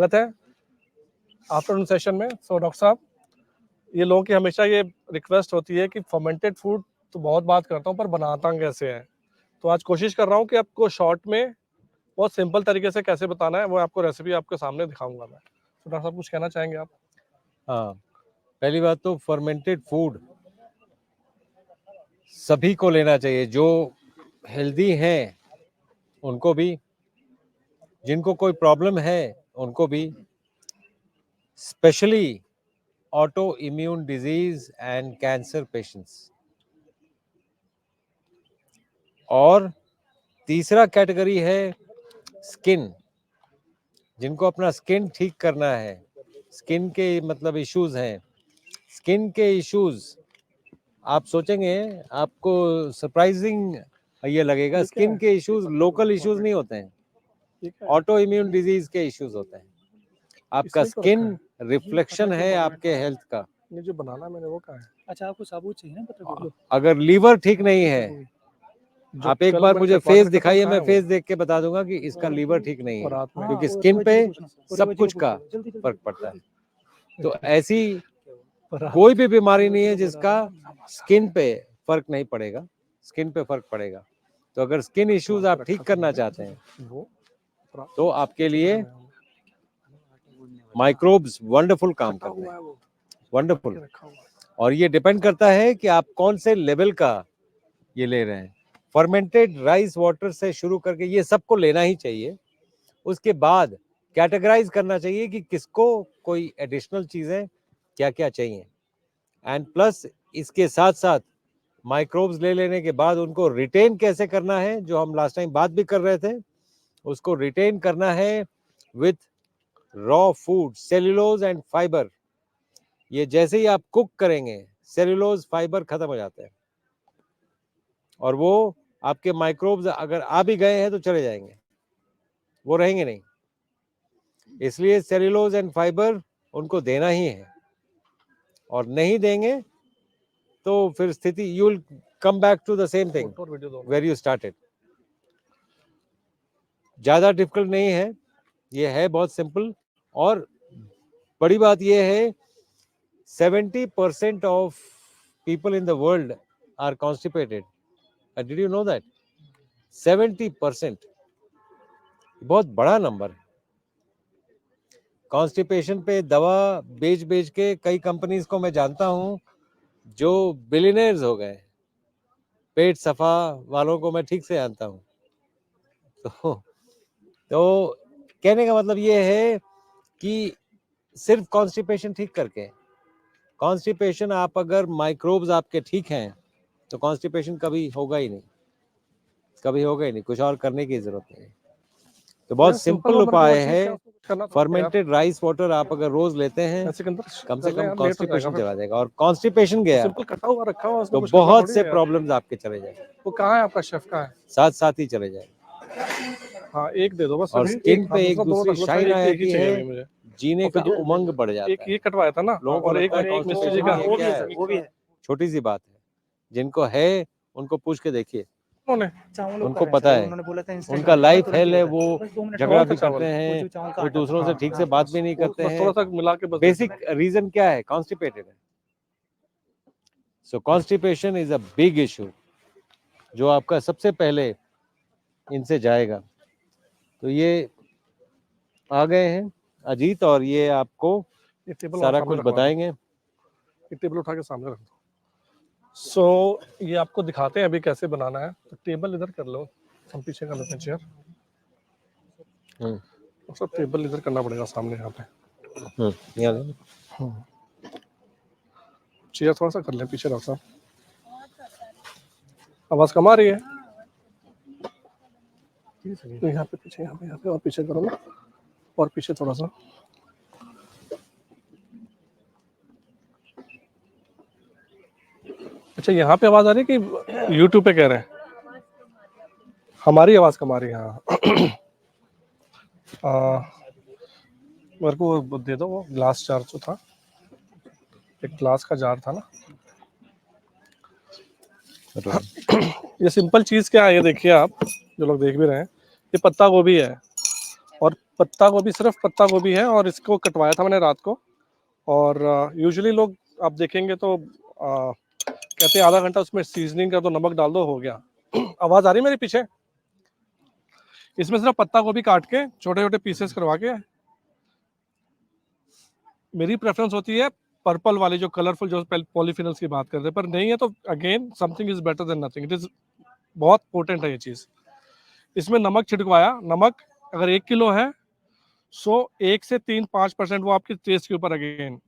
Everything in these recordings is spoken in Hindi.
स्वागत है आफ्टरनून सेशन में। डॉक्टर साहब, ये लोगों की हमेशा ये रिक्वेस्ट होती है कि फर्मेंटेड फूड तो बहुत बात करता हूँ पर बनाता कैसे है। तो आज कोशिश कर रहा हूँ कि आपको शॉर्ट में बहुत सिंपल तरीके से कैसे बताना है, वो आपको रेसिपी आपके सामने दिखाऊंगा मैं। तो डॉक्टर साहब कुछ कहना चाहेंगे आप? हाँ, पहली बात तो फर्मेंटेड फूड सभी को लेना चाहिए, जो हेल्दी हैं उनको भी, जिनको कोई प्रॉब्लम है उनको भी, specially auto immune disease and cancer patients. और तीसरा कैटेगरी है स्किन, जिनको अपना स्किन ठीक करना है, स्किन के मतलब इश्यूज हैं। स्किन के इश्यूज आप सोचेंगे, आपको सरप्राइजिंग ये लगेगा, स्किन के इश्यूज लोकल इश्यूज नहीं होते हैं, ऑटो इम्यून डिजीज के इश्यूज होते हैं। आपका स्किन रिफ्लेक्शन है आपके हेल्थ का। ये जो बनाना मैंने वो कहा है। अच्छा, आपको साबुत चाहिए ना पत्ता? अगर लीवर ठीक नहीं है, आप एक बार मुझे फेस दिखाइए, मैं फेस देख के बता दूंगा कि इसका लीवर ठीक नहीं है, क्योंकि स्किन पे सब कुछ का फर्क पड़ता है। तो ऐसी कोई भी बीमारी नहीं है जिसका स्किन पे फर्क नहीं पड़ेगा, स्किन पे फर्क पड़ेगा। तो अगर स्किन इश्यूज आप ठीक करना चाहते हैं तो आपके लिए माइक्रोब्स वंडरफुल काम करते हैं, वंडरफुल। और ये डिपेंड करता है कि आप कौन से लेवल का ये ले रहे हैं। फर्मेंटेड राइस वाटर से शुरू करके ये सबको लेना ही चाहिए। उसके बाद कैटेगराइज करना चाहिए कि किसको कोई एडिशनल चीजें क्या क्या चाहिए। एंड प्लस इसके साथ साथ माइक्रोब्स ले लेने के बाद उनको रिटेन कैसे करना है, जो हम लास्ट टाइम बात भी कर रहे थे, उसको रिटेन करना है with raw food, cellulose and fibre. ये जैसे ही आप कुक करेंगे सेल्यूलोज फाइबर खत्म हो जाते हैं और वो आपके माइक्रोब्स अगर आ भी गए हैं तो चले जाएंगे, वो रहेंगे नहीं। इसलिए सेल्यूलोज एंड फाइबर उनको देना ही है, और नहीं देंगे तो फिर स्थिति, you will come back to the same thing where you started. ज्यादा डिफिकल्ट नहीं है, ये है बहुत सिंपल। और बड़ी बात ये है, 70% of people in the world are constipated. Did you know that? 70%, बहुत बड़ा नंबर है। कॉन्स्टिपेशन पे दवा बेच बेच के कई कंपनीज को मैं जानता हूं जो बिलियनर्स हो गए। पेट सफा वालों को मैं ठीक से जानता हूं। तो कहने का मतलब ये है कि सिर्फ कॉन्स्टिपेशन ठीक करके, कॉन्स्टिपेशन आप अगर माइक्रोब्स आपके ठीक हैं तो कॉन्स्टिपेशन कभी होगा ही नहीं, कभी होगा ही नहीं, कुछ और करने की जरूरत नहीं। तो बहुत सिंपल उपाय है, फर्मेंटेड राइस वाटर आप अगर रोज लेते हैं कम से कम कॉन्स्टिपेशन चला जाएगा। और कॉन्स्टिपेशन गया तो बहुत से प्रॉब्लम्स आपके चले जाएंगे। वो कहाँ है आपका शेफ? कहाँ है? साथ साथ ही चले जाएंगे। हाँ, एक दे दो बस। और स्किन पे एक दूसरी शाइन आ जाती है, जीने का उमंग बढ़ जाता है। एक ये कटवाया था ना, लोगों को लगता है कॉन्स्टिपेशन वो भी है, छोटी सी बात है। जिनको है उनको पूछ के देखिए, उनको पता है, उनका लाइफ हेल है, वो झगड़ा भी करते हैं, वो दूसरों से ठीक से बात भी नहीं करते हैं। थोड़ा सा मिला के बस। बेसिक रीजन क्या है? कॉन्स्टिपेटेड है। So constipation is a big issue जो आपका सबसे पहले इनसे जाएगा। तो ये आ गए हैं अजीत, और ये आपको सारा कुछ बताएंगे। टेबल उठा के सामने रख दो। ये आपको दिखाते हैं अभी कैसे बनाना है। तो टेबल इधर कर लो, हम पीछे कर लेते हैं चेयर। सब टेबल इधर करना पड़ेगा सामने, यहाँ पे चेयर थोड़ा सा कर ले पीछे। डॉक्टर साहब आवाज कम आ रही है, यहाँ पे पीछे, यहाँ पे और पीछे करो ना, और पीछे थोड़ा सा। अच्छा, यहाँ पे आवाज आ रही है कि यूट्यूब पे कह रहे हैं? हमारी आवाज कम आ रही है। हाँ, मेरे को दे दो वो ग्लास जार जो था, एक ग्लास का जार था ना। ये सिंपल चीज क्या है, ये देखिए आप जो लोग देख भी रहे हैं, ये पत्ता गोभी है और पत्ता गोभी, सिर्फ पत्ता गोभी है और इसको कटवाया था मैंने रात को। और यूजुअली लोग आप देखेंगे तो कहते हैं आधा घंटा उसमें सीजनिंग कर दो, नमक डाल दो, हो गया। आवाज आ रही है मेरे पीछे? इसमें सिर्फ पत्ता गोभी काट के छोटे छोटे पीसेस करवा के, मेरी प्रेफरेंस होती है पर्पल वाली जो कलरफुल, जो पॉलीफिनल्स की बात कर रहे हैं, पर नहीं है तो again something is better than nothing. It is बहुत पोटेंट है ये चीज। इसमें नमक छिड़कवाया। नमक अगर 1 किलो है, सो 1 से 3-5% वो आपके टेस्ट के ऊपर। अगेन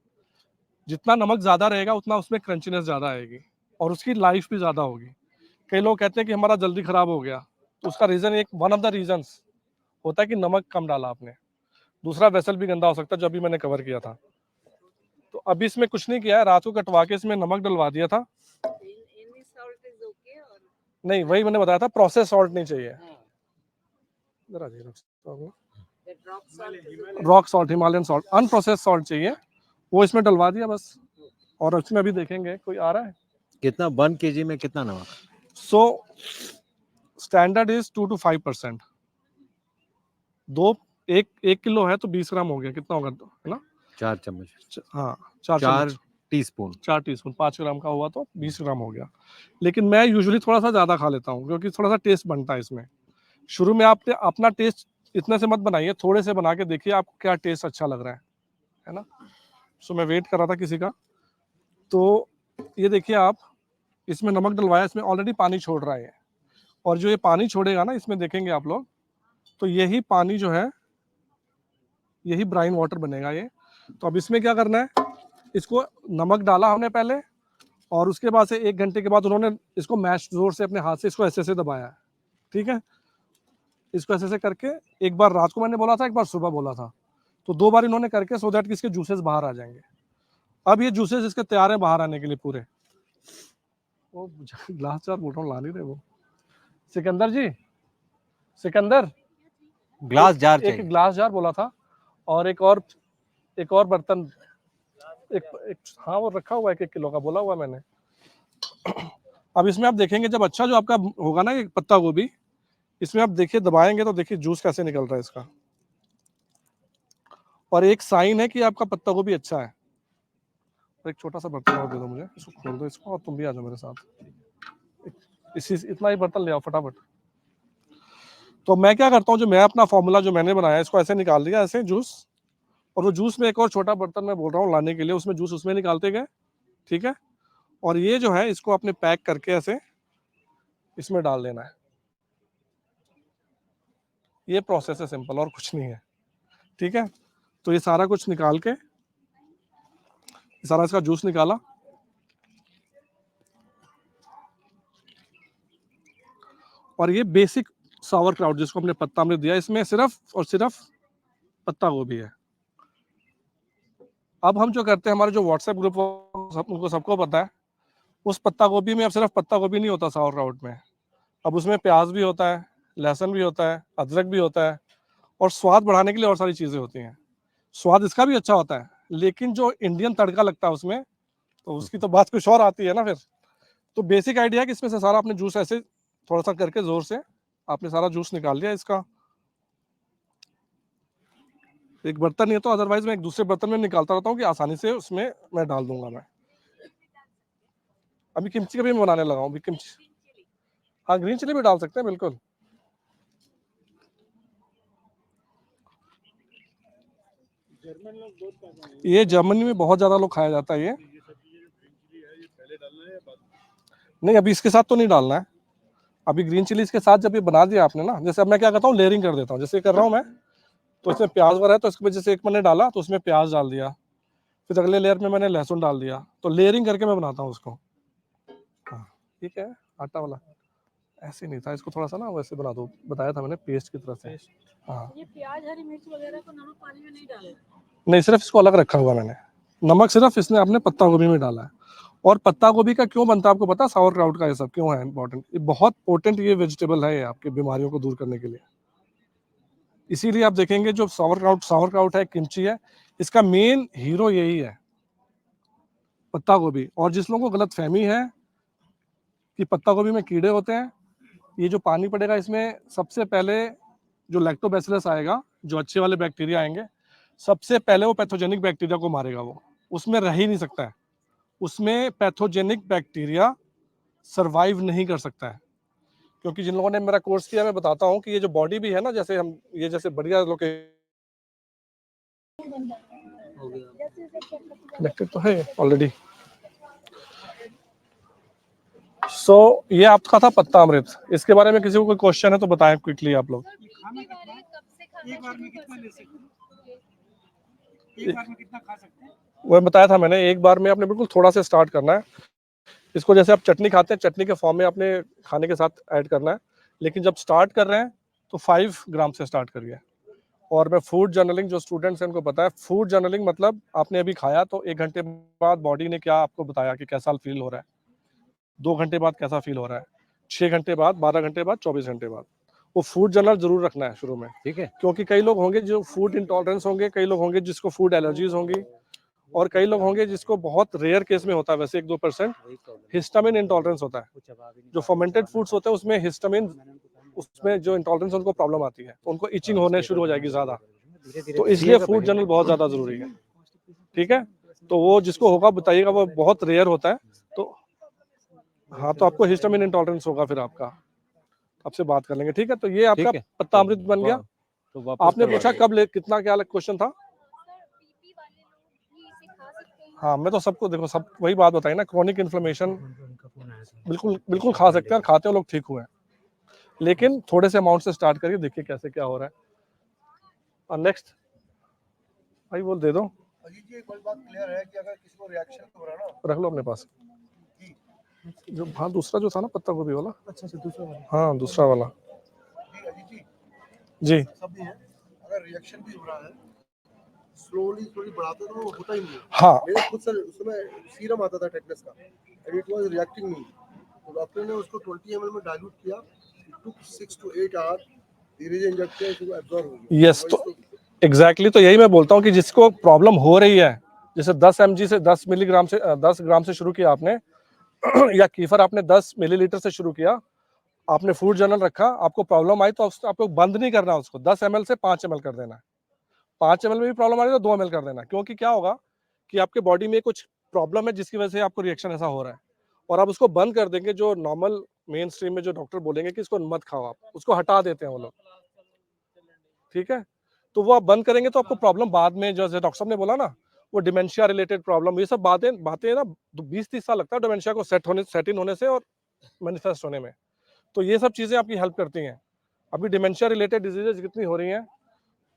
जितना नमक ज्यादा रहेगा उतना उसमें क्रंचीनेस ज्यादा आएगी और उसकी लाइफ भी ज्यादा होगी। कई लोग कहते हैं कि हमारा जल्दी खराब हो गया, तो उसका रीजन, एक वन ऑफ द रीजंस होता है कि नमक कम डाला आपने। दूसरा वेसल भी गंदा हो सकता है, जो अभी मैंने कवर किया था। तो अभी इसमें कुछ नहीं किया है, रात को कटवा के इसमें नमक डलवा दिया था। नहीं, वही मैंने बताया था, प्रोसेस सॉल्ट नहीं चाहिए। Rock salt, Himalayan salt, unprocessed salt चाहिए, वो इसमें डलवा दिया बस। और उसमें अभी देखेंगे कोई आ रहा है। कितना 1 kg में कितना नमक? So standard is 2 to 5%। एक किलो है तो 20 ग्राम हो गया, कितना होगा है ना? 4 चम्मच। हाँ, 4 4 टीस्पून। 4 टीस्पून, 5 ग्राम का हुआ तो 20 ग्राम हो गया। लेकिन मैं यूजुअली थोड़ा सा ज्यादा खा लेता हूँ, क्योंकि थोड़ा सा टेस्ट बनता है इसमें। शुरू में आपने अपना टेस्ट इतने से मत बनाइए, थोड़े से बना के देखिए आपको क्या टेस्ट अच्छा लग रहा है ना? सो मैं वेट कर रहा था किसी का। तो ये देखिए आप, इसमें नमक डलवाया, इसमें ऑलरेडी पानी छोड़ रहा है। और जो ये पानी छोड़ेगा ना, इसमें देखेंगे आप लोग, तो यही पानी जो है, यही ब्राइन वाटर बनेगा ये। तो अब इसमें क्या करना है, इसको नमक डाला हमने पहले, और उसके बाद से 1 घंटे के बाद उन्होंने इसको मैश जोर से अपने हाथ से इसको ऐसे ऐसे दबाया है। ठीक है, इसको ऐसे ऐसे करके, एक बार रात को मैंने बोला था, एक बार सुबह बोला था, तो 2 बार इन्होंने करके, सो दैट कि इसके जूसेस बाहर आ जाएंगे। अब ये जूसेस इसके तैयार हैं बाहर आने के लिए पूरे। वो ग्लास चार बोल रहा हूँ, ला नहीं रहे वो। सिकंदर जी, सिकंदर, ग्लास जार एक चाहिए। ग्लास जार बोला था, और एक और बर्तन, एक हाँ वो रखा हुआ है 1 किलो का, बोला हुआ मैंने। अब इसमें आप देखेंगे, जब अच्छा जो आपका होगा ना ये पत्ता गोभी, इसमें आप देखिए दबाएंगे तो देखिए जूस कैसे निकल रहा है इसका। और एक साइन है कि आपका पत्ता गोभी अच्छा है। और एक छोटा सा बर्तन और दे दो मुझे, इसको खोल दो इसको, और तुम भी आ जाओ मेरे साथ। इसी इतना ही बर्तन ले आओ फटाफट। तो मैं क्या करता हूँ, जो मैं अपना फॉर्मूला जो मैंने बनाया, इसको ऐसे निकाल दिया, ऐसे जूस। और वो जूस में एक और छोटा बर्तन मैं बोल रहा हूँ लाने के लिए, उसमें जूस उसमें निकालते गए। ठीक है, और ये जो है इसको आपने पैक करके ऐसे इसमें डाल देना है। ये प्रोसेस है, सिंपल, और कुछ नहीं है। ठीक है, तो ये सारा कुछ निकाल के, सारा इसका जूस निकाला, और ये बेसिक सावर क्राउट जिसको हमने पत्ता हमने दिया, इसमें सिर्फ और सिर्फ पत्ता गोभी है। अब हम जो करते हैं, हमारे जो व्हाट्सएप ग्रुप उनको सबको पता है, उस पत्ता गोभी में अब सिर्फ पत्ता गोभी नहीं होता सावर क्राउट में, अब उसमें प्याज भी होता है, लहसुन भी होता है, अदरक भी होता है, और स्वाद बढ़ाने के लिए और सारी चीजें होती हैं। स्वाद इसका भी अच्छा होता है, लेकिन जो इंडियन तड़का लगता है उसमें, तो उसकी तो बात कुछ और आती है ना फिर। तो बेसिक आइडिया है कि इसमें से सारा आपने जूस ऐसे थोड़ा सा करके जोर से आपने सारा जूस निकाल लिया इसका। एक बर्तन नहीं है तो अदरवाइज मैं एक दूसरे बर्तन में निकालता रहता हूँ कि आसानी से उसमें मैं डाल दूंगा। मैं अभी किमची का भी मैं बनाने लगा हूँ, अभी किमची, हाँ ग्रीन चिली भी डाल सकते हैं बिल्कुल। ये जर्मनी में बहुत ज्यादा लोग खाया जाता है ये। नहीं, अभी इसके साथ तो नहीं डालना है। अभी ग्रीन चिली के साथ जब ये बना दिया आपने ना, जैसे अब मैं क्या करता हूँ, लेयरिंग कर देता हूँ, जैसे कर रहा हूँ मैं। तो इसमें प्याज वगैरह है, तो इसकी वजह से एक मैंने डाला तो उसमें प्याज डाल दिया, फिर अगले लेयर में मैंने लहसुन डाल दिया, तो लेयरिंग करके मैं बनाता हूँ उसको। हाँ, ठीक है, आटा वाला ऐसे नहीं था, इसको थोड़ा सा ना वैसे बना दो, बताया था मैंने, पेस्ट की तरह से। हाँ, ये प्याज हरी मिर्च वगैरह को नमक पानी में नहीं डाले? नहीं, सिर्फ इसको अलग रखा हुआ मैंने। नमक सिर्फ इसने आपने पत्ता गोभी में डाला है। और पत्ता गोभी का क्यों बनता है आपको पता है? सावर क्राउट का ये सब क्यों है इंपॉर्टेंट? ये बहुत पोटेंट ये वेजिटेबल है, ये आपकी बीमारियों को दूर करने के लिए। इसीलिए आप देखेंगे जो सावर क्राउट है, किमची है, इसका मेन हीरो यही है, पत्ता गोभी। और जिस लोगों को गलत फहमी है कि पत्ता गोभी में कीड़े होते हैं, ये जो पानी पड़ेगा इसमें सबसे पहले जो लैक्टोबैसिलस आएगा, जो अच्छे वाले बैक्टीरिया आएंगे, सबसे पहले वो पैथोजेनिक बैक्टीरिया को मारेगा, वो उसमें रह ही नहीं सकता है, उसमें पैथोजेनिक बैक्टीरिया सर्वाइव नहीं कर सकता है। क्योंकि जिन लोगों ने मेरा कोर्स किया, मैं बताता हूँ कि ये जो बॉडी भी है ना, जैसे हम ये जैसे बढ़िया लोग कनेक्टेड तो है ऑलरेडी। सो ये आपका था पत्ता अमृत। इसके बारे में किसी को कोई क्वेश्चन है तो बताएं क्विकली आप लोग। एक बार में कितना ले सकते हैं? एक बार में कितना खा सकते हैं? वो बताया था मैंने, एक बार में आपने बिल्कुल थोड़ा से स्टार्ट करना है। इसको जैसे आप चटनी खाते हैं, चटनी के फॉर्म में आपने खाने के साथ ऐड करना है। लेकिन जब स्टार्ट कर रहे हैं तो 5 ग्राम से स्टार्ट करिए। और मैं फूड जर्नलिंग, जो स्टूडेंट्स हैं उनको पता है, फूड जर्नलिंग मतलब आपने अभी खाया तो 1 घंटे बाद बॉडी ने क्या आपको बताया कि कैसा फील हो रहा है, 2 घंटे बाद कैसा फील हो रहा है, 6 घंटे बाद, 12 घंटे बाद, 24 घंटे बाद। वो फूड जर्नल जरूर रखना है शुरू में, ठीक है। क्योंकि कई लोग होंगे जो फूड इंटॉलरेंस होंगे, कई लोग होंगे जिसको फूड एलर्जीज होंगी, और कई लोग होंगे जिसको बहुत रेयर केस में होता है, वैसे 1-2% हिस्टामिन इंटॉलरेंस होता है। जो फर्मेंटेड फूड्स होते हैं उसमें हिस्टामिन, उसमें जो इंटॉलरेंस उनको प्रॉब्लम आती है, तो उनको इचिंग होने शुरू हो जाएगी ज्यादा। तो इसलिए फूड जर्नल बहुत ज्यादा जरूरी है। ठीक है, तो वो जिसको होगा बताइएगा, वो बहुत रेयर होता है। तो हाँ, तो आपको हिस्टामिन इंटॉलरेंस होगा, फिर आपसे बात कर लेंगे। ठीक है, तो ये आपका ठीक है, पत्ता अमृत बन गया। तो वापस आपने करवा पूछा दो। कब ले, कितना क्या क्वेश्चन था? हाँ, मैं तो सबको, देखो सब वही बात बताई ना, क्रॉनिक इन्फ्लेमेशन बिल्कुल बिल्कुल खा सकते हैं, और खाते हैं लोग ठीक हुए हैं। लेकिन थोड़े से अमाउंट से स्टार्ट करिए, देखिए कैसे क्या हो रहा है। और नेक्स्ट भाई वो दे दो, अजीत जी, एक बात क्लियर है कि अगर किसी को रिएक्शन हो रहा है ना, रख लो अपने पास। जो हाँ, दूसरा जो था ना पत्ता गोभी वाला, अच्छा दूसरा वाला, हाँ दूसरा वाला जी अजीत जी, जी। सब भी है, अगर रिएक्शन भी हो रहा है, स्लोली बढ़ाते तो वो होता ही नहीं है। हाँ, मेरे खुद से उस समय सीरम आता था टेटनस का, एंड इट वाज रिएक्टिंग मी, तो डॉक्टर ने उसको 20 ml में डाइल्यूट किया, इट टुक 6 to 8 आवर, धीरे धीरे इंजेक्ट किया, इसको एब्जॉर्ब हो गया। यस, तो एग्जैक्टली तो यही मैं बोलता हूँ कि जिसको प्रॉब्लम हो रही है, जैसे 10 mg से 10 मिलीग्राम से 10 ग्राम से शुरू किया आपने या कीफर आपने 10 मिलीलीटर से शुरू किया, आपने फूड जर्नल रखा, आपको प्रॉब्लम आई तो आपको बंद नहीं करना, उसको 10 ml से 5 ml कर देना है। 5 ml में भी प्रॉब्लम आ रही है तो 2 ml कर देना, क्योंकि क्या होगा कि आपके बॉडी में कुछ प्रॉब्लम है जिसकी वजह से आपको रिएक्शन ऐसा हो रहा है, और आप उसको बंद कर देंगे। जो नॉर्मल मेन स्ट्रीम में जो डॉक्टर बोलेंगे कि इसको मत खाओ, आप उसको हटा देते हैं वो लोग। ठीक है, तो वो आप बंद करेंगे तो आपको प्रॉब्लम बाद में, जैसे डॉक्टर साहब ने बोला ना, वो डिमेंशिया रिलेटेड प्रॉब्लम, ये सब बातें ना 20-30 साल लगता है डिमेंशिया को सेट इन होने से और मैनिफेस्ट होने में। तो ये सब चीजें आपकी हेल्प करती हैं। अभी डिमेंशिया रिलेटेड डिजीजेज कितनी हो रही हैं,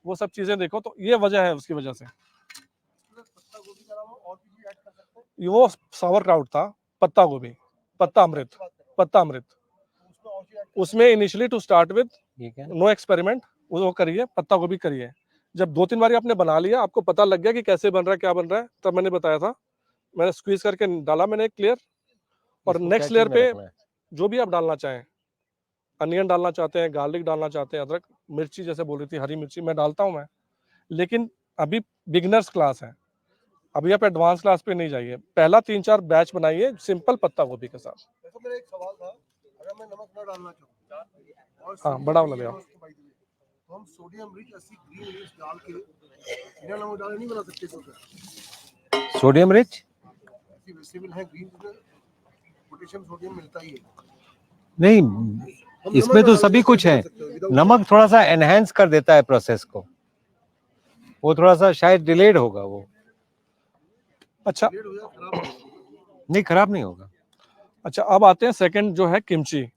वो सब चीजें देखो, तो ये वजह है, उसकी वजह से। पत्ता गोभी के अलावा और भी ऐड कर सकते हैं, ये वो सावर क्राउट था, पत्ता गोभी, पत्ता अमृत, पत्ता अमृत। उसमें और भी ऐड उसमें इनिशियली टू स्टार्ट विद ठीक है, नो एक्सपेरिमेंट, वो करिए, पत्ता गोभी करिए। जब 2-3 बार आपने बना लिया, आपको पता लग गया कि कैसे बन रहा है, क्या बन रहा है, तब मैंने बताया था, मैंने स्क्वीज करके डाला मैंने क्लियर। और इसको नेक्स्ट क्या लेयर चीज में पे रखना है? जो भी आप डालना चाहें, अनियन डालना चाहते हैं, गार्लिक डालना चाहते हैं, अदरक, मिर्ची जैसे बोल रही थी, हरी मिर्ची मैं डालता हूँ मैं। लेकिन अभी बिगिनर्स क्लास है, अभी आप एडवांस क्लास पे नहीं जाइए। पहला 3-4 बैच बनाइए सिंपल पत्ता गोभी के साथ। देखो मेरा एक सवाल था, अगर मैं नमक न डालना चाहूँ और हाँ, बड़ा वाला ले आओ। तो हम सोडियम रिच 80 ग्रीन लीव्स डाल के बिना नमक डाले नहीं बना सकते? तो सोडियम रिच ऐसी वेजिटेबल है ग्रीन जिसमें पोटेशियम सोडियम मिलता ही है, नहीं, हम इसमें नमक तो डाल सभी के कुछ बना है। सकते हो without नमक थोड़ा सा एनहेंस कर देता है प्रोसेस को, वो थोड़ा सा शायद डिलेड होगा वो। अच्छा लेट हो जाए, खराब हो जाए। नहीं, खराब नहीं होगा। अच्छा, अब आते हैं सेकंड जो है किमची।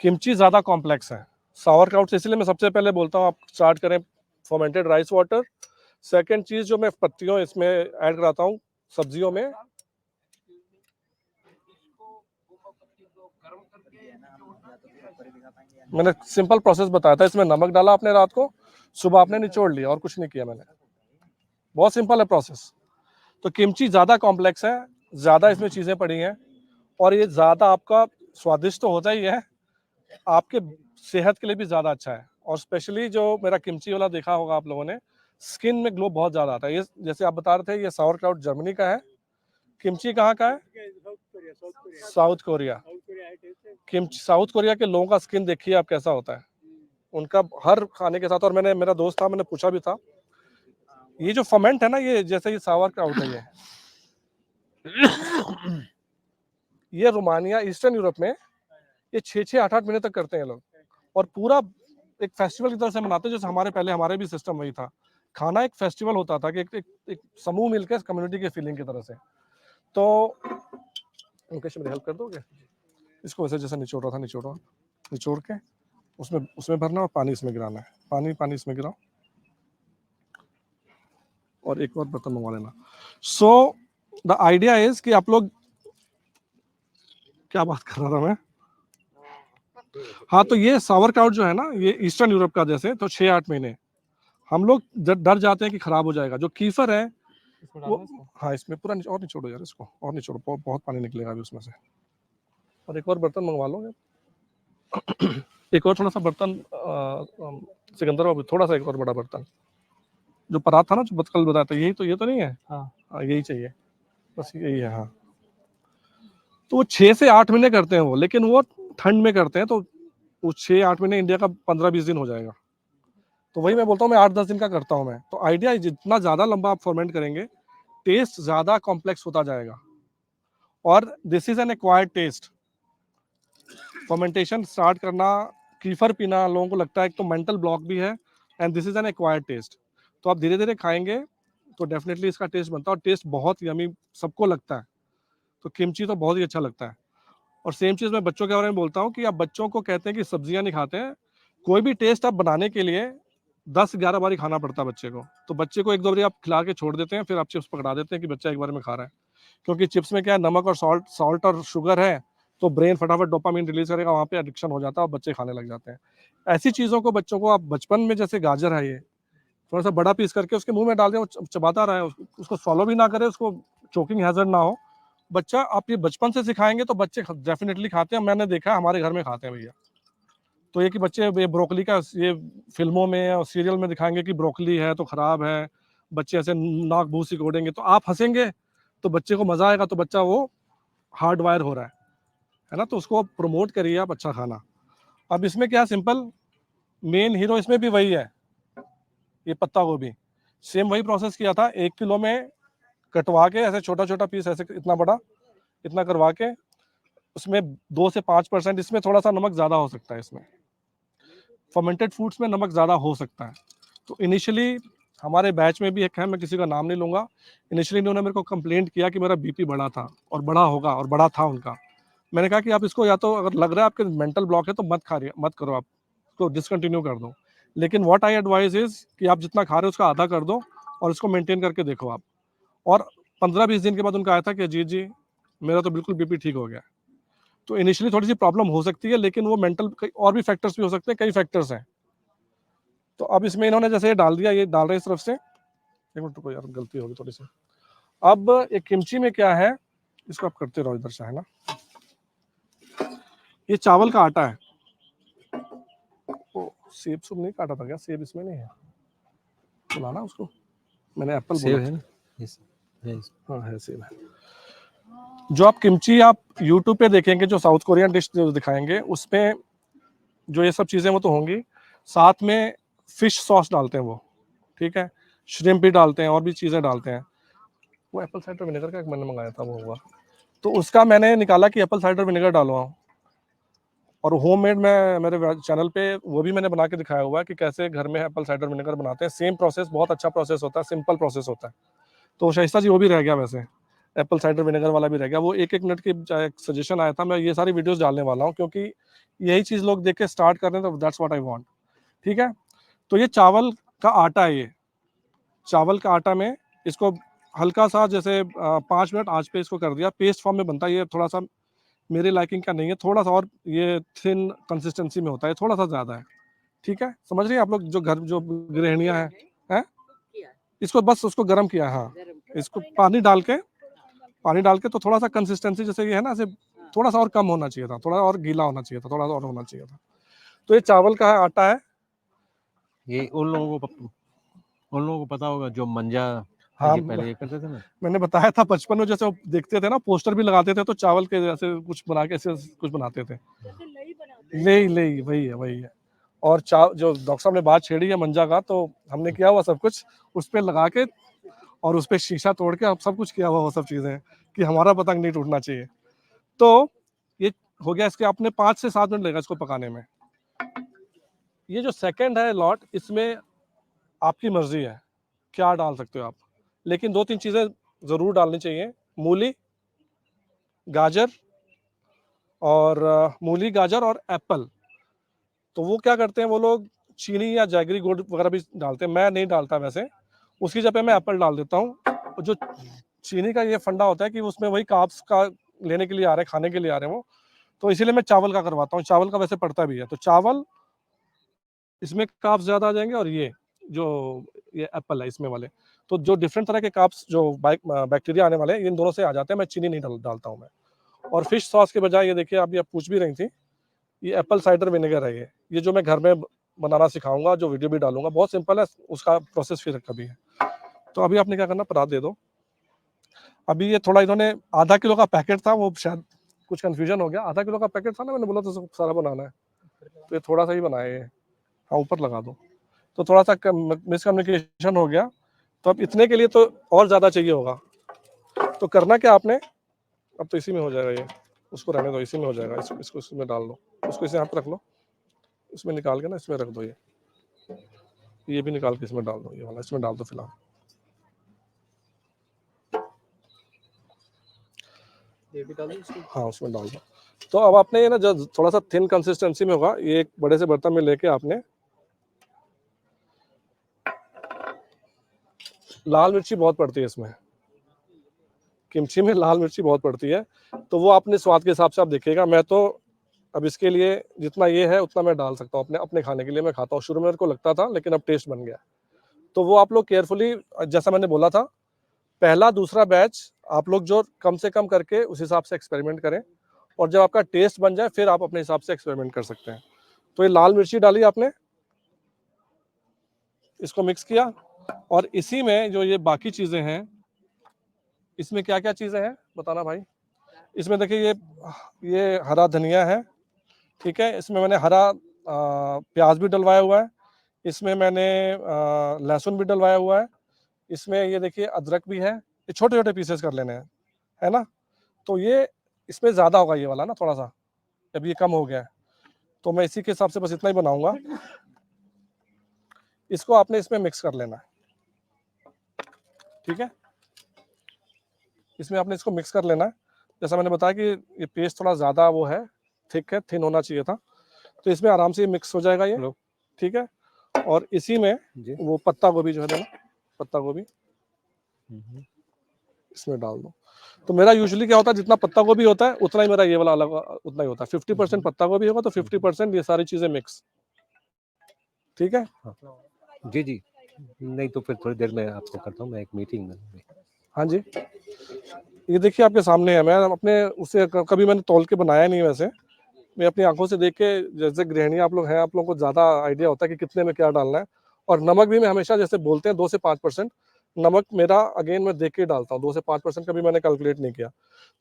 किमची ज़्यादा कॉम्प्लेक्स है सावर क्राउट से, इसलिए मैं सबसे पहले बोलता हूँ आप स्टार्ट करें फर्मेंटेड राइस वाटर। सेकंड चीज़ जो मैं पत्तियों इसमें ऐड कराता हूँ सब्जियों में, मैंने सिंपल प्रोसेस बताया था। इसमें नमक डाला आपने रात को, सुबह आपने निचोड़ लिया, और कुछ नहीं किया मैंने, बहुत सिंपल है प्रोसेस। तो किमची ज़्यादा कॉम्प्लेक्स है, ज़्यादा इसमें चीज़ें पड़ी हैं, और ये ज़्यादा आपका स्वादिष्ट तो होता ही है, आपके सेहत के लिए भी ज़्यादा अच्छा है। और स्पेशली जो मेरा किमची वाला देखा होगा आप लोगों ने, स्किन में ग्लो बहुत ज़्यादा आता है। ये जैसे आप बता रहे थे, ये सावर क्राउट जर्मनी का है, किमची कहाँ का है? South Korea. Kimchi south Korea के लोगों का स्किन देखिए आप कैसा होता है, उनका हर खाने के साथ। और मैंने, मेरा दोस्त था, मैंने पूछा भी था, ये जो फर्मेंट है ना, ये जैसे ये सावर क्राउट है, ये रोमानिया, ईस्टर्न यूरोप में ये 6-6, 8-8 महीने तक करते हैं लोग, और पूरा एक फेस्टिवल की तरह से मनाते हैं। जैसे हमारे पहले, हमारे भी सिस्टम वही था, खाना एक फेस्टिवल होता था कि एक समूह मिलकर कम्युनिटी के फीलिंग की तरह से। तो मुकेश मेरी हेल्प कर दोगे? इसको वैसे जैसे निचोड़ रहा था, निचोड़ के उसमें भरना और पानी इसमें गिराना है, पानी इसमें गिराओ, और एक और बर्तन मंगवा लेना। सो द आइडिया इज कि आप लोग, क्या बात कर रहा था मैं, हाँ, तो ये सावर क्राउट जो है ना, ये ईस्टर्न यूरोप का, जैसे तो 6-8 महीने हम लोग डर जाते हैं कि खराब हो जाएगा। जो कीफर है वो, हाँ, इसमें पूरा और निचोड़ो यार, इसको और निचोड़ो, बहुत पानी निकलेगा अभी उसमें से। और एक और बर्तन मंगवा लो यार, एक और थोड़ा सा बर्तन, सिकंदर बाबू, थोड़ा सा एक और बड़ा बर्तन, जो परात था ना, जो कल बताया था, यही तो, ये तो नहीं है? हाँ, यही चाहिए, बस यही है। हाँ, तो वो 6 से 8 महीने करते हैं वो, लेकिन वो ठंड में करते हैं, तो वो 6-8 महीने इंडिया का 15-20 दिन हो जाएगा। तो वही मैं बोलता हूँ, मैं 8-10 दिन का करता हूँ मैं। तो आइडिया, जितना ज्यादा लंबा आप फॉर्मेंट करेंगे, टेस्ट ज्यादा कॉम्प्लेक्स होता जाएगा, और this is an acquired taste. Fermentation start करना, कीफर पीना, लोगों को लगता है एक तो मेंटल ब्लॉक भी है, and this is an acquired taste. तो आप धीरे धीरे खाएंगे तो डेफिनेटली इसका टेस्ट बनता है, और टेस्ट बहुत यमी सबको लगता है। तो किमची तो बहुत ही अच्छा लगता है। और सेम चीज मैं बच्चों के बारे में बोलता हूँ कि आप बच्चों को कहते हैं कि सब्जियां नहीं खाते हैं, कोई भी टेस्ट आप बनाने के लिए 10-11 बारी खाना पड़ता है बच्चे को। तो बच्चे को 1-2 बारी आप खिला के छोड़ देते हैं, फिर आप चिप्स पकड़ा देते हैं कि बच्चा एक बार में खा रहा है, क्योंकि चिप्स में क्या है, नमक और सॉल्ट और शुगर है, तो ब्रेन फटाफट डोपामिन रिलीज करेगा, वहाँ पे एडिक्शन हो जाता है और बच्चे खाने लग जाते हैं। ऐसी चीज़ों को बच्चों को आप बचपन में, जैसे गाजर है, ये थोड़ा सा बड़ा पीस करके उसके मुंह में डाल दें, वो चबाता रहे, उसको फॉलो भी ना करे, उसको चोकिंग हैजर्ड ना हो, बच्चा, आप ये बचपन से सिखाएंगे तो बच्चे डेफिनेटली खाते हैं। मैंने देखा है, हमारे घर में खाते हैं भैया। तो ये कि बच्चे, ये ब्रोकली का, ये फिल्मों में और सीरियल में दिखाएंगे कि ब्रोकली है तो खराब है, बच्चे ऐसे नाक भूस सिकोड़ेंगे, तो आप हंसेंगे तो बच्चे को मजा आएगा, तो बच्चा वो हार्ड वायर हो रहा है ना। तो उसको प्रमोट करिए आप अच्छा खाना। अब इसमें क्या, सिंपल, मेन हीरो इसमें भी वही है, ये पत्ता गोभी। सेम वही प्रोसेस किया था, 1 किलो में कटवा के ऐसे छोटा छोटा पीस, ऐसे इतना बड़ा, इतना करवा के, उसमें 2 से 5%, इसमें थोड़ा सा नमक ज्यादा हो सकता है, इसमें फर्मेंटेड फूड्स में नमक ज्यादा हो सकता है। तो इनिशियली हमारे बैच में भी एक है, मैं किसी का नाम नहीं लूंगा, इनिशियली इन्होंने मेरे को कंप्लेंट किया कि मेरा बीपी बढ़ा था, और बढ़ा होगा, और बढ़ा था उनका। मैंने कहा कि आप इसको, या तो अगर लग रहा है आपके मेंटल ब्लॉक है तो मत करो, आप इसको डिसकंटिन्यू कर दो। लेकिन व्हाट आई एडवाइज इज कि आप जितना खा रहे हो उसका आधा कर दो, और इसको मेंटेन करके देखो आप। और 15-20 दिन के बाद उनका आया था कि अजीत जी, मेरा तो बिल्कुल बीपी ठीक हो गया। तो इनिशियली थोड़ी सी प्रॉब्लम हो सकती है, लेकिन वो मेंटल और भी फैक्टर्स भी हो सकते हैं, कई फैक्टर्स हैं। तो अब इसमें इन्होंने जैसे ये डाल दिया, ये डाल रहे हैं इस तरफ से, एक मिनट रुको यार, गलती होगी थोड़ी सी। अब ये किमची में क्या है, इसको आप करते रहो इधर से, है ना। ये चावल का आटा है। सेब सुब नहीं काटा था क्या? सेब इसमें नहीं है, बुलाना उसको, मैंने एप्पल सेब बोला है था। ना? Yes. Yes. हाँ है, सेब है। जो आप किमची आप यूट्यूब पे देखेंगे, जो साउथ कोरियन डिश जो दिखाएंगे, उसमें जो ये सब चीजें वो तो होंगी, साथ में फिश सॉस डालते हैं वो, ठीक है, श्रिम्प भी डालते हैं, और भी चीजें डालते हैं। वो एप्पल साइडर विनेगर का एक मैंने मंगाया था, वो हुआ, तो उसका मैंने निकाला कि एप्पल साइडर विनेगर डालो, और होममेड मैं मेरे चैनल पे वो भी मैंने बना के दिखाया हुआ है कि कैसे घर में एप्पल साइडर विनेगर बनाते हैं। सेम प्रोसेस, बहुत अच्छा प्रोसेस होता है, सिंपल प्रोसेस होता है। तो शाइस्ता जी वो भी रह गया, वैसे एप्पल साइडर विनेगर वाला भी रह गया। वो 1-1 मिनट की सजेशन आया था, मैं ये सारी वीडियोस डालने वाला हूँ, क्योंकि यही चीज लोग देख के स्टार्ट कर रहे हैं, तो दैट्स व्हाट आई वांट। ठीक है, तो ये चावल का आटा है, ये चावल का आटा में इसको हल्का सा, जैसे 5 मिनट आंच पे इसको कर दिया, पेस्ट फॉर्म में बनता है। ये थोड़ा सा मेरे लाइकिंग का नहीं है, थोड़ा सा और ये थिन कंसिस्टेंसी में होता है, थोड़ा सा ज्यादा है। ठीक है, समझ रही हैं आप लोग, जो घर जो गृहिणियां हैं, इसको बस उसको गर्म किया, हाँ, इसको पानी डाल के तो थोड़ा सा कंसिस्टेंसी जैसे ये है ना, ऐसे थोड़ा सा और कम होना चाहिए था, थोड़ा और गीला होना चाहिए था, थोड़ा और होना चाहिए था। तो ये चावल का आटा है। ये उन लोगों को पता होगा जो मंजा हाँ, ये पहले ये करते थे ना। मैंने बताया था बचपन में, जैसे वो देखते थे ना, पोस्टर भी लगाते थे, तो चावल के जैसे कुछ बना के ऐसे कुछ बनाते थे। जैसे लई बनाते ले वही है, वही है। और जो डॉक्टर साहब ने बात छेड़ी है मंजा का, तो हमने किया हुआ सब कुछ उस पर लगा के और उस पर शीशा तोड़ के अब सब कुछ किया हुआ वो सब चीज़ें कि हमारा पतंग नहीं टूटना चाहिए। तो ये हो गया, इसके आपने 5 से 7 मिनट लगेगा इसको पकाने में। ये जो सेकंड है लॉट, इसमें आपकी मर्जी है क्या डाल सकते हो आप, लेकिन 2-3 चीज़ें ज़रूर डालनी चाहिए। मूली, गाजर और एप्पल। तो वो क्या करते हैं वो लोग, चीनी या जैगरी गुड़ वगैरह भी डालते हैं, मैं नहीं डालता वैसे। उसकी जगह मैं एप्पल डाल देता हूँ। जो चीनी का ये फंडा होता है कि उसमें वही कार्ब्स का लेने के लिए आ रहे हैं, खाने के लिए आ रहे हैं वो, तो इसीलिए मैं चावल का करवाता हूँ। चावल का वैसे पड़ता भी है, तो चावल इसमें कार्ब्स ज़्यादा आ जाएंगे, और ये एप्पल है इसमें वाले, तो जो डिफरेंट तरह के कार्ब्स जो बैक्टीरिया आने वाले हैं इन दोनों से आ जाते हैं। मैं चीनी नहीं डालता हूँ मैं। और फिश सॉस के बजाय ये देखिए, आप पूछ भी रही थी, ये एप्पल साइडर विनेगर है। ये जो मैं घर में बनाना सिखाऊंगा, जो वीडियो भी डालूंगा, बहुत सिंपल है, उसका प्रोसेस फिर कभी है। तो अभी आपने क्या करना, परात दे दो। अभी ये थोड़ा इन्होंने आधा किलो का पैकेट था, वो शायद कुछ कंफ्यूजन हो गया। आधा किलो का पैकेट था ना, मैंने बोला था सारा बनाना है, तो ये थोड़ा सा ही बनाए ये। हाँ, ऊपर लगा दो। तो थोड़ा सा मिसकम्युनिकेशन हो गया। तो अब इतने के लिए तो और ज़्यादा चाहिए होगा, तो करना क्या आपने, अब तो इसी में हो जाएगा ये, उसको रहने दो, इसी में हो जाएगा। इसको इसमें डाल दो, उसको इसे यहाँ पर रख लो, इसमें निकाल के ना इसमें रख दो। ये भी निकाल के इसमें डाल दो, ये वाला इसमें डाल दो फिलहाल। ये भी डाल दो इसको? हाँ, उसमें डाल दो। तो अब आपने ये ना, जो थोड़ा सा थिन कंसिस्टेंसी में होगा, ये एक बड़े से बर्तन में लेके आपने, लाल मिर्ची बहुत पड़ती है इसमें, किमची में लाल मिर्ची बहुत पड़ती है, तो वो अपने स्वाद के हिसाब से आप देखिएगा। मैं तो अब इसके लिए जितना ये है उतना मैं डाल सकता हूँ, अपने खाने के लिए मैं खाता हूँ। शुरू में मेरे को लगता था, लेकिन अब टेस्ट बन गया। तो वो आप लोग केयरफुली, जैसा मैंने बोला था, पहला दूसरा बैच आप लोग जो कम से कम करके उस हिसाब से एक्सपेरिमेंट करें, और जब आपका टेस्ट बन जाए फिर आप अपने हिसाब से एक्सपेरिमेंट कर सकते हैं। तो ये लाल मिर्ची डाली आपने, इसको मिक्स किया, और इसी में जो ये बाकी चीज़ें हैं, इसमें क्या क्या चीज़ें हैं बताना भाई। इसमें देखिए, ये हरा धनिया है, ठीक है। इसमें मैंने हरा प्याज भी डलवाया हुआ है, इसमें मैंने लहसुन भी डलवाया हुआ है, इसमें ये देखिए अदरक भी है। ये छोटे छोटे पीसेस कर लेने हैं, है ना। तो ये इसमें ज़्यादा होगा ये वाला ना, थोड़ा सा अब ये कम हो गया है, तो मैं इसी के हिसाब से बस इतना ही बनाऊंगा। इसको आपने इसमें मिक्स कर लेना है, ठीक है। इसमें आपने इसको मिक्स कर लेना है। जैसा मैंने बताया कि ये पेस्ट थोड़ा ज़्यादा वो है, थिक है, थिन होना चाहिए था। तो इसमें आराम से मिक्स हो जाएगा ये, ठीक है। और इसी में वो पत्ता गोभी जो है ना, पत्ता गोभी इसमें डाल दो। तो मेरा यूजुअली क्या होता है, जितना पत्ता गोभी होता है उतना ही मेरा ये वाला अलग उतना ही होता है। 50% पत्ता गोभी होगा तो 50% ये सारी चीज़ें मिक्स, ठीक है। जी जी, नहीं तो फिर थोड़ी देर में आपको करता हूँ, मैं एक मीटिंग में। हाँ जी, ये देखिए आपके सामने है। मैं अपने उसे कभी मैंने तौल के बनाया नहीं, वैसे मैं अपनी आंखों से देख के, जैसे गृहिणी आप लोग हैं, आप लोगों को ज़्यादा आइडिया होता है कि कितने में क्या डालना है। और नमक भी मैं हमेशा, जैसे बोलते हैं 2 से 5%, नमक मेरा अगेन मैं देख के डालता हूँ। 2 से 5% कभी मैंने कैलकुलेट नहीं किया।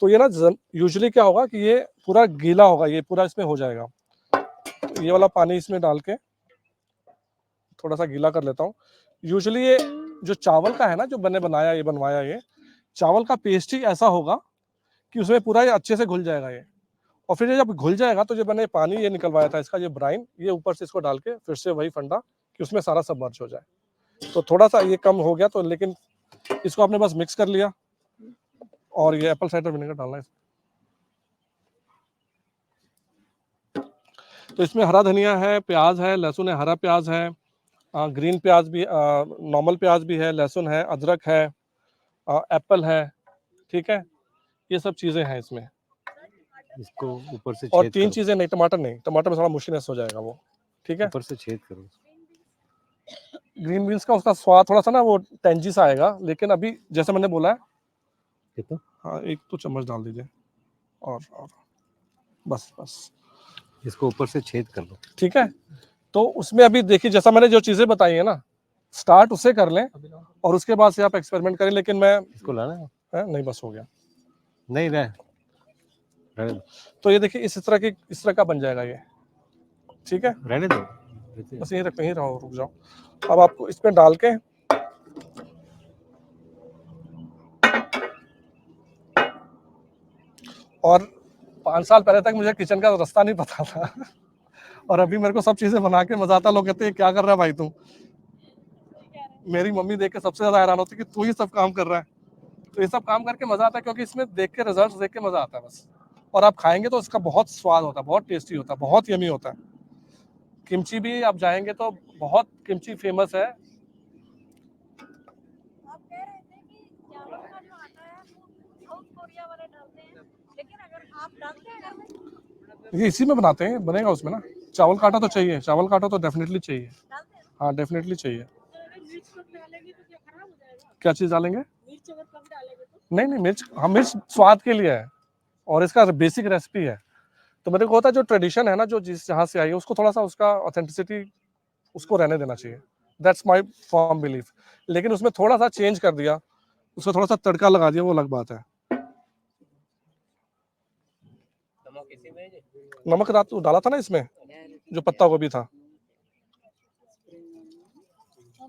तो ये ना यूजुअली क्या होगा कि ये पूरा गीला होगा, ये पूरा इसमें हो जाएगा। तो ये वाला पानी इसमें डाल के थोड़ा सा गीला कर लेता हूँ। यूजुअली ये जो चावल का है ना, जो मैंने बनवाया ये चावल का पेस्ट ही ऐसा होगा कि उसमें पूरा ये अच्छे से घुल जाएगा ये। और फिर ये जब घुल जाएगा तो जो मैंने पानी ये निकलवाया था इसका, ये ब्राइन, ये ऊपर से इसको डाल के फिर से वही फंडा कि उसमें सारा सब मर्ज हो जाए। तो थोड़ा सा ये कम हो गया, तो लेकिन इसको आपने बस मिक्स कर लिया, और ये एप्पल साइडर विनेगर डालना है। तो इसमें हरा धनिया है, प्याज है, लहसुन है, हरा प्याज है, ग्रीन प्याज भी, नॉर्मल प्याज भी है, लहसुन है, अदरक है, एप्पल है, ठीक है। ये सब चीज़ें हैं इसमें। इसको ऊपर से और छेद 3 करो। चीज़ें नहीं, टमाटर नहीं, टमाटर में थोड़ा मुश्किलनेस हो जाएगा वो, ठीक है। ऊपर से छेद करो। ग्रीन बीन्स का उसका स्वाद थोड़ा सा ना वो टेंजी सा आएगा, लेकिन अभी जैसे मैंने बोला है, कितना? हाँ 1 तो चम्मच डाल दीजिए, और बस इसको ऊपर से छेद कर लो। ठीक है। तो उसमें अभी देखिए, जैसा मैंने जो चीज़ें बताई है ना, स्टार्ट उससे कर लें और उसके बाद से आप एक्सपेरिमेंट करें। लेकिन मैं इसको लाना है? नहीं, बस हो गया। नहीं रहने दो। तो ये देखिए इस तरह का बन जाएगा ये, ठीक है। रहने दो। बस यहीं रहो, रुक जाओ। अब आपको इसमें डाल के और 5 साल पहले तक मुझे किचन का रास्ता नहीं पता था और अभी मेरे को सब चीजें बना के मजा आता। लोग कहते हैं क्या कर रहा है भाई तू। मेरी मम्मी देख के सबसे ज्यादा हैरान होती है कि तू ही सब काम कर रहा है। तो ये सब काम करके मजा आता है क्योंकि इसमें देख के रिजल्ट देख के मजा आता है बस। और आप खाएंगे तो इसका बहुत स्वाद होता है, बहुत टेस्टी होता है, बहुत यमी होता है। किमची भी आप जाएंगे तो बहुत किमची फेमस है। आप कह रहे थे कि चावल का जो आटा है वो साउथ कोरिया वाले डालते हैं, लेकिन अगर आप डालते हैं घर में ये इसी में बनाते हैं, बनेगा उसमें ना। चावल का आटा तो चाहिए, चावल का आटा तो डेफिनेटली चाहिए। डालते हैं, हाँ डेफिनेटली चाहिए। तो अगर मिर्च कम डालेंगे तो क्या खराब हो जाएगा? क्या चीज़ डालेंगे? मिर्च अगर कम डालेंगे तो नहीं मिर्च, हाँ मिर्च स्वाद के लिए है और इसका बेसिक रेसिपी है। तो मेरे को होता है जो ट्रेडिशन है ना, जो जिस जहाँ से आई है उसको थोड़ा सा उसका ऑथेंटिसिटी उसको रहने देना चाहिए। That's my firm belief. लेकिन उसमें थोड़ा सा चेंज कर दिया, उसमें थोड़ा सा तड़का लगा दिया, वो अलग बात है। नमक रात को डाला था ना इसमें, जो पत्ता गोभी था।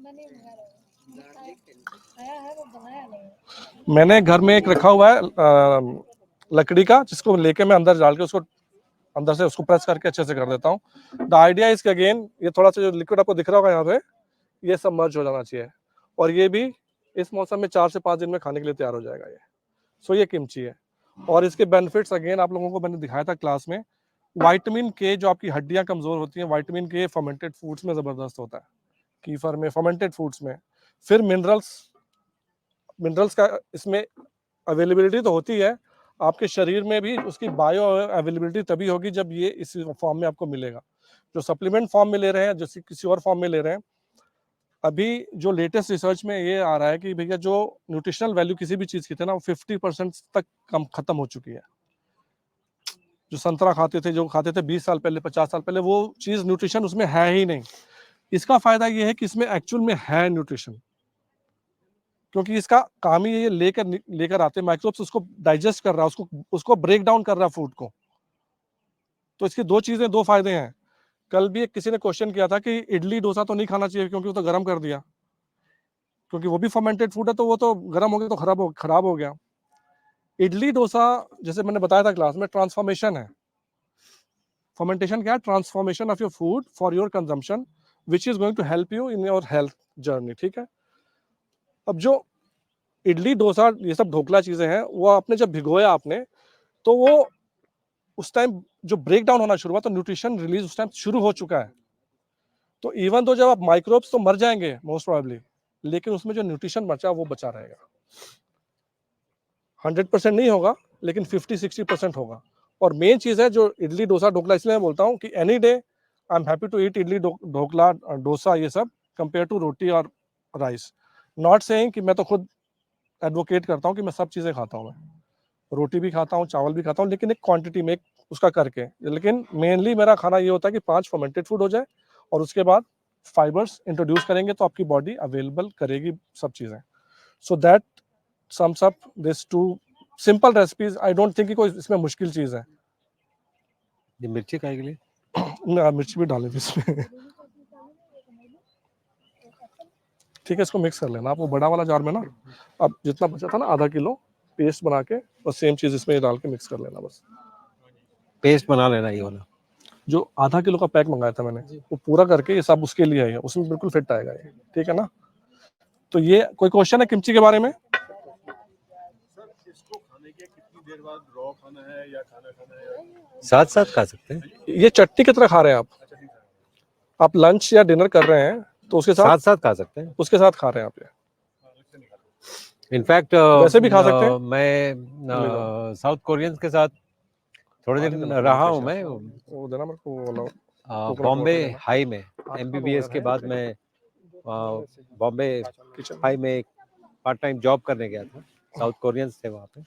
मैंने खाया है, वो बनाया नहीं। मैंने घर में एक रखा हुआ है लकड़ी का, जिसको लेके मैं अंदर डाल के उसको अंदर से उसको प्रेस करके अच्छे से कर देता हूँ। द आइडिया इज अगेन, ये थोड़ा सा जो लिक्विड आपको दिख रहा होगा यहाँ पे, ये सब मर्ज हो जाना चाहिए और ये भी इस मौसम में 4 से 5 दिन में खाने के लिए तैयार हो जाएगा ये। सो ये किमची है और इसके बेनिफिट्स अगेन आप लोगों को मैंने दिखाया था क्लास में। विटामिन के, जो आपकी हड्डियां कमजोर होती हैं, विटामिन के फर्मेंटेड फूड्स में जबरदस्त होता है, कीफर में, फर्मेंटेड फूड्स में। फिर मिनरल्स का इसमें अवेलेबिलिटी तो होती है, आपके शरीर में भी उसकी बायो अवेलेबिलिटी तभी होगी जब ये इस फॉर्म में आपको मिलेगा। जो सप्लीमेंट फॉर्म में ले रहे हैं, जो किसी और फॉर्म में ले रहे हैं, अभी जो लेटेस्ट रिसर्च में ये आ रहा है कि भैया जो न्यूट्रिशनल वैल्यू किसी भी चीज की थी ना, वो 50% तक कम खत्म हो चुकी है। जो संतरा खाते थे, जो खाते थे 20 साल पहले, 50 साल पहले, वो चीज न्यूट्रिशन उसमें है ही नहीं। इसका फायदा ये है कि इसमें एक्चुअल में है न्यूट्रिशन, क्योंकि इसका काम ही ये लेकर आते हैं माइक्रोब्स, उसको डाइजेस्ट कर रहा है, उसको ब्रेक डाउन कर रहा है फूड को। तो इसकी दो चीजें, दो फायदे हैं। कल भी एक किसी ने क्वेश्चन किया था कि इडली डोसा तो नहीं खाना चाहिए क्योंकि वो तो गर्म कर दिया, क्योंकि वो भी फर्मेंटेड फूड है, तो वो तो गर्म हो गया तो खराब हो गया। इडली डोसा, जैसे मैंने बताया था क्लास में, ट्रांसफॉर्मेशन है। फर्मेंटेशन क्या है? Transformation of your food for your consumption, which is going to help you in your health journey. ठीक है। अब जो इडली डोसा ये सब ढोकला चीजें हैं, वो आपने जब भिगोया आपने, तो वो उस टाइम जो ब्रेक डाउन होना शुरू हुआ, तो न्यूट्रिशन रिलीज उस टाइम शुरू हो चुका है। तो इवन तो जब आप माइक्रोब्स तो मर जाएंगे मोस्ट प्रोबेबली, लेकिन उसमें जो न्यूट्रिशन बचा वो बचा रहेगा। 100% नहीं होगा, लेकिन 50-60% होगा। और मेन चीज है जो इडली डोसा ढोकला, इसलिए मैं बोलता हूँ कि any day I am happy to eat idli dhokla dosa ये सब कंपेयर टू रोटी और राइस। नॉट सेइंग कि मैं तो खुद एडवोकेट करता हूँ कि मैं सब चीजें खाता हूँ, मैं रोटी भी खाता हूँ, चावल भी खाता हूँ, लेकिन एक क्वांटिटी में, एक उसका करके। लेकिन मेनली मेरा खाना ये होता है कि 5 फर्मेंटेड फूड हो जाए और उसके बाद फाइबर्स इंट्रोड्यूस करेंगे तो आपकी बॉडी अवेलेबल करेगी सब चीजें। So that sums up this two simple recipes. I don't think कि कोई इसमें मुश्किल चीज है। ये मिर्ची खाए के लिए ना, मिर्ची भी डालेंगे इसमें। ठीक है, इसको मिक्स कर लेना आप। वो बड़ा वाला जार में ना, अब जितना बचा था ना, आधा किलो पेस्ट बना के बस सेम चीज इसमें डाल के मिक्स कर लेना बस। पेस्ट बना लेना ये वाला। जो आधा किलो का पैक मंगाया था मैंने, वो पूरा करके ये सब उसके लिए है, उसमें बिल्कुल फिट आएगा ये। ठीक है ना। तो ये कोई क्वेश्चन है किमची के बारे में? साथ साथ खा सकते हैं, ये चटनी की तरह खा रहे हैं आप लंच या डिनर कर रहे हैं तो उसके साथ साथ साथ खा सकते हैं। उसके साथ खा रहे हैं आप ये। इनफैक्ट वैसे भी खा सकते हैं। मैं साउथ कोरियंस के साथ थोड़े दिन रहा हूँ। मैं वो देना मेरे को, वो वाला बॉम्बे हाई में MBBS के बाद मैं बॉम्बे हाई में एक पार्ट टाइम जॉब करने गया था। साउथ कोरियंस थे वहाँ पे,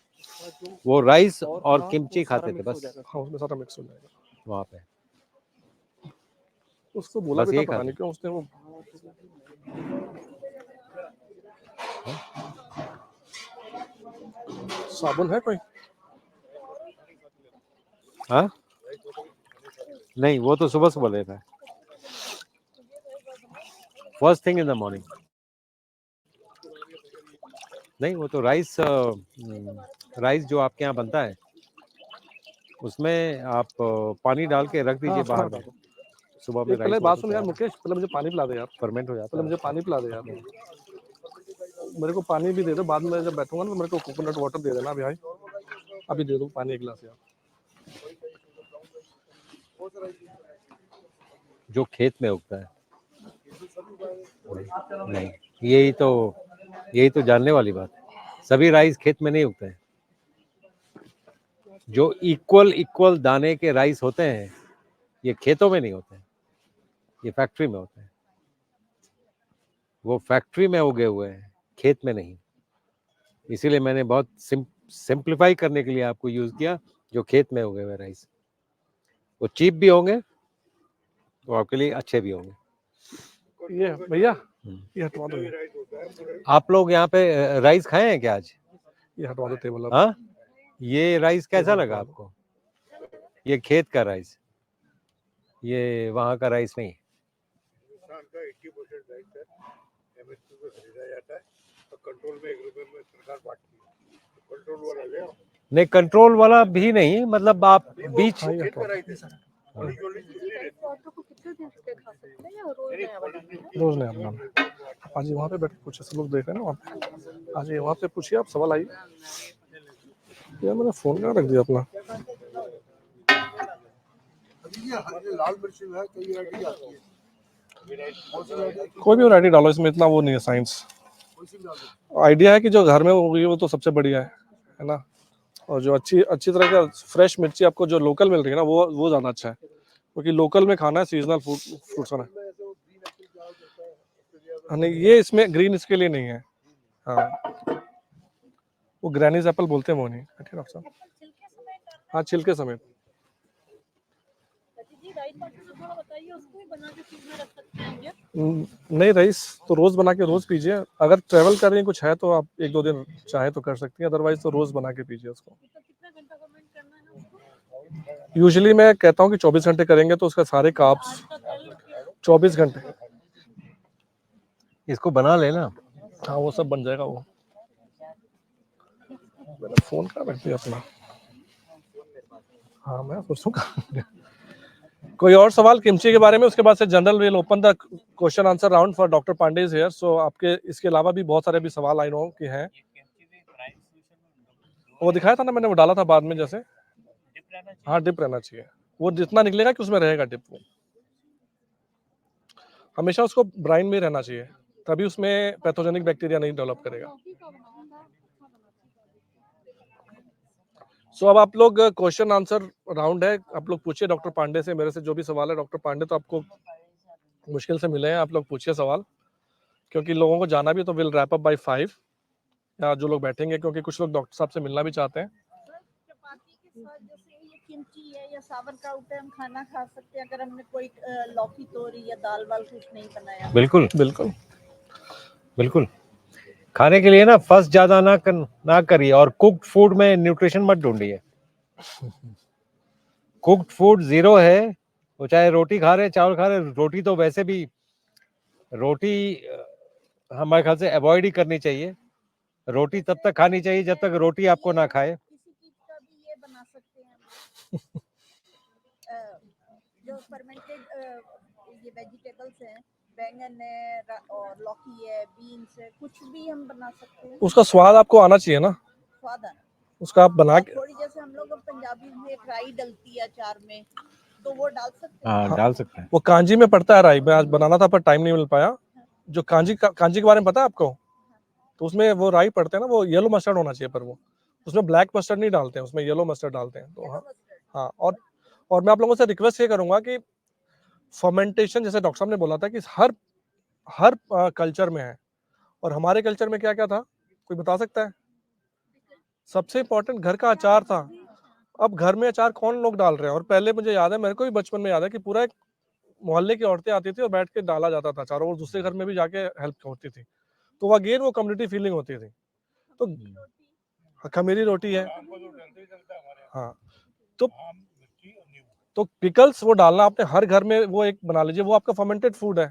वो राइस और किमची खाते थे बस। हाँ, उसमें सारा मिक्स हो जाएगा वहाँ पे उसको बोला बस भी था, ये पता खा नहीं क्यों उसने वो। साबुन है कोई? हाँ नहीं, वो तो सुबह सुबह लेना है। First thing in the morning. नहीं, वो तो राइस जो आपके यहाँ बनता है उसमें आप पानी डाल के रख दीजिए हाँ, बाहर बता में, दो। सुबह में एक पहले राइस बात वाटर सुन यार तैयार मुकेश, पहले मुझे पानी पिला दे यार, फर्मेंट हो जाता पहले है। मुझे पानी पिला दे यार, मेरे को पानी भी दे दो, बाद में जब बैठूंगा ना तो मेरे को कोकोनट वाटर दे देना भाई, अभी दे दो पानी एक गिलास यार। जो खेत में उगता है, नहीं, यही तो जानने वाली बात है। सभी राइस खेत में नहीं उगते हैं। जो इक्वल दाने के राइस होते हैं ये खेतों में नहीं होते हैं, ये फैक्ट्री में होते हैं। वो फैक्ट्री में उगे हुए हैं, खेत में नहीं। इसीलिए मैंने बहुत सिंप्लीफाई करने के लिए आपको यूज किया, जो खेत में उगे हुए राइस। वो चीप भी होंगे, वो आपके लिए अच्छे भी होंगे। ये भैया ये हटवा दो, आप लोग यहाँ पे राइस खाए हैं क्या आज? ये हटवा दो टेबल अब। हाँ, ये राइस कैसा लगा आपको? ये खेत का राइस, ये वहाँ का राइस नहीं। किसान का 80% राइस है एमएसपी पे खरीदा जाता है और कंट्रोल में 1 रुपए में सरकार बांटती है, तो कंट्रोल वाला ले आओ। नहीं, कंट्रोल वाला भी नहीं, मतलब आप बीच हाँ, ये खेत हटवा का दो। राइस है और यूजुअली दूसरी रहती वाटर को कितने दिन से खा सकते हैं या रोज नया बनाना है? रोज नहीं अपना, आज वहाँ पे बैठ के पूछे, सब लोग देख रहे हैं ना वहाँ पे, आज वहाँ पे पूछिए आप, सवाल आइए यार। मैंने फोन कहाँ रख दिया अपना? अभी ये लाल मिर्च जो है कई वैरायटी आती है, कौन सी वैरायटी? कोई भी वैरायटी डालो, इसमें इतना वो नहीं है साइंस। कोई सी भी डाल दो। आइडिया है कि जो घर में होगी वो तो सबसे बढ़िया है ना, और जो अच्छी तरह का फ्रेश मिर्ची आपको जो लोकल मिल रही है ना वो ज़्यादा अच्छा है, क्योंकि लोकल में खाना है, सीजनल फ्रूट्स खाना है। हाँ, नहीं ये इसमें ग्रीन इसके लिए नहीं है, हाँ वो ग्रैनीज एप्पल बोलते हैं वो नहीं, ठीक है डॉक्टर साहब? छिलके समेत डालना हाँ छिलके समेत। है जी, राइस वाटर से थोड़ा बताइए, उसको भी बना के फ्रिज में रख सकते हैं क्या? नहीं राइस तो रोज बना के रोज पीजिए, अगर ट्रेवल कर रही हैं कुछ है तो आप 1-2 दिन चाहे तो कर सकती हैं, अदरवाइज तो रोज बना के पीजिए उसको। तो कितना घंटा फर्मेंट करना है उसको? यूजुअली मैं कहता हूँ कि 24 घंटे करेंगे तो उसका सारे कार्ब्स आज का कल क्या? 24 घंटे, इसको बना लेना। हाँ वो सब बन जाएगा वो। मैंने फोन कहाँ रख दिया अपना? हाँ मैं सोचूंगा। कोई और सवाल किमची के बारे में? उसके बाद से general will open the question answer round for doctor Pandey is here. So आपके इसके अलावा भी बहुत सारे भी सवाल आई नो कि हैं। वो दिखाया था ना मैंने, वो डाला था बाद में, जैसे हाँ डिप रहना चाहिए, वो जितना निकलेगा कि उसमें रहेगा डिप, वो हमेशा उसको ब्राइन में रहना चाहिए, तभी उसमें पैथोजेनिक बैक्टीरिया नहीं डेवलप करेगा। सो अब आप लोग क्वेश्चन आंसर राउंड है, आप लोग पूछिए डॉक्टर पांडे से, मेरे से जो भी सवाल है। डॉक्टर पांडे तो आपको मुश्किल से मिले हैं, आप लोग पूछिए सवाल, क्योंकि लोगों को जाना भी, तो विल रैप अप बाय 5, या जो लोग बैठेंगे, क्योंकि कुछ लोग डॉक्टर साहब से मिलना भी चाहते हैं। चपाती के साथ जैसे ये किमची है या sauerkraut है, हम खाना खा सकते हैं अगर हमने कोई लौकी तोरी या दाल वाल कुछ नहीं बनाया? बिल्कुल बिल्कुल बिल्कुल। खाने के लिए ना फर्स्ट ज्यादा ना करिए, और कुक्ड फूड में न्यूट्रिशन मत ढूंढिए। कुक्ड फूड जीरो है, वो चाहे रोटी खा रहे चावल खा रहे, रोटी तो वैसे भी रोटी हमारे ख्याल से अवॉइड ही करनी चाहिए। रोटी तब तक खानी चाहिए जब तक रोटी आपको ना खाए। किसी चीज का भी ये बना सकते हैं हम लोग। जो फर्मेंटेड ये वेजिटेबल्स हैं, बैंगन है और लौकी है, बीन्स है, कुछ भी हम बना सकते हैं। उसका स्वाद आपको आना चाहिए ना, स्वाद आना। उसका आप बना के, थोड़ी जैसे हम लोग पंजाबी में एक राई डलती है अचार में, तो वो डाल सकते हैं। हाँ, डाल सकते हैं। वो कांजी में पड़ता है राई, मैं आज बनाना था पर टाइम नहीं मिल पाया। जो कांजी के बारे में पता है आपको? तो उसमें वो राई पड़ते हैं ना, वो येलो मस्टर्ड होना चाहिए, पर वो उसमें ब्लैक मस्टर्ड नहीं डालते हैं, उसमें येलो मस्टर्ड डालते हैं। तो हाँ हाँ, और मैं आप लोगों से रिक्वेस्ट ये करूंगा कि फर्मेंटेशन, जैसे डॉक्टर साहब ने बोला था कि हर कल्चर में है, और हमारे कल्चर में क्या क्या था, कोई बता सकता है? सबसे इंपॉर्टेंट घर का अचार था। अब घर में अचार कौन लोग डाल रहे हैं? और पहले मुझे याद है, मेरे को भी बचपन में याद है कि पूरा एक मोहल्ले की औरतें आती थी और बैठ के डाला जाता था अचार, और दूसरे घर में भी जाके हेल्प होती थी, तो अगेन वो कम्युनिटी फीलिंग होती थी। तो खमीरी रोटी है, हाँ, तो पिकल्स वो डालना आपने हर घर में, वो एक बना लीजिए, वो आपका फर्मेंटेड फूड है।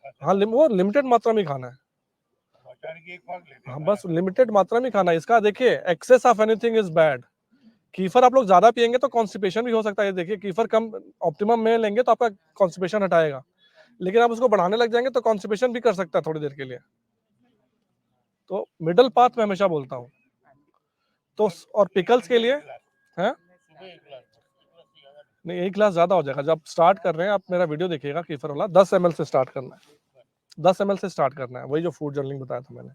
खाता हाँ वो लिमिटेड मात्रा में खाना है, है अचानक एक भाग लेते हाँ हैं बस लिमिटेड मात्रा में खाना है। इसका देखिए excess of anything is bad. Kefir आप लोग ज्यादा पियेंगे तो कॉन्स्टिपेशन भी हो सकता है। देखिए कीफर कम ऑप्टिमम में लेंगे तो आपका कॉन्स्टिपेशन हटाएगा, लेकिन आप उसको बढ़ाने लग जाएंगे तो कॉन्स्टिपेशन भी कर सकता है थोड़ी देर के लिए। तो मिडल पाथ में हमेशा बोलता हूँ। तो और पिकल्स के लिए हैं, सुबह एक गिलास नहीं 1 गिलास ज्यादा हो जाएगा। जब स्टार्ट कर रहे हैं आप मेरा वीडियो देखिएगा कीफर वाला, 10 ml से स्टार्ट करना है, 10 ml से स्टार्ट करना है, वही जो फूड जर्नलिंग बताया था मैंने।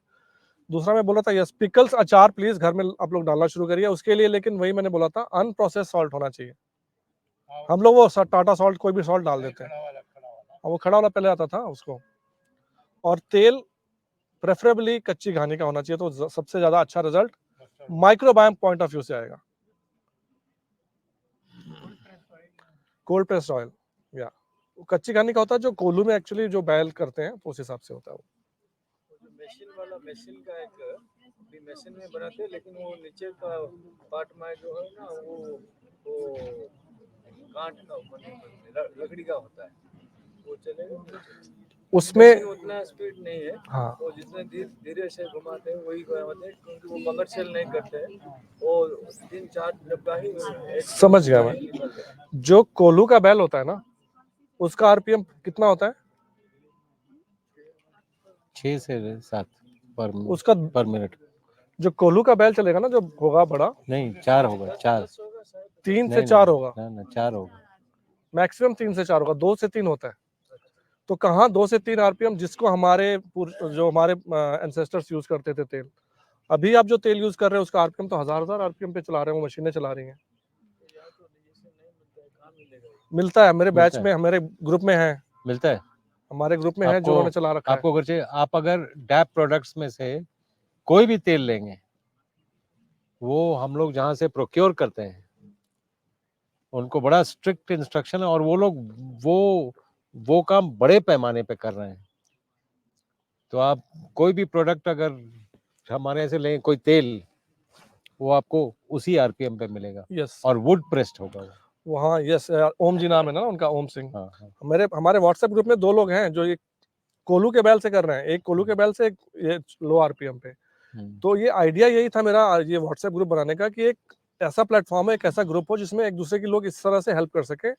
दूसरा मैं बोला था यस पिकल्स अचार प्लीज घर में आप लोग डालना शुरू करिए उसके लिए, लेकिन वही मैंने बोला था अनप्रोसेस सॉल्ट होना चाहिए। हम लोग वो टाटा सॉल्ट कोई भी सॉल्ट डाल देते हैं, खड़ा वाला और वो खड़ा वाला पहले आता था उसको। और तेल प्रेफरेबली कच्ची घानी का होना चाहिए, तो सबसे ज्यादा अच्छा result microbiome point of view से आएगा। कोल्ड प्रेस्ड ऑयल या कच्ची घानी का होता है जो कोल्हू में एक्चुअली जो बैल करते हैं तो उस हिसाब से होता है वो। मशीन वाला मशीन का एक भी मशीन में बनाते हैं, लेकिन वो नीचे का पार्ट में जो है ना वो कांट का लकड़ी का होता है, वो चलेगा उसमें मशीन उतना स्पीड नहीं है। हाँ वो जितने धीरे से घुमाते हैं वही घुमाते हैं, क्योंकि वो कमर्शियल नहीं करते हैं। वो 3-4 डब्बा ही समझ गया मैं। निकलते हैं। जो कोल्हू का बैल होता है ना उसका आरपीएम कितना होता है? 6 से 7 उसका पर मिनट। जो कोल्हू का बैल चलेगा ना जो होगा बड़ा, नहीं 4 होगा, 4 3 से नहीं 4 होगा, ना 4 होगा। मैक्सिमम 3 से 4 होगा, 2 से 3 होता है। तो कहाँ 2 से 3 आरपीएम जिसको हमारे जो हमारे एंसेस्टर्स यूज करते थे तेल, अभी आप जो तेल यूज कर रहे हैं उसका आरपीएम तो हजार आरपीएम पे चला रहे हैं, वो मशीनें चला रही हैं। मिलता है मेरे बैच में, हमारे ग्रुप में है, मिलता है हमारे ग्रुप में है जो उन्होंने चला रखा है। आपको अगर चाहिए, आप अगर डैप प्रोडक्ट्स में से कोई भी तेल लेंगे, वो हम लोग जहां से प्रोक्योर करते हैं उनको बड़ा स्ट्रिक्ट इंस्ट्रक्शन है, और वो लोग वो काम बड़े पैमाने पे कर रहे हैं। तो आप कोई भी प्रोडक्ट अगर हमारे ऐसे लें, कोई तेल, वो आपको उसी आरपीएम पे मिलेगा यस और वुड प्रेस्ड होगा वो। वहाँ यस ओम जी नाम है ना उनका, ओम सिंह। हाँ हाँ हमारे व्हाट्सएप ग्रुप में 2 लोग हैं जो ये कोल्हू के बैल से कर रहे हैं, एक कोल्हू के बैल से, एक ये लो आरपीएम पे। तो ये आइडिया यही था मेरा ये व्हाट्सएप ग्रुप बनाने का कि एक ऐसा प्लेटफॉर्म है, एक ऐसा ग्रुप हो जिसमें एक दूसरे के लोग इस तरह से हेल्प कर सके।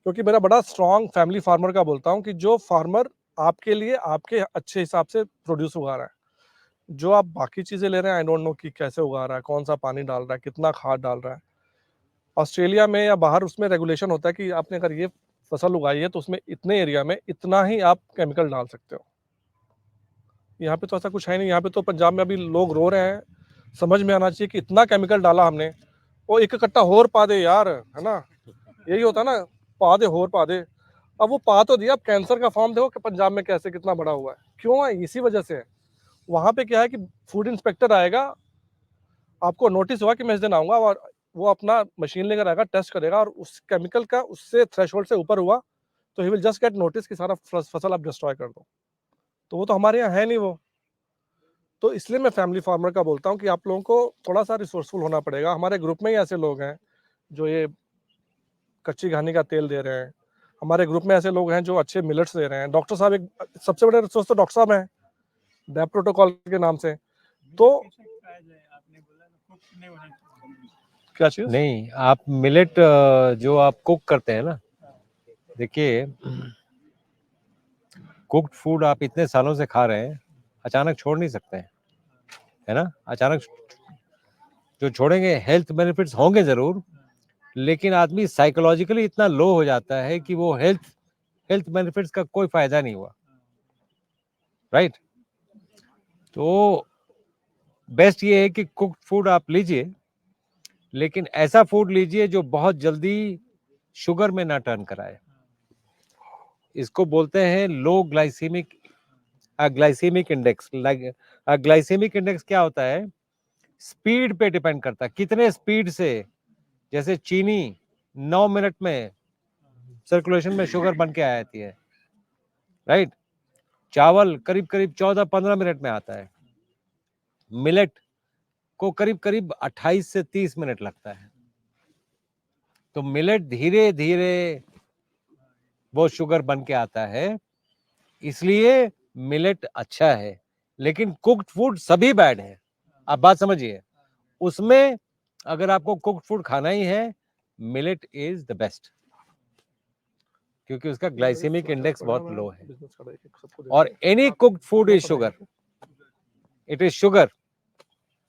क्योंकि मेरा बड़ा स्ट्रॉन्ग फैमिली फार्मर का बोलता हूँ कि जो फार्मर आपके लिए आपके अच्छे हिसाब से प्रोड्यूस उगा रहा है, जो आप बाकी चीजें ले रहे हैं आई डोंट नो कि कैसे उगा रहा है, कौन सा पानी डाल रहा है, कितना खाद डाल रहा है। ऑस्ट्रेलिया में या बाहर उसमें रेगुलेशन होता है कि आपने अगर ये फसल उगाई है तो उसमें इतने एरिया में इतना ही आप केमिकल डाल सकते हो। यहाँ पे तो ऐसा कुछ है नहीं। यहाँ पे तो पंजाब में अभी लोग रो रहे हैं, समझ में आना चाहिए कि इतना केमिकल डाला हमने, वो एक कट्टा होर पा दे यार, है ना, यही होता है ना, पा दे होर पा दे। अब वो पा तो दिया, अब कैंसर का फॉर्म देखो कि पंजाब में कैसे कितना बड़ा हुआ है, क्यों है? इसी वजह से है। वहाँ पे क्या है कि फूड इंस्पेक्टर आएगा, आपको नोटिस हुआ कि मैं इस दिन आऊंगा, और वो अपना मशीन लेकर आएगा, टेस्ट करेगा, और उस केमिकल का उससे थ्रेशोल्ड से ऊपर हुआ तो he will just get notice कि सारा फसल आप डिस्ट्रॉय कर दो। तो वो तो हमारे यहाँ है नहीं वो। तो इसलिए मैं फैमिली फार्मर का बोलता हूँ कि आप लोगों को थोड़ा सा रिसोर्सफुल होना पड़ेगा। हमारे ग्रुप में ही ऐसे लोग हैं जो ये कच्ची घानी का तेल दे रहे हैं, हमारे ग्रुप में ऐसे लोग हैं जो अच्छे मिलेट्स दे रहे हैं। डॉक्टर साहब एक सबसे बड़े रिसोर्स तो डॉक्टर साहब हैं डैप प्रोटोकॉल के नाम से। तो आपने बोला कुक नहीं होना चाहिए। क्या चीज? नहीं, आप मिलेट जो आप कुक करते हैं ना, देखिए कुक्ड फूड आप इतने सालों से खा रहे हैं, अचानक छोड़ नहीं सकते हैं, है ना। अचानक जो छोड़ेंगे हेल्थ बेनिफिट्स होंगे जरूर, लेकिन आदमी साइकोलॉजिकली इतना लो हो जाता है कि वो हेल्थ बेनिफिट्स का कोई फायदा नहीं हुआ, राइट। तो बेस्ट ये है कि कुक्ड फूड आप लीजिए, लेकिन ऐसा फूड लीजिए जो बहुत जल्दी शुगर में ना टर्न कराए। इसको बोलते हैं लो ग्लाइसेमिक इंडेक्स। ग्लाइसेमिक इंडेक्स क्या होता है? स्पीड पे डिपेंड करता है, कितने स्पीड से, जैसे चीनी 9 मिनट में सर्कुलेशन में शुगर बन के आ जाती है, राइट। चावल करीब करीब 14-15 मिनट में आता है, मिलेट को करीब करीब 28 से 30 मिनट लगता है। तो मिलेट धीरे धीरे वो शुगर बन के आता है, इसलिए मिलेट अच्छा है, लेकिन कुक्ड फूड सभी बैड है। आप बात समझिए, उसमें अगर आपको कुक्ड फूड खाना ही है, मिलेट इज द बेस्ट, क्योंकि उसका ग्लाइसेमिक इंडेक्स बहुत लो है। बिजनेस का एक सबको और any cooked food is sugar, it is sugar.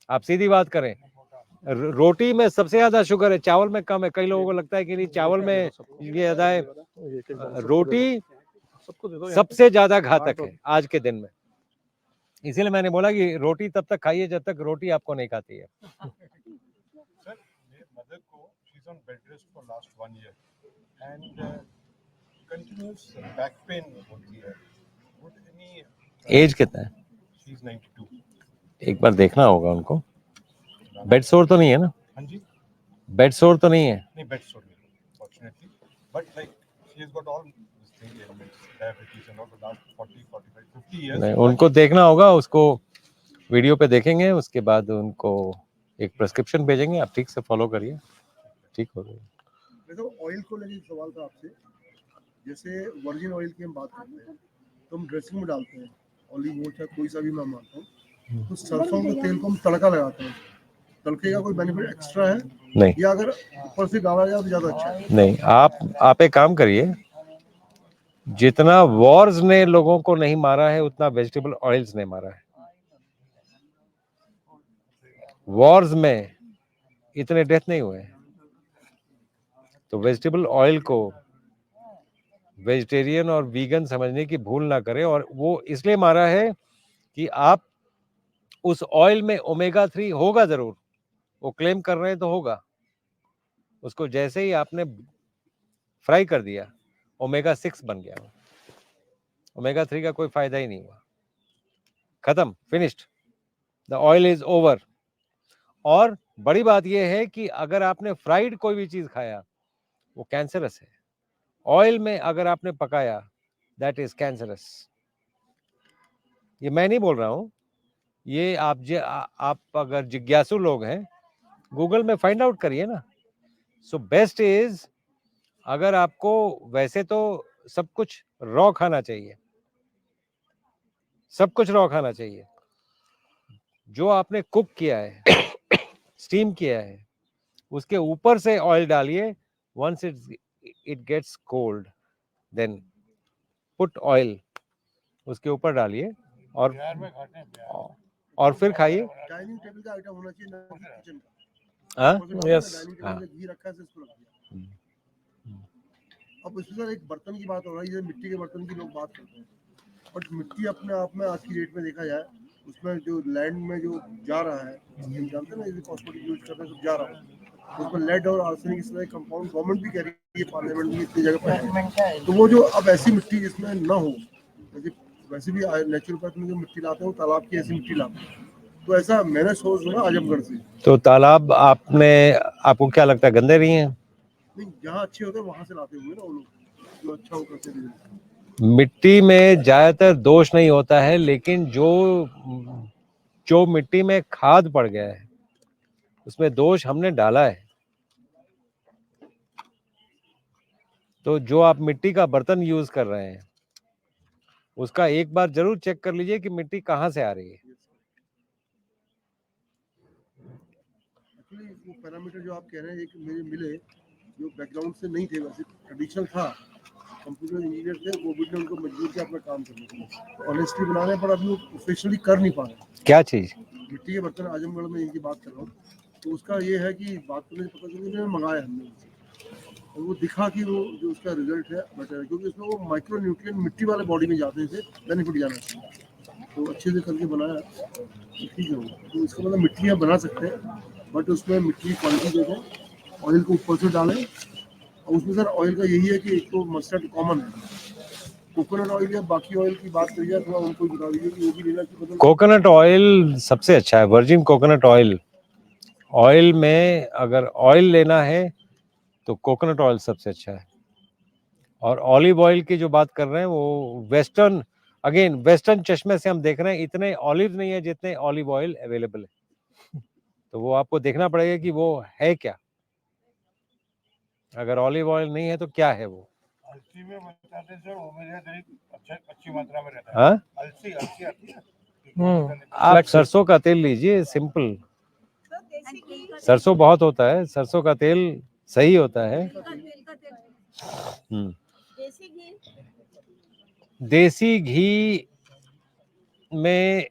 आप सीधी बात करें, रोटी में सबसे ज्यादा शुगर है, चावल में कम है। कई लोगों को लगता है कि नहीं चावल में ये ज्यादा है, रोटी सबको दे दो सबसे ज्यादा घातक है आज के दिन में। इसीलिए मैंने बोला कि रोटी तब तक खाइए जब तक रोटी आपको नहीं खाती है। सर मेरे मदर को she is on bed rest for last 1 year and continuous back pain होती है। वुड एनी एज कितना है? She is 92। एक बार देखना होगा उनको। बेड सोर तो नहीं है ना? हाँ जी, बेड सोर तो नहीं है? नहीं बेड सोर नहीं fortunately, but like she has got all this thing elements diabetes and all the last 40 45 50 years. नहीं, उनको देखना होगा, उसको वीडियो पे देखेंगे, उसके बाद उनको एक प्रेस्क्रिप्शन भेजेंगे, आप ठीक से फॉलो करिए, ठीक हो जाएगा। देखो ऑयल को लेके एक सवाल था आपसे, जैसे वर्जिन ऑयल की हम बात करते हैं तो हम ड्रेसिंग में डालते हैं, ऑलिव ऑयल या कोई सा भी मैं मानता हूँ, तो सरसों के तेल को हम तड़का लगाते हैं, तड़के का कोई बेनिफिट एक्स्ट्रा है नहीं या अगर ऊपर से डाला जाए तो ज्यादा अच्छा है? नहीं, आप एक काम करिए, जितना वॉर्स ने लोगों को नहीं मारा है उतना वेजिटेबल ऑयल्स ने मारा है। वॉर्स में इतने डेथ नहीं हुए, तो वेजिटेबल ऑयल को वेजिटेरियन और वीगन समझने की भूल ना करें। और वो इसलिए मारा है कि आप उस ऑयल में ओमेगा 3 होगा जरूर, वो क्लेम कर रहे हैं तो होगा, उसको जैसे ही आपने फ्राई कर दिया ओमेगा 6 बन गया, ओमेगा 3 का कोई फायदा ही नहीं हुआ, खत्म, finished, the oil is over. और बड़ी बात यह है कि अगर आपने फ्राइड कोई भी चीज खाया वो कैंसरस है, ऑयल में अगर आपने पकाया दैट इज कैंसरस। ये मैं नहीं बोल रहा हूं, ये आप अगर जिज्ञासु लोग हैं गूगल में फाइंड आउट करिए ना। सो बेस्ट इज, अगर आपको वैसे तो सब कुछ रॉ खाना चाहिए, सब कुछ रॉ खाना चाहिए, जो आपने कुक किया है स्टीम किया है उसके ऊपर से ऑयल डालिए, once it gets cold then put oil उसके ऊपर डालिए और फिर खाइए। डाइनिंग टेबल का आइटम होना चाहिए ना किचन का। हाँ Yes. डाइनिंग टेबल में घी रखा है इसको रख दिया। अब इसमें सर एक बर्तन की बात हो रही है, जैसे मिट्टी के बर्तन की लोग बात करते हैं, बट मिट्टी अपने आप में आज की डेट में देखा जाए उसमें जो लैंड में जो जा रहा है, हम जानते हैं ना, जैसे कॉस्मेटिक यूज कर रहे हैं सब जा रहा है, उसमें लेड और आर्सेनिक इस तरह कंपाउंड गवर्नमेंट भी कह रही है, पार्लियामेंट में इतनी जगह पर, तो वो जो अब ऐसी मिट्टी जिसमें ना हो, जैसे वैसे भी नेचुरोपैथ में जो मिट्टी लाते हैं वो तालाब की ऐसी मिट्टी लाते हैं, तो ऐसा मैंने सोच ना आजमगढ़ से। तो तालाब आपको क्या लगता है गंदे नहीं है? नहीं, जहाँ अच्छे होते हैं वहां से लाते होंगे ना वो लोग, जो अच्छा हो करते हैं। मिट्टी में ज्यादातर दोष नहीं होता है, लेकिन जो मिट्टी में खाद पड़ गया है उसमें दोष हमने डाला है। तो जो आप मिट्टी का बर्तन यूज कर रहे हैं उसका एक बार जरूर चेक कर लीजिए कि मिट्टी कहाँ से आ रही है। एक्चुअली वो पैरामीटर जो आप कह रहे हैं, एक मेरे मिले जो बैकग्राउंड से नहीं थे, वैसे ट्रेडिशनल था, कंप्यूटर इंजीनियर थे, कोविड ने उनको मजबूर किया अपना काम करने के लिए, ऑनेस्टली बना रहे हैं, पर अभी वो ऑफिशियली कर नहीं पा रहे। क्या चीज? मिट्टी के बर्तन आजमगढ़ में इनकी बात कर रहा हूँ, तो उसका ये है कि बात करने से पता चला मंगाया हमने, और वो दिखा कि वो जो उसका रिजल्ट है बेटर है, क्योंकि उसमें वो माइक्रो न्यूट्रिएंट मिट्टी वाले बॉडी में जाते थे, बेनिफिट जाना चाहिए, तो अच्छे से करके बनाया, तो ठीक है। तो इसका मतलब मिट्टी आप बना सकते हैं, बट उसमें मिट्टी की क्वालिटी देखें, ऑयल को ऊपर से डालें, और उसमें सर ऑयल का यही है कि एक तो मस्टर्ड कॉमन है, कोकोनट ऑयल या बाकी ऑयल की बात करिए, थोड़ा उनको बता दीजिए कि वो भी लेना चाहिए। बदल कोकोनट ऑयल सबसे अच्छा है, वर्जिन कोकोनट ऑयल। ऑयल में अगर ऑयल लेना है तो कोकोनट ऑयल सबसे अच्छा है। और ऑलिव ऑयल की जो बात कर रहे हैं वो वेस्टर्न, अगेन वेस्टर्न चश्मे से हम देख रहे हैं, इतने ऑलिव नहीं है जितने ऑलिव ऑयल अवेलेबल है। तो वो आपको देखना पड़ेगा कि वो है क्या, अगर ऑलिव ऑयल नहीं है तो क्या है वो। अलसी में बताते हैं सर ओमेगा 3 अच्छी मात्रा में रहता है। हाँ, अलसी अलसी आती है आप Flaxseed. सरसों का तेल लीजिए, सिंपल। तो देसी घी सरसों बहुत होता है, सरसों का तेल सही होता है। हम्म, देसी घी देसी घी में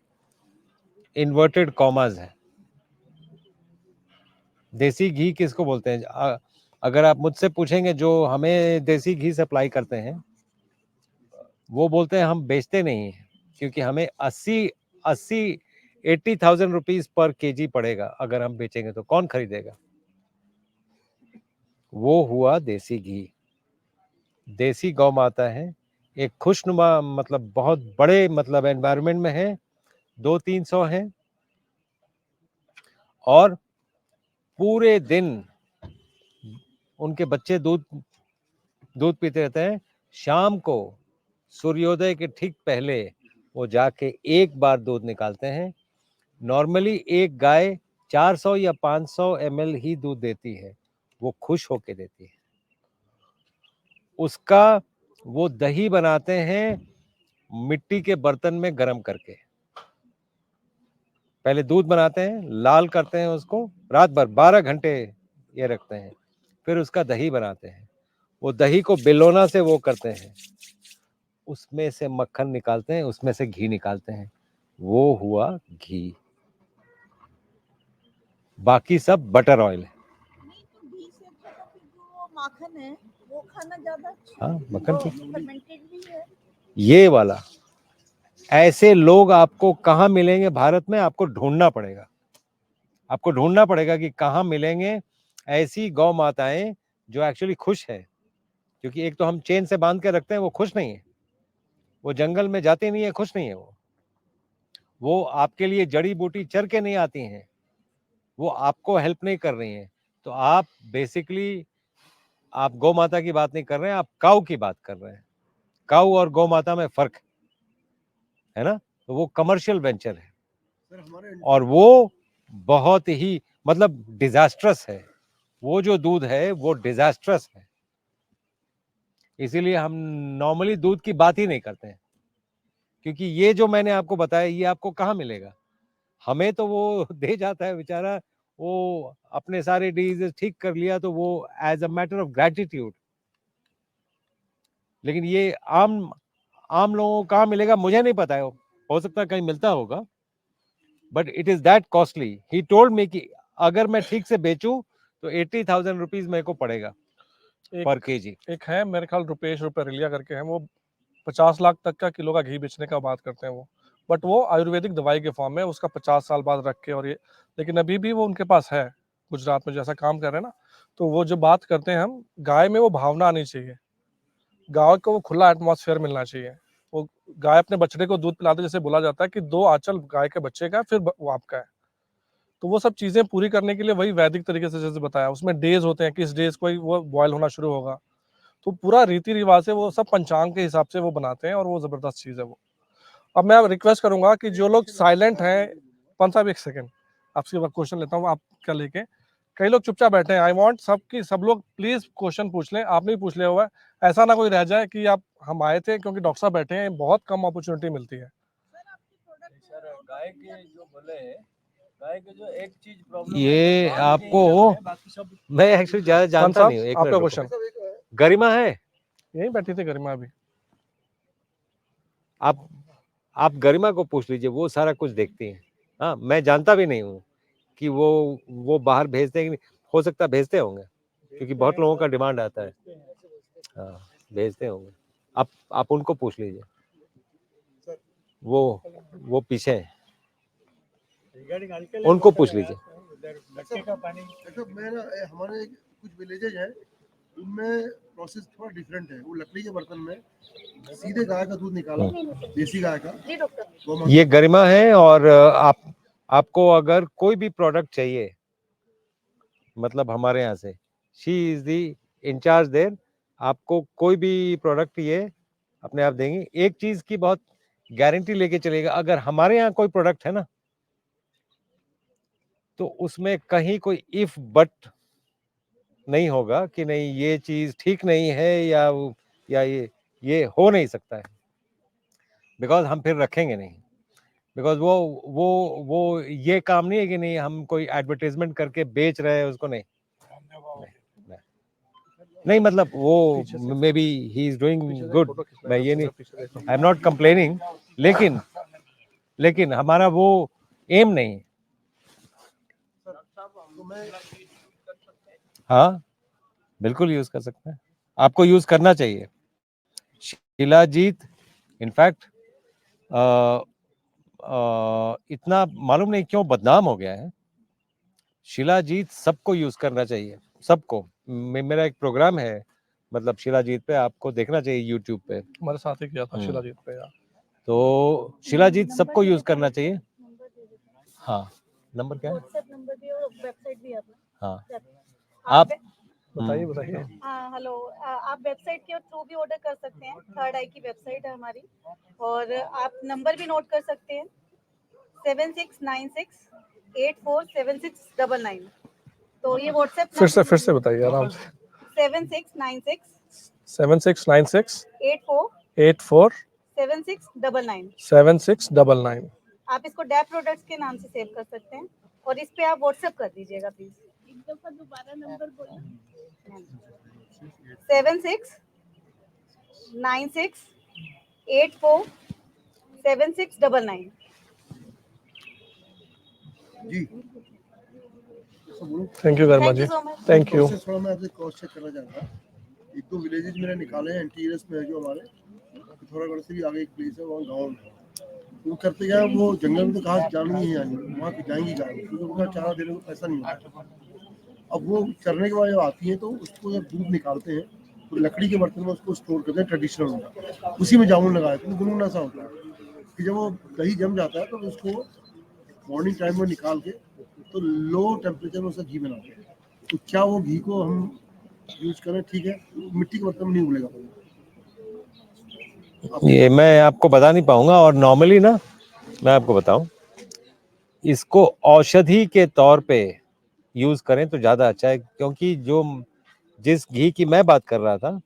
इन्वर्टेड कॉमास है। देसी घी किसको बोलते हैं? अगर आप मुझसे पूछेंगे जो हमें देसी घी सप्लाई करते हैं, वो बोलते हैं हम बेचते नहीं हैं, क्योंकि हमें 80,000 रुपीज पर केजी पड़ेगा। अगर हम बेचेंगे तो कौन खरीदेगा? वो हुआ देसी घी। देसी गौ माता है, एक खुशनुमा, मतलब बहुत बड़े मतलब एनवायरनमेंट में है, 200-300 है, और पूरे दिन उनके बच्चे दूध पीते रहते हैं। शाम को सूर्योदय के ठीक पहले वो जाके एक बार दूध निकालते हैं। नॉर्मली एक गाय 400 या 500 ml ही दूध देती है, वो खुश होके देती है। उसका वो दही बनाते हैं मिट्टी के बर्तन में गर्म करके। पहले दूध बनाते हैं, लाल करते हैं उसको, रात भर 12 घंटे ये रखते हैं, फिर उसका दही बनाते हैं। वो दही को बेलोना से वो करते हैं, उसमें से मक्खन निकालते हैं, उसमें से घी निकालते हैं। वो हुआ घी। बाकी सब बटर ऑयल है। नहीं, तो घी से अच्छा तो फिर जो माखन है वो खाना ज्यादा अच्छा हाँ, है। मक्खन वो ठीक। फर्मेंटेड भी है। ये वाला, ऐसे लोग आपको कहाँ मिलेंगे भारत में? आपको ढूंढना पड़ेगा। आपको ढूंढना पड़ेगा कि कहाँ मिलेंगे ऐसी गौ माताएं जो एक्चुअली खुश है। क्योंकि एक तो हम चेन से बांध के रखते हैं, वो खुश नहीं है, वो जंगल में जाती नहीं है, खुश नहीं है। वो आपके लिए जड़ी बूटी चर के नहीं आती हैं, वो आपको हेल्प नहीं कर रही हैं। तो आप बेसिकली, आप गौ माता की बात नहीं कर रहे हैं, आप काऊ की बात कर रहे हैं। काऊ और गौ माता में फर्क है ना? तो वो कमर्शियल वेंचर है, सर हमारे और वो बहुत ही मतलब डिजास्ट्रस है। वो जो दूध है वो डिजास्ट्रस है। इसीलिए हम नॉर्मली दूध की बात ही नहीं करते हैं, क्योंकि ये जो मैंने आपको बताया ये आपको कहाँ मिलेगा? हमें तो वो दे जाता है बेचारा, वो अपने सारे डिजीज ठीक कर लिया तो वो as a matter of gratitude. लेकिन ये आम लोगों को कहाँ मिलेगा मुझे नहीं पता है। हो सकता है कहीं मिलता होगा, but it is that costly. He told me कि अगर मैं ठीक से बेचूं तो 80,000 रुपीज मेरे को पड़ेगा पर केजी। एक है मेरे ख्याल रुपेश रुपेरिया करके हैं, वो 50 लाख तक का किलो का घी बेचने का बात करते हैं वो। बट वो आयुर्वेदिक दवाई के फॉर्म में, उसका 50 साल बाद रख के और ये, लेकिन अभी भी वो उनके पास है, गुजरात में जैसा काम कर रहे हैं ना। तो वो जो बात करते हैं हम, गाय में वो भावना आनी चाहिए, गाय को वो खुला एटमॉस्फेयर मिलना चाहिए। वो गाय अपने बछड़े को दूध पिलाते, जैसे बोला जाता है कि 2 आंचल गाय के बच्चे का है, फिर वो आपका है। तो वो सब चीजें पूरी करने के लिए वही वैदिक तरीके से जैसे बताया, उसमें डेज होते हैं, किस डेज को वो बॉयल होना शुरू होगा। तो पूरा रीति रिवाज से वो सब पंचांग के हिसाब से वो बनाते हैं, और वो जबरदस्त चीज है वो। अब मैं रिक्वेस्ट करूंगा कि जो लोग साइलेंट हैं, पंत साहब एक सेकंड, आपसे क्वेश्चन लेता हूँ, आप क्या लेके, कई लोग चुपचाप बैठे हैं। आई वांट सब लोग प्लीज क्वेश्चन पूछ लें, आपने भी पूछ लिया हुआ है। ऐसा ना कोई रह जाए कि आप, हम आए थे क्योंकि डॉक्टर साहब बैठे हैं, बहुत कम अपॉर्चुनिटी मिलती है। सर आपके प्रोडक्ट सर गाय के जो बोले हैं, गाय के जो एक चीज प्रॉब्लम ये है, आपको बाकी सब मैं एक्चुअली ज्यादा पंत जानता साहब नहीं हूँ। एक आपका मिनट रुको। क्वेश्चन, गरिमा है? यही बैठी थी गरिमा अभी। आप गरिमा को पूछ लीजिए, वो सारा कुछ देखती हैं। हाँ, मैं जानता भी नहीं हूँ कि वो बाहर भेजते हैं कि नहीं। हो सकता भेजते होंगे, क्योंकि बहुत लोगों का डिमांड आता है। हाँ, भेजते होंगे। आप उनको पूछ लीजिए, वो पीछे हैं, उनको पूछ लीजिए। ऐसा मेरा हमारे कुछ विलेजेज हैं, उनमें प्रोसेस थोड़ा डिफरेंट है। वो लकड़ी के बर्तन में सीधे गाय का दूध निकाला, देसी गाय का। गौ माता ये गरिमा है, और आपको अगर कोई भी प्रोडक्ट चाहिए, मतलब हमारे यहाँ से, she is the in charge there. आपको कोई भी प्रोडक्ट ये अपने आप देंगे। एक चीज की बहुत गारंटी लेके चलेगा, अगर हमारे यहाँ कोई प्रोडक्ट है ना, तो उसमें कहीं कोई इफ बट नहीं होगा कि नहीं ये चीज ठीक नहीं है, या या ये हो नहीं सकता है, बिकॉज हम फिर रखेंगे नहीं, बिकॉज वो ये काम नहीं है कि नहीं हम कोई एडवर्टाइजमेंट करके बेच रहे हैं उसको, नहीं नहीं, नहीं मतलब वो may be he is doing good, मैं ये नहीं, आई एम नॉट कंप्लेनिंग, लेकिन हमारा वो एम नहीं है। तो मैं हाँ बिल्कुल यूज कर सकते हैं, आपको यूज करना चाहिए। शिलाजीत इनफैक्ट इतना मालूम नहीं क्यों बदनाम हो गया है। शिलाजीत सबको यूज करना चाहिए, सबको। मेरा एक प्रोग्राम है मतलब शिलाजीत पे, आपको देखना चाहिए यूट्यूब पे। हमारे साथ ही किया था शिलाजीत पे यार। तो शिलाजीत सबको यूज करना चाहिए। हाँ नंबर क्या है? व्हाट्सएप नंबर भी और वेबसाइट भी है अपना। हाँ आप बताइए बताइए। हाँ हेलो, आप वेबसाइट के थ्रू भी ऑर्डर कर सकते हैं। थर्ड आई की वेबसाइट है हमारी, और आप नंबर भी नोट कर सकते हैं 7696847699। तो ये व्हाट्सएप फिर से बताइए आराम से। 7696 7696 84 84 7699। 7699। आप इसको डैप प्रोडक्ट्स के नाम से सेव कर सकते हैं, और इस पे आप व्हाट्सएप कर दीजिएगा प्लीज। एक दफा दोबारा नंबर बोलना। 7696847699। जी तो बोलूं, thank you Verma thank ji, you so much. Thank you. Process थोड़ा मैं आपसे क्रॉस चेक करना चाहता हूँ। एक दो विलेजेस मैंने निकाले हैं एंटीरियर्स में, है जो हमारे पिथौरागढ़ से भी आगे एक प्लेस है, वहाँ गाँव में वो करते क्या है, वो जंगल में तो कहा जाना नहीं है, वहाँ पे जाएंगी गाय, क्योंकि उनका चारा देने को पैसा नहीं होता। अब वो चरने के बाद जब आती है तो उसको जब दूध निकालते हैं तो लकड़ी के बर्तन में उसको स्टोर करते हैं ट्रेडिशनल में, उसी में जामुन लगाए तो गुनगुना ऐसा होता है कि जब वो दही जम जाता है तो उसको मॉर्निंग टाइम में निकाल के तो लो टेम्परेचर में उसका घी बनाते हैं। तो क्या वो घी को हम यूज करें? ठीक है, मिट्टी के बर्तन में नहीं उगलेगा। ये मैं आपको बता नहीं पाऊंगा, और नॉर्मली ना मैं आपको बताऊं, इसको औषधि के तौर पे यूज करें तो ज्यादा अच्छा है, क्योंकि जो जिस घी की मैं बात कर रहा था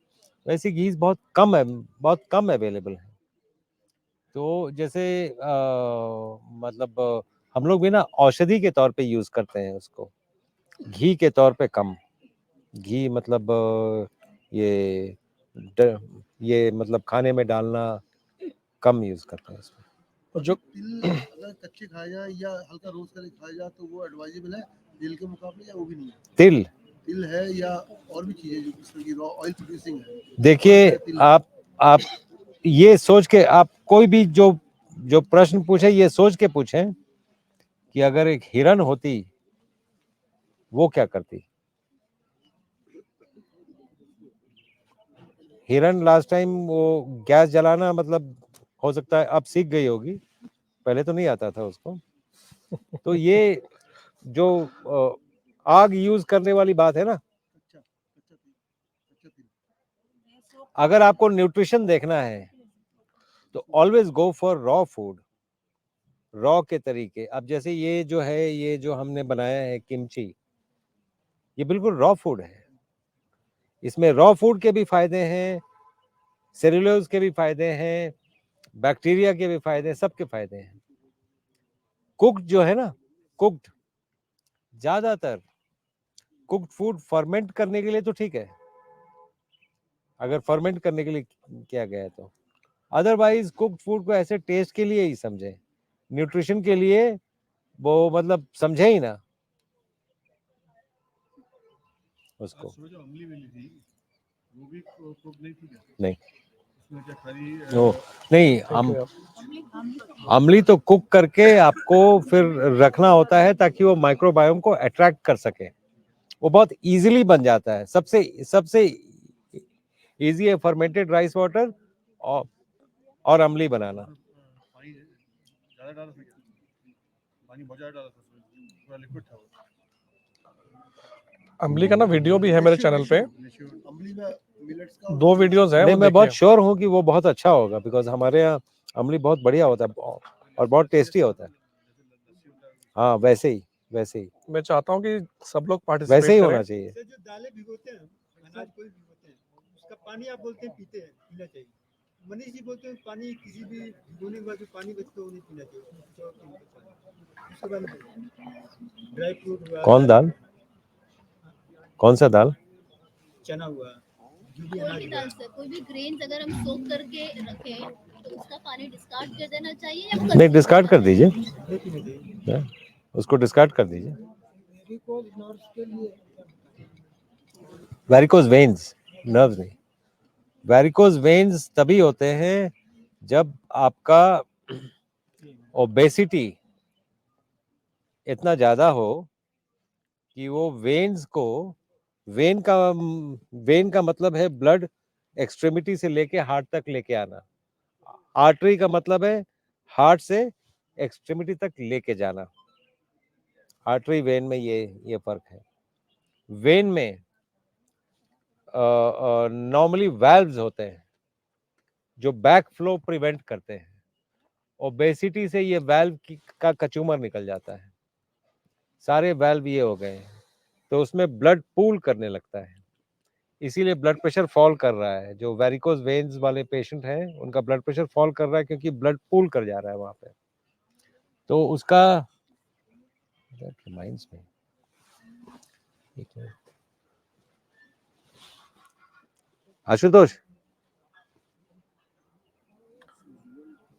वैसी घी बहुत कम है, बहुत कम अवेलेबल है। तो जैसे मतलब हम लोग भी ना औषधि के तौर पे यूज करते हैं उसको, घी के तौर पे कम। घी मतलब ये मतलब खाने में डालना कम यूज करते हैं इसमें। और जो तिल अगर कच्चे खाए जाए या हल्का रोस्ट करके खाया जाए तो वो एडवाइजेबल है तिल के मुकाबले, या वो भी नहीं है? तिल है या और भी चीजें जो किस तरह की रॉ ऑयल प्रोड्यूसिंग है? देखिए आप ये सोच के, आप कोई भी जो प्रश्न पूछे ये सोच के पूछें कि अगर एक हिरन होती वो क्या करती। हिरन लास्ट टाइम वो गैस जलाना मतलब हो सकता है अब सीख गई होगी, पहले तो नहीं आता था उसको। तो ये जो आग यूज करने वाली बात है ना, कच्चा कच्चा तिल, कच्चा तिल। अगर आपको न्यूट्रिशन देखना है तो always go for raw food, raw के तरीके। अब जैसे ये जो है, ये जो हमने बनाया है किमची, ये बिल्कुल रॉ फूड है। इसमें रॉ फूड के भी फायदे हैं, सेल्यूलोज के भी फायदे हैं, बैक्टीरिया के भी फायदे हैं, सबके फायदे हैं। कुक्ड जो है ना, कुक्ड, ज्यादातर कुक्ड फूड फर्मेंट करने के लिए तो ठीक है, अगर फर्मेंट करने के लिए किया गया है तो। अदरवाइज कुक्ड फूड को ऐसे टेस्ट के लिए ही समझे, न्यूट्रिशन के लिए वो मतलब समझे ही ना उसको। जो अमली मिली थी वो भी कुक नहीं थी क्या? नहीं उसमें क्या खरी ओ, नहीं अमली तो कुक करके आपको फिर रखना होता है ताकि वो माइक्रोबायोम को अट्रैक्ट कर सके। वो बहुत इजीली बन जाता है, सबसे इजी है फर्मेंटेड राइस वाटर और अमली बनाना। पानी ज्यादा डाला था क्या? पानी बहुत ज्यादा डाला था उसमें, पूरा लिक्विड था वो। अम्बली का ना वीडियो भी है मेरे चैनल पे, अम्बली में मिलेट्स का 2 वीडियोस हैं नहीं, वो मैं बहुत देखिए। श्योर हूँ कि वो बहुत अच्छा होगा, बिकॉज हमारे यहाँ अमली बहुत बढ़िया होता है और बहुत टेस्टी होता है। हाँ वैसे ही मैं चाहता हूँ कि सब लोग वैसे ही पार्टिसिपेट करें। होना चाहिए। जो दालें भिगोते हैं, अनाज कोई भिगोते हैं, इसका पानी आप बोलते हैं पीते हैं, पीना चाहिए। मनीष जी बोलते हैं पानी किसी भी भिगोने के बाद जो पानी बचता है वो नहीं पीना चाहिए, उसमें कुछ और chemical होता है। उसके बारे में ड्राई फ्रूट हुआ, कौन दाल? कौन सा दाल? चना हुआ, जो भी कोई अनाज भी हुआ। दाल से, कोई भी ग्रेन्स अगर हम सोक करके रखें तो उसका पानी डिस्कार्ड कर देना चाहिए या नहीं, consume डिस्कार्ड करना कर दीजिए, नहीं पीना चाहिए। हाँ, उसको डिस्कार्ड कर दीजिए। वैरिकोज वेन्स, नर्व्स नहीं। वैरिकोज वेन्स तभी होते हैं जब आपका ओबेसिटी इतना ज्यादा हो कि वो वेन्स को, वेन का मतलब है ब्लड एक्सट्रीमिटी से लेके हार्ट तक लेके आना। आर्टरी का मतलब है हार्ट से एक्सट्रीमिटी तक लेके जाना। आर्टरी वेन में ये फर्क है। वेन में नॉर्मली वाल्व्स होते हैं जो बैक फ्लो प्रिवेंट करते हैं। ओबेसिटी से ये वाल्व का कचूमर निकल जाता है, सारे वाल्व ये हो गए हैं, तो उसमें ब्लड पूल करने लगता है, इसीलिए ब्लड प्रेशर फॉल कर रहा है। जो वेरिकोज वेन्स वाले पेशेंट हैं उनका ब्लड प्रेशर फॉल कर रहा है क्योंकि ब्लड पूल कर जा रहा है वहां पे। तो उसका रिमाइंड्स मी, आशुतोष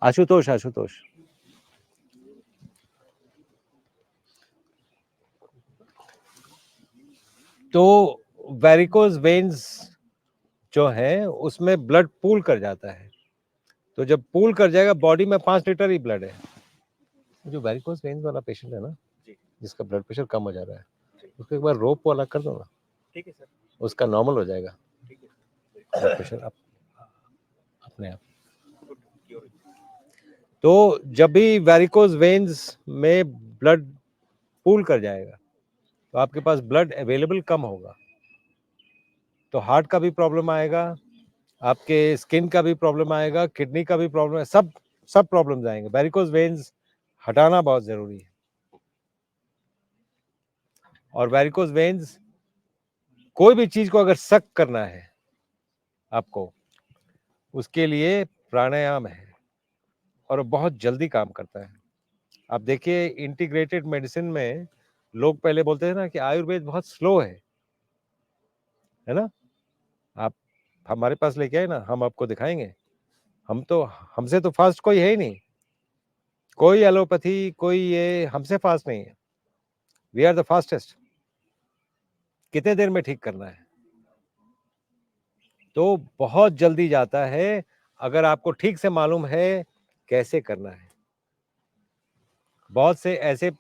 आशुतोष आशुतोष तो वेरिकोज वेन्स जो है उसमें ब्लड पूल कर जाता है, तो जब पूल कर जाएगा, बॉडी में 5 लीटर ही ब्लड है। जो वेरिकोज वेन्स वाला पेशेंट है ना, जिसका ब्लड प्रेशर कम हो जा रहा है, उसको एक बार रोप वाला कर दो ना, ठीक है सर, उसका नॉर्मल हो जाएगा ठीक है। ब्लड प्रेशर अपने आप। तो जब भी वेरिकोज वेन्स में ब्लड पूल कर जाएगा तो आपके पास ब्लड अवेलेबल कम होगा, तो हार्ट का भी प्रॉब्लम आएगा, आपके स्किन का भी प्रॉब्लम आएगा, किडनी का भी प्रॉब्लम है, सब प्रॉब्लम्स आएंगे। वेरिकोज वेन्स हटाना बहुत जरूरी है। और वेरिकोज वेन्स, कोई भी चीज को अगर सक करना है आपको, उसके लिए प्राणायाम है और बहुत जल्दी काम करता है। आप देखिए इंटीग्रेटेड मेडिसिन में लोग पहले बोलते थे ना कि आयुर्वेद बहुत स्लो है ना। आप हमारे पास लेके आए ना, हम आपको दिखाएंगे। हमसे तो फास्ट कोई है ही नहीं, कोई एलोपैथी, कोई ये हमसे फास्ट नहीं है। We are the fastest. कितने देर में ठीक करना है, तो बहुत जल्दी जाता है अगर आपको ठीक से मालूम है कैसे करना है। बहुत से ऐसे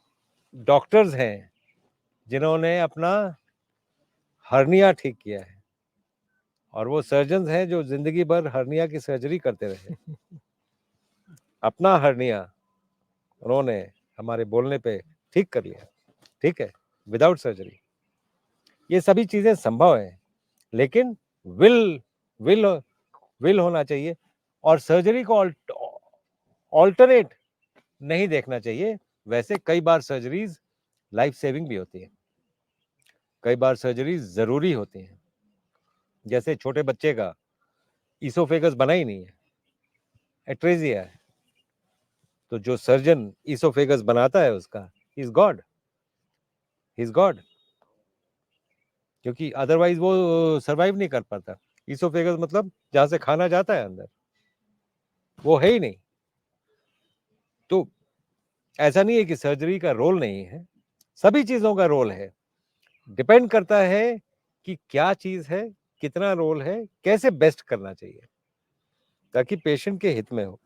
डॉक्टर्स हैं जिन्होंने अपना हर्निया ठीक किया है, और वो सर्जन्स हैं जो जिंदगी भर हर्निया की सर्जरी करते रहे। अपना हर्निया उन्होंने हमारे बोलने पे ठीक कर लिया, ठीक है, विदाउट सर्जरी। ये सभी चीजें संभव है, लेकिन विल होना चाहिए, और सर्जरी को ऑल्टरनेट नहीं देखना चाहिए। वैसे कई बार सर्जरीज लाइफ सेविंग भी होती है, कई बार सर्जरीज जरूरी होती हैं। जैसे छोटे बच्चे का ईसोफेगस बना ही नहीं है, एट्रेजिया है, तो जो सर्जन ईसोफेगस बनाता है उसका ही इज गॉड, क्योंकि अदरवाइज वो सरवाइव नहीं कर पाता। ईसोफेगस मतलब जहां से खाना जाता है अंदर, वो है ही नहीं। तो ऐसा नहीं है कि सर्जरी का रोल नहीं है, सभी चीजों का रोल है। डिपेंड करता है कि क्या चीज है, कितना रोल है, कैसे बेस्ट करना चाहिए ताकि पेशेंट के हित में हो।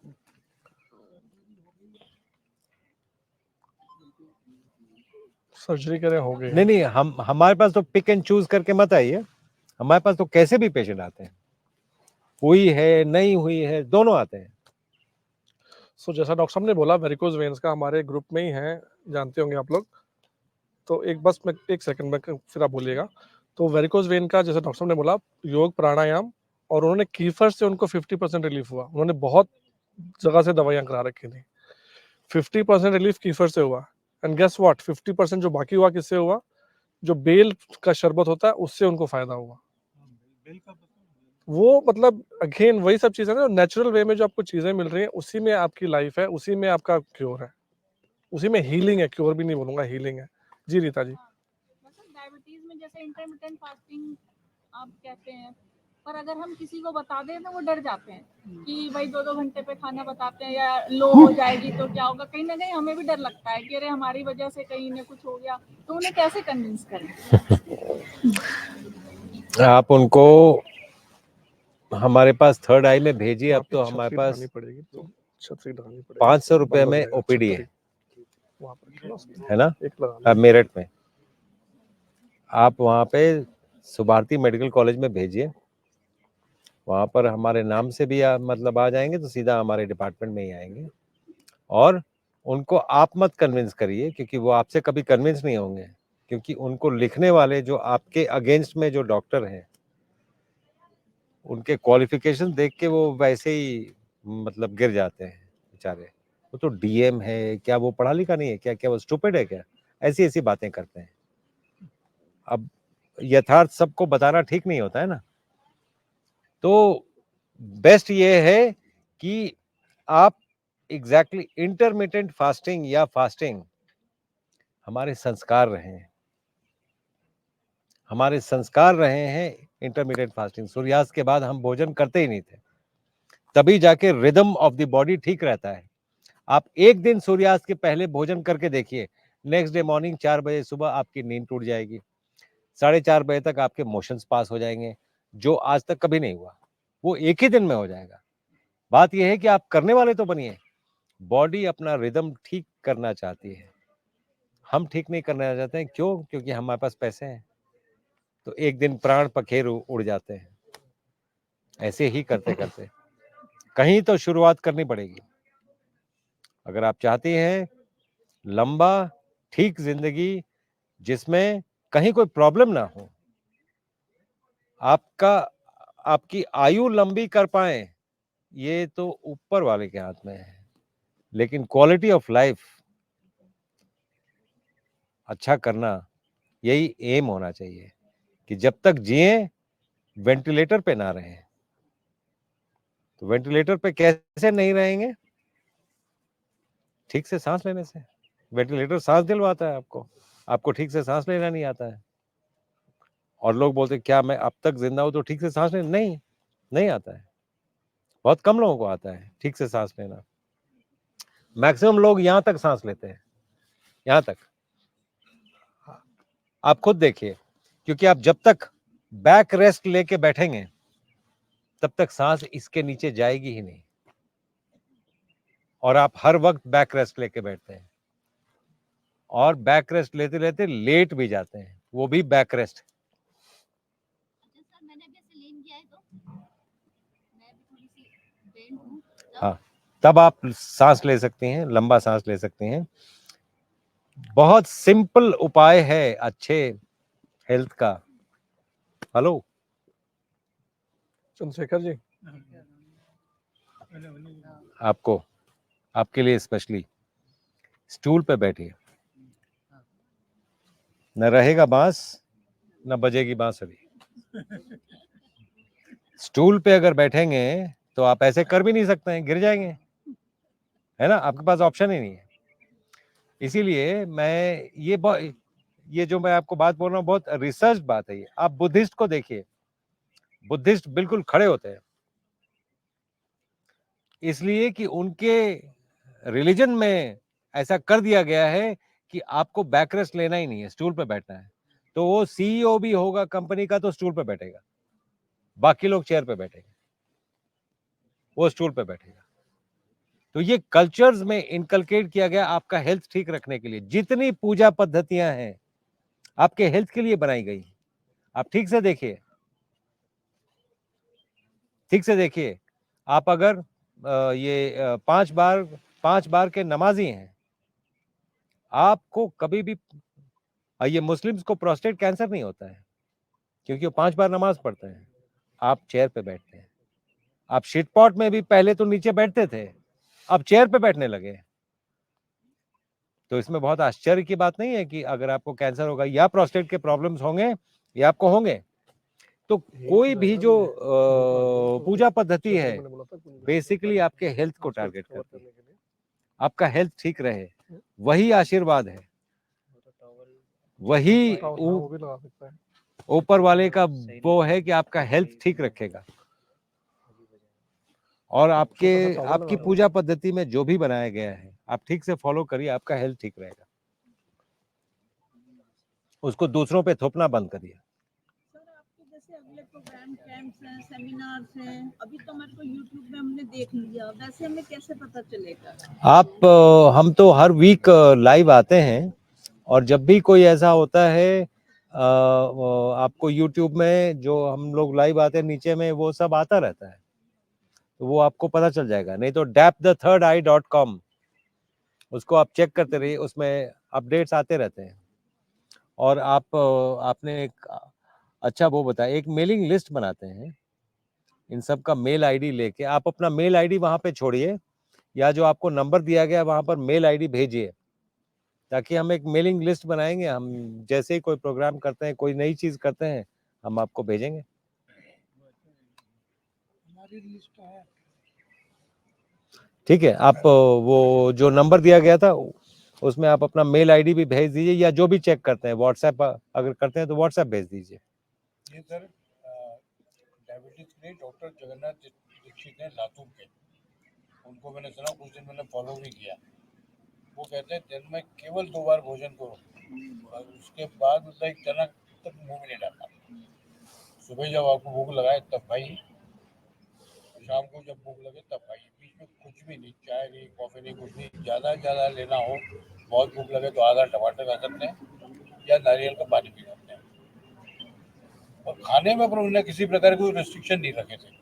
सर्जरी करें हो गई। नहीं, हमारे पास तो पिक एंड चूज करके मत आइए, हमारे पास तो कैसे भी पेशेंट आते हैं, हुई है नहीं हुई है, दोनों आते हैं। सो जैसा डॉक्टर साहब ने बोला, वेरिकोज वेन्स का हमारे ग्रुप में ही है, जानते होंगे आप लोग। तो एक सेकंड में फिर आप बोलिएगा। तो वेरिकोज वेन का जैसे डॉक्टर साहब ने बोला, योग प्राणायाम, और उन्होंने कीफर से उनको 50% रिलीफ हुआ। उन्होंने बहुत जगह से दवाइयां करा रखी थी, 50% रिलीफ कीफर से हुआ। एंड गेस व्हाट, 50% जो बाकी हुआ किससे हुआ? जो बेल का शरबत होता है उससे उनको फायदा हुआ। वो मतलब अगेन वही सब चीज़ें ना, नेचुरल वे में जो आपको चीज़ें मिल रही हैं, उसी में आपकी लाइफ है, उसी में आपका क्योर है, उसी में हीलिंग है, क्योर भी नहीं बोलूँगा, हीलिंग है। जी रीता जी। मतलब डायबिटीज में जैसे इंटरमिटेंट फास्टिंग आप कहते हैं, पर अगर हम किसी को बता दें तो वो डर जाते हैं कि भाई 2-2 घंटे पे खाना बताते हैं या लो हो जाएगी तो क्या होगा। कहीं ना कहीं हमें भी डर लगता है कि अरे हमारी वजह से कहीं ने कुछ हो गया, तो उन्हें कैसे कन्विंस करें? आप उनको हमारे पास थर्ड आई में भेजिए। अब तो वापस हमारे छतरी पास ढालनी पड़ेगी, तो छतरी ढालनी पड़ेगी। 500 रुपए बंद हो में जाएगा, ओपीडी छतरी है वहाँ पर रखना उसमें। है ना, एक लगा अब मेरठ में। आप वहाँ पे सुभारती मेडिकल कॉलेज में भेजिए, वहाँ पर हमारे नाम से भी मतलब आ जाएंगे तो सीधा हमारे डिपार्टमेंट में ही आएंगे। और उनको आप मत कन्विंस करिए, क्योंकि वो आपसे कभी कन्विंस नहीं होंगे, क्योंकि उनको लिखने वाले जो आपके अगेंस्ट में जो डॉक्टर हैं, उनके क्वालिफिकेशन देख के वो वैसे ही मतलब गिर जाते हैं बेचारे। वो तो डीएम है क्या, वो पढ़ा लिखा नहीं है क्या, क्या वो स्टूपिड है क्या, ऐसी ऐसी बातें करते हैं। अब यथार्थ सबको बताना ठीक नहीं होता है ना, तो बेस्ट ये है कि आप एग्जैक्टली इंटरमिटेंट फास्टिंग या फास्टिंग हमारे संस्कार रहे हैं, हमारे संस्कार रहे हैं इंटरमीडिएट फास्टिंग। सूर्यास्त के बाद हम भोजन करते ही नहीं थे, तभी जाके रिदम ऑफ द बॉडी ठीक रहता है। आप एक दिन सूर्यास्त के पहले भोजन करके देखिए, नेक्स्ट डे मॉर्निंग 4 बजे सुबह आपकी नींद टूट जाएगी, 4:30 बजे तक आपके मोशंस पास हो जाएंगे, जो आज तक कभी नहीं हुआ, वो एक ही दिन में हो जाएगा। बात यह है कि आप करने वाले तो बनिए। बॉडी अपना रिदम ठीक करना चाहती है, हम ठीक नहीं करना चाहते हैं। क्यों? क्योंकि हमारे पास पैसे हैं, तो एक दिन प्राण पखेरु उड़ जाते हैं। ऐसे ही करते करते कहीं तो शुरुआत करनी पड़ेगी। अगर आप चाहते हैं लंबा ठीक जिंदगी जिसमें कहीं कोई प्रॉब्लम ना हो, आपका आपकी आयु लंबी कर पाए, ये तो ऊपर वाले के हाथ में है। लेकिन क्वालिटी ऑफ लाइफ अच्छा करना, यही एम होना चाहिए कि जब तक जिए वेंटिलेटर पे ना रहें। तो वेंटिलेटर पे कैसे नहीं रहेंगे? ठीक से सांस लेने से। वेंटिलेटर सांस दिलवाता है आपको, आपको ठीक से सांस लेना नहीं आता है। और लोग बोलते क्या मैं अब तक जिंदा हूं तो ठीक से सांस लेना नहीं आता है। बहुत कम लोगों को आता है ठीक से सांस लेना। मैक्सिमम लोग यहां तक सांस लेते हैं, यहां तक। आप खुद देखिए, क्योंकि आप जब तक बैक रेस्ट लेके बैठेंगे तब तक सांस इसके नीचे जाएगी ही नहीं, और आप हर वक्त बैक रेस्ट लेके बैठते हैं, और बैक रेस्ट लेते लेते लेट भी जाते हैं, वो भी बैक रेस्ट। अच्छा सर, मैंने अभी ऐसे लीन किया है तो मैं भी थोड़ी सी बेंड हूँ, हाँ, तब आप सांस ले सकती हैं, लंबा सांस ले सकती हैं। बहुत सिंपल उपाय है अच्छे हेल्थ का। हेलो चंद्रशेखर जी, आपको, आपके लिए स्पेशली स्टूल पे बैठिए, न रहेगा बांस न बजेगी बांसुरी। स्टूल पे अगर बैठेंगे तो आप ऐसे कर भी नहीं सकते हैं, गिर जाएंगे, है ना, आपके पास ऑप्शन ही नहीं है। इसीलिए मैं ये जो मैं आपको बात बोल रहा हूँ बहुत रिसर्च बात है ये। आप बुद्धिस्ट को देखिए, बुद्धिस्ट बिल्कुल खड़े होते हैं, इसलिए कि उनके रिलीजन में ऐसा कर दिया गया है कि आपको बैक रेस्ट लेना ही नहीं है, स्टूल पे बैठना है। तो वो सीईओ भी होगा कंपनी का तो स्टूल पे बैठेगा, बाकी लोग चेयर पे बैठेंगे, वो स्टूल पे बैठेगा। तो ये कल्चर्स में इनकलकेट किया गया आपका हेल्थ ठीक रखने के लिए। जितनी पूजा पद्धतियां हैं आपके हेल्थ के लिए बनाई गई। आप ठीक से देखिए, ठीक से देखिए। आप अगर ये 5 बार के नमाजी हैं, आपको कभी भी ये मुस्लिम्स को प्रोस्टेट कैंसर नहीं होता है, क्योंकि वो 5 बार नमाज पढ़ते हैं। आप चेयर पे बैठते हैं। आप शिटपॉट में भी पहले तो नीचे बैठते थे, अब चेयर पे बैठने लगे। तो इसमें बहुत आश्चर्य की बात नहीं है कि अगर आपको कैंसर होगा या प्रोस्टेट के प्रॉब्लम्स होंगे, या आपको होंगे। तो कोई भी जो पूजा पद्धति है बेसिकली आपके हेल्थ को टारगेट करती है, आपका हेल्थ ठीक रहे, वही आशीर्वाद है, वही वो भी लगा सकता है। ऊपर वाले का वो है कि आपका हेल्थ ठीक रखेगा। और आपकी पूजा पद्धति में जो भी बनाया गया है आप ठीक से फॉलो करिए, आपका हेल्थ ठीक रहेगा। उसको दूसरों पे थोपना बंद करिए। सर आपके जैसे अगले प्रोग्राम कैंप्स हैं, सेमिनार्स हैं, अभी तो मेरे को यूट्यूब में हमने देख लिया, वैसे हमें कैसे पता चलेगा? हम तो हर वीक लाइव आते हैं और जब भी कोई ऐसा होता है आपको यूट्यूब में जो हम लोग लाइव आते हैं नीचे में वो सब आता रहता है, तो वो आपको पता चल जाएगा। नहीं तो dapthethirdeye.com उसको आप चेक करते रहिए, उसमें अपडेट्स आते रहते हैं। और आपने एक अच्छा वो बताया, एक मेलिंग लिस्ट बनाते हैं इन सब का, मेल आईडी लेके आप अपना मेल आईडी वहां पे छोड़िए या जो आपको नंबर दिया गया वहां पर मेल आईडी भेजिए, ताकि हम एक मेलिंग लिस्ट बनाएंगे। हम जैसे ही कोई प्रोग्राम करते हैं, कोई नई चीज करते हैं, हम आपको भेजेंगे। हमारी लिस्ट है। ठीक है, आप वो जो नंबर दिया गया था उसमें आप अपना मेल आईडी भी भेज दीजिए, या जो भी चेक करते हैं व्हाट्सएप अगर करते हैं तो व्हाट्सएप भेज दीजिए। ये सर डायबिटीज के लिए डॉक्टर जगन्नाथ दीक्षित हैं लातूर के, उनको मैंने सुना, कुछ दिन मैंने फॉलो भी किया। वो कहते हैं दिन में केवल 2 बार भोजन करो और उसके बाद मतलब एक चना तक मुंह में नहीं डालना। सुबह जब आपको भूख लगाए तब खाइए, शाम को जब भूख लगे तब खाइए, बीच में कुछ भी नहीं, चाय नहीं, कॉफी नहीं, कुछ नहीं। ज़्यादा से ज़्यादा लेना हो, बहुत भूख लगे तो आधा टमाटर खा सकते हैं या नारियल का पानी पी सकते हैं। और खाने में पर उन्होंने किसी प्रकार की रेस्ट्रिक्शन नहीं रखे थे।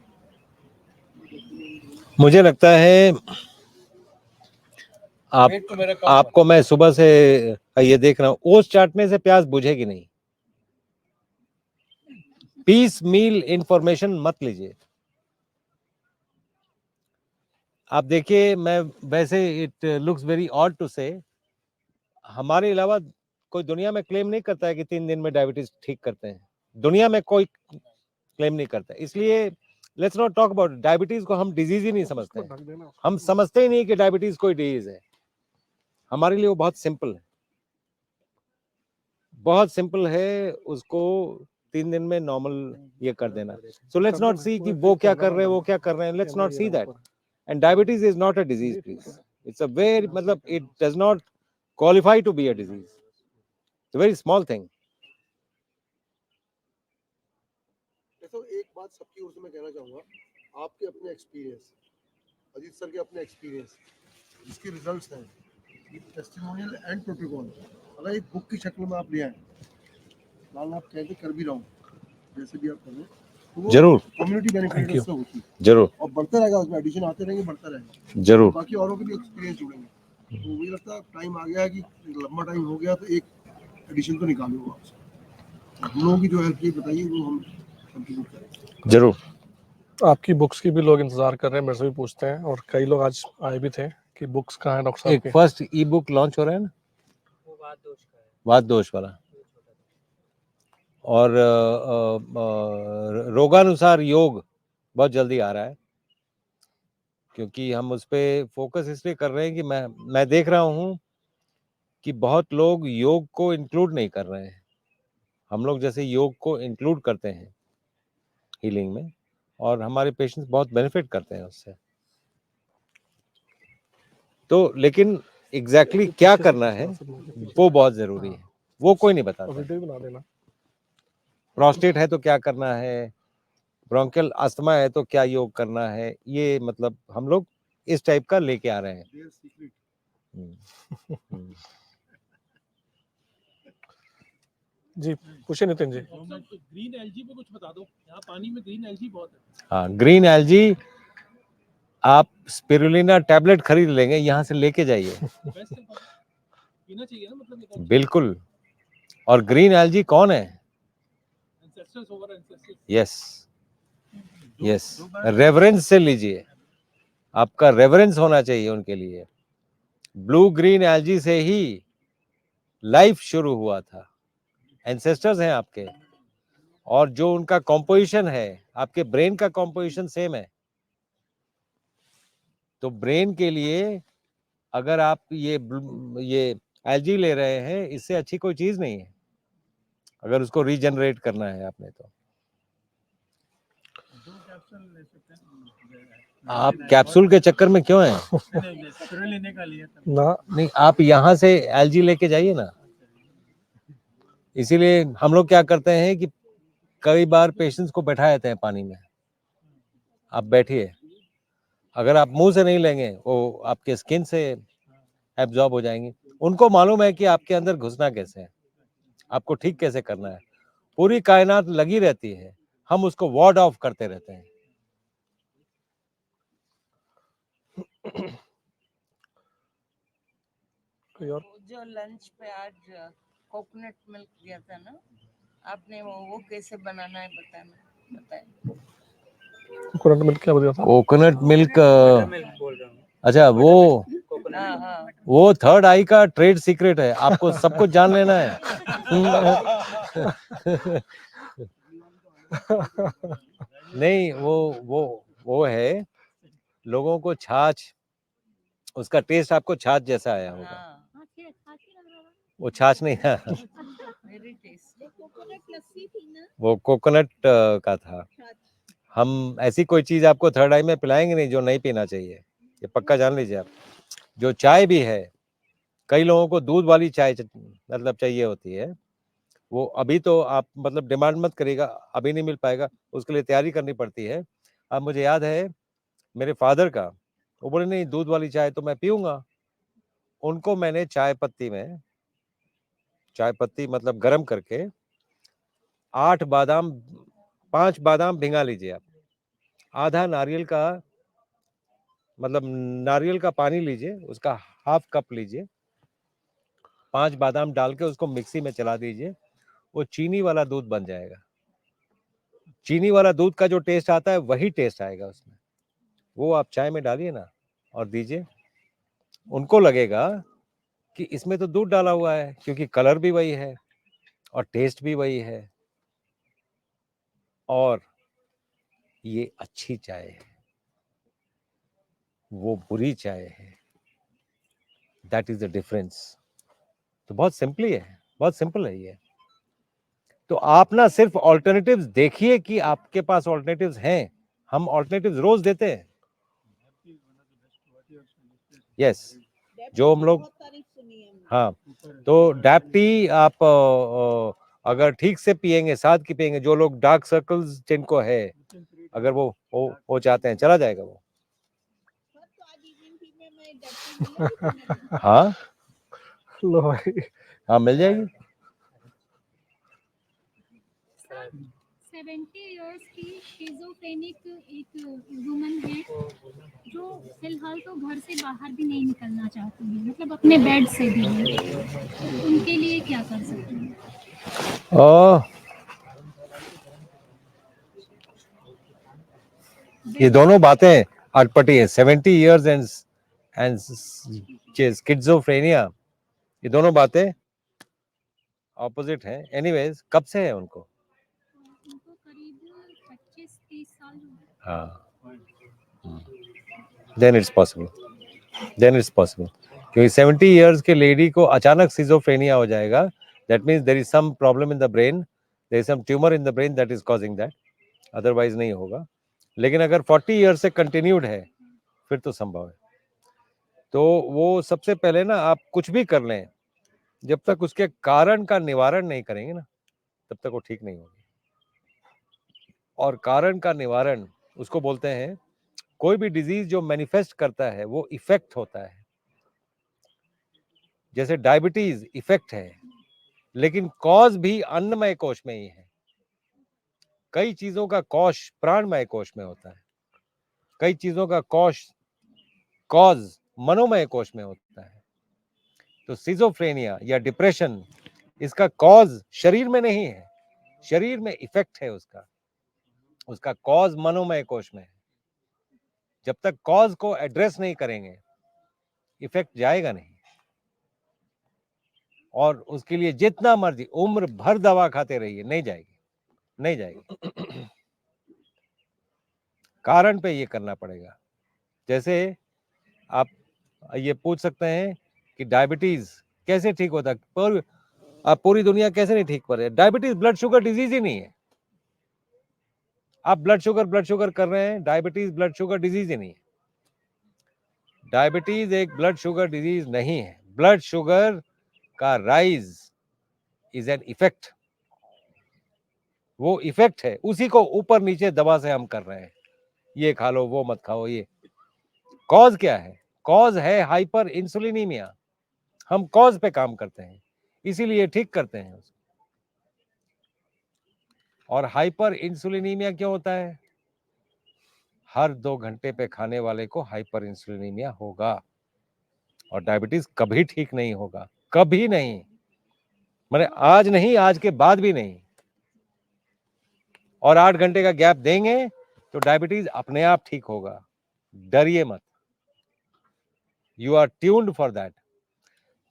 मुझे लगता है पेट तो मेरा कम आपको मैं सुबह से ये देख रहा हूँ, ओट्स चाटने से प्यास बुझेगी नहीं। पीस मील इंफॉर्मेशन मत लीजिए। आप देखिए, मैं वैसे it looks very odd to say, हमारे अलावा कोई दुनिया में क्लेम नहीं करता है कि 3 दिन में डायबिटीज ठीक करते हैं। दुनिया में कोई क्लेम नहीं करता, इसलिए let's not talk about diabetes को। हम डिजीज ही नहीं समझते हैं, हम समझते ही नहीं कि डायबिटीज कोई डिजीज है। हमारे लिए वो बहुत सिंपल है, बहुत सिंपल है, उसको 3 दिन में नॉर्मल ये कर देना। सो लेट्स नॉट सी कि वो क्या कर रहे हैं, वो क्या कर रहे हैं, let's not see that. And diabetes is not a disease please, it's a very, मतलब it does not qualify to be a disease, it's a very small thing. तो एक बात सबकी ओर से मैं कहना चाहूँगा, आपके अपने एक्सपीरियंस, अजीत सर के अपने एक्सपीरियंस, जिसके रिजल्ट्स हैं, टेस्टिमोनियल एंड प्रोटोकॉल, अगर एक बुक की शक्ल में आप ले आए, लाल आप कहते कर भी रहा हूँ, जैसे भी आप करें, तो वो जरूर कम्युनिटी बेनिफिट उससे होती है, जरूर और बढ़ता रहेगा, उसमें एडिशन आते रहेंगे, बढ़ता रहेगा, जरूर। बाकी औरों के भी एक्सपीरियंस जुड़ेंगे। तो मुझे लगता है टाइम आ गया है कि लंबा टाइम हो गया, तो एक एडिशन तो निकालो आपसे, हम लोगों की जो हेल्प की बताइए वो हम कंट्रीब्यूट करें। जरूर। आपकी बुक्स की भी लोग इंतजार कर रहे हैं, मेरे से भी पूछते हैं, और कई लोग आज आए भी थे कि बुक्स कहाँ है डॉक्टर साहब एक की। फर्स्ट ई बुक लॉन्च हो रहा है ना, वो बात दोष का है, वाद दोष वाला, और रोगानुसार योग बहुत जल्दी आ रहा है, क्योंकि हम उस पर फोकस इसलिए कर रहे हैं कि मैं देख रहा हूँ कि बहुत लोग योग को इंक्लूड नहीं कर रहे हैं। हम लोग जैसे योग को इंक्लूड करते हैं हीलिंग में, और हमारे पेशेंट्स बहुत बेनिफिट करते हैं उससे। तो लेकिन एग्जैक्टली क्या करना है वो बहुत जरूरी है, वो कोई नहीं बताता। वीडियो बना देना। प्रोस्टेट है तो क्या करना है, ब्रोंकियल अस्थमा है तो क्या योग करना है, ये मतलब हम लोग इस टाइप का लेके आ रहे हैं। जी पूछे नितिन जी। ग्रीन एलजी पे कुछ बता दो, यहाँ पानी में ग्रीन एलजी बहुत है। हाँ, ग्रीन एलजी आप स्पिरुलिना टैबलेट खरीद लेंगे, यहाँ से लेके जाइए। पीना चाहिए ना, मतलब बिल्कुल। और ग्रीन एलजी कौन है? यस यस, रेवरेंस से लीजिए, आपका रेवरेंस होना चाहिए उनके लिए। ब्लू ग्रीन एलजी से ही लाइफ शुरू हुआ था, एंसेस्टर्स हैं आपके, और जो उनका कॉम्पोजिशन है, आपके ब्रेन का कॉम्पोजिशन सेम है। तो ब्रेन के लिए अगर आप ये एलजी ले रहे हैं, इससे अच्छी कोई चीज नहीं है अगर उसको रीजनरेट करना है आपने तो। 2 कैप्सूल ले सकते हैं। आप कैप्सूल के चक्कर में क्यों हैं? नहीं, स्प्रे लेने का लिया था। ना नहीं, आप यहाँ से एलजी लेके जाइए ना। इसीलिए हम लोग क्या करते हैं कि कई बार पेशेंट्स को बैठा देते हैं पानी में, आप बैठिए, अगर आप मुंह से नहीं लेंगे वो आपके स्किन से एब्जॉर्ब हो जाएंगी। उनको मालूम है कि आपके अंदर घुसना कैसे है, आपको ठीक कैसे करना है। पूरी कायनात लगी रहती है, हम उसको वार्ड ऑफ करते रहते हैं। कोई और जो लंच पे आज कोकोनट मिल्क दिया था ना आपने, वो कैसे बनाना है बताएं। कोकोनट मिल्क क्या बताया था? कोकोनट मिल्क, मिल्क बोल रहा हूँ। अच्छा वो हाँ हाँ वो थर्ड आई का ट्रेड सीक्रेट है, आपको सब कुछ जान लेना है। नहीं, वो है, लोगों को छाछ, उसका टेस्ट आपको छाछ जैसा आया होगा, हाँ, वो छाछ नहीं था, वेरी टेस्टी। कोकोनट लस्सी थी ना, वो कोकोनट का था। हम ऐसी कोई चीज आपको थर्ड आई में पिलाएंगे नहीं जो नहीं पीना चाहिए, ये पक्का जान लीजिए आप। जो चाय भी है, कई लोगों को दूध वाली चाय मतलब चाहिए होती है, वो अभी तो आप मतलब डिमांड मत करिएगा, अभी नहीं मिल पाएगा, उसके लिए तैयारी करनी पड़ती है। अब मुझे याद है मेरे फादर का, वो बोले नहीं दूध वाली चाय तो मैं पीऊंगा। उनको मैंने चाय पत्ती मतलब गरम करके 5 बादाम भिंगा लीजिए आप, आधा नारियल का मतलब नारियल का पानी लीजिए, उसका हाफ कप लीजिए, 5 बादाम डाल के उसको मिक्सी में चला दीजिए, वो चीनी वाला दूध बन जाएगा। चीनी वाला दूध का जो टेस्ट आता है वही टेस्ट आएगा उसमें, वो आप चाय में डालिए ना और दीजिए, उनको लगेगा कि इसमें तो दूध डाला हुआ है, क्योंकि कलर भी वही है और टेस्ट भी वही है और ये अच्छी चाय है, वो बुरी चाय है, दैट इज द डिफरेंस। तो बहुत सिंपली है, बहुत सिंपल है ये। तो आप ना सिर्फ ऑल्टरनेटिव्स देखिए कि आपके पास ऑल्टरनेटिव्स हैं, हम ऑल्टरनेटिव्स रोज देते हैं। यस, जो हम लोग, हाँ, तो डैप्टी आप अगर ठीक से पिएंगे, साथ की पिएंगे, जो लोग डार्क सर्कल्स जिनको है, अगर वो हो चाहते हैं, चला जाएगा वो। हाँ लो भाई, हाँ मिल जाएगी। 70 इयर्स की शिजोफ्रेनिक एक वुमन है जो फिलहाल तो घर से बाहर भी नहीं निकलना चाहती है, मतलब अपने बेड से भी नहीं। उनके लिए क्या कर सकते हैं? ये दोनों बातें अटपटी है, 70 इयर्स एंड स्किज़ोफ्रेनिया, ये दोनों बातें ऑपोजिट हैं। एनीवेज, कब से है उनको? उनको करीब 25-30 साल हो गए। हाँ, देन इट्स पॉसिबल, क्योंकि 70 इयर्स के लेडी को अचानक सिजोफ्रेनिया हो जाएगा, that means there is some problem in the brain, there is some tumour in the brain that is causing that, otherwise नहीं होगा। लेकिन अगर 40 इयर्स से कंटिन्यूड है फिर तो संभव है। तो वो सबसे पहले ना आप कुछ भी कर लें, जब तक उसके कारण का निवारण नहीं करेंगे ना, तब तक वो ठीक नहीं होगी। और कारण का निवारण उसको बोलते हैं, कोई भी डिजीज जो मैनिफेस्ट करता है वो इफेक्ट होता है। जैसे डायबिटीज इफेक्ट है, लेकिन कॉज भी अन्नमय कोश में ही है। कई चीजों का कॉश प्राणमय कोश में होता है, कई चीजों का कॉज मनोमय कोश में होता है। तो सिजोफ्रेनिया या डिप्रेशन, इसका कॉज शरीर में नहीं है, शरीर में इफेक्ट है उसका कॉज मनोमय कोश में है। जब तक कॉज को एड्रेस नहीं करेंगे, इफेक्ट जाएगा नहीं। और उसके लिए जितना मर्जी उम्र भर दवा खाते रहिए, नहीं जाएगी, नहीं जाएगी। कारण पे ये करना पड़ेगा। जैसे आप ये पूछ सकते हैं कि डायबिटीज कैसे ठीक होता है, पर आप पूरी दुनिया कैसे नहीं ठीक कर रहे? डायबिटीज ब्लड शुगर डिजीज ही नहीं है। आप ब्लड शुगर कर रहे हैं, डायबिटीज ब्लड शुगर डिजीज ही नहीं है। डायबिटीज एक ब्लड शुगर डिजीज नहीं है। ब्लड शुगर का राइज इज एन इफेक्ट, वो इफेक्ट है, उसी को ऊपर नीचे दवा से हम कर रहे हैं, ये खा लो वो मत खाओ। ये कॉज क्या है? कॉज है हाइपर इंसुलिनीमिया। हम कॉज पे काम करते हैं, इसीलिए ठीक करते हैं उसको। और हाइपर इंसुलिनीमिया क्यों होता है? हर 2 घंटे पे खाने वाले को हाइपर इंसुलिनीमिया होगा, और डायबिटीज कभी ठीक नहीं होगा, कभी नहीं। मैंने आज नहीं, आज के बाद भी नहीं। और 8 घंटे का गैप देंगे तो डायबिटीज अपने आप ठीक होगा, डरिए मत। You are tuned for that.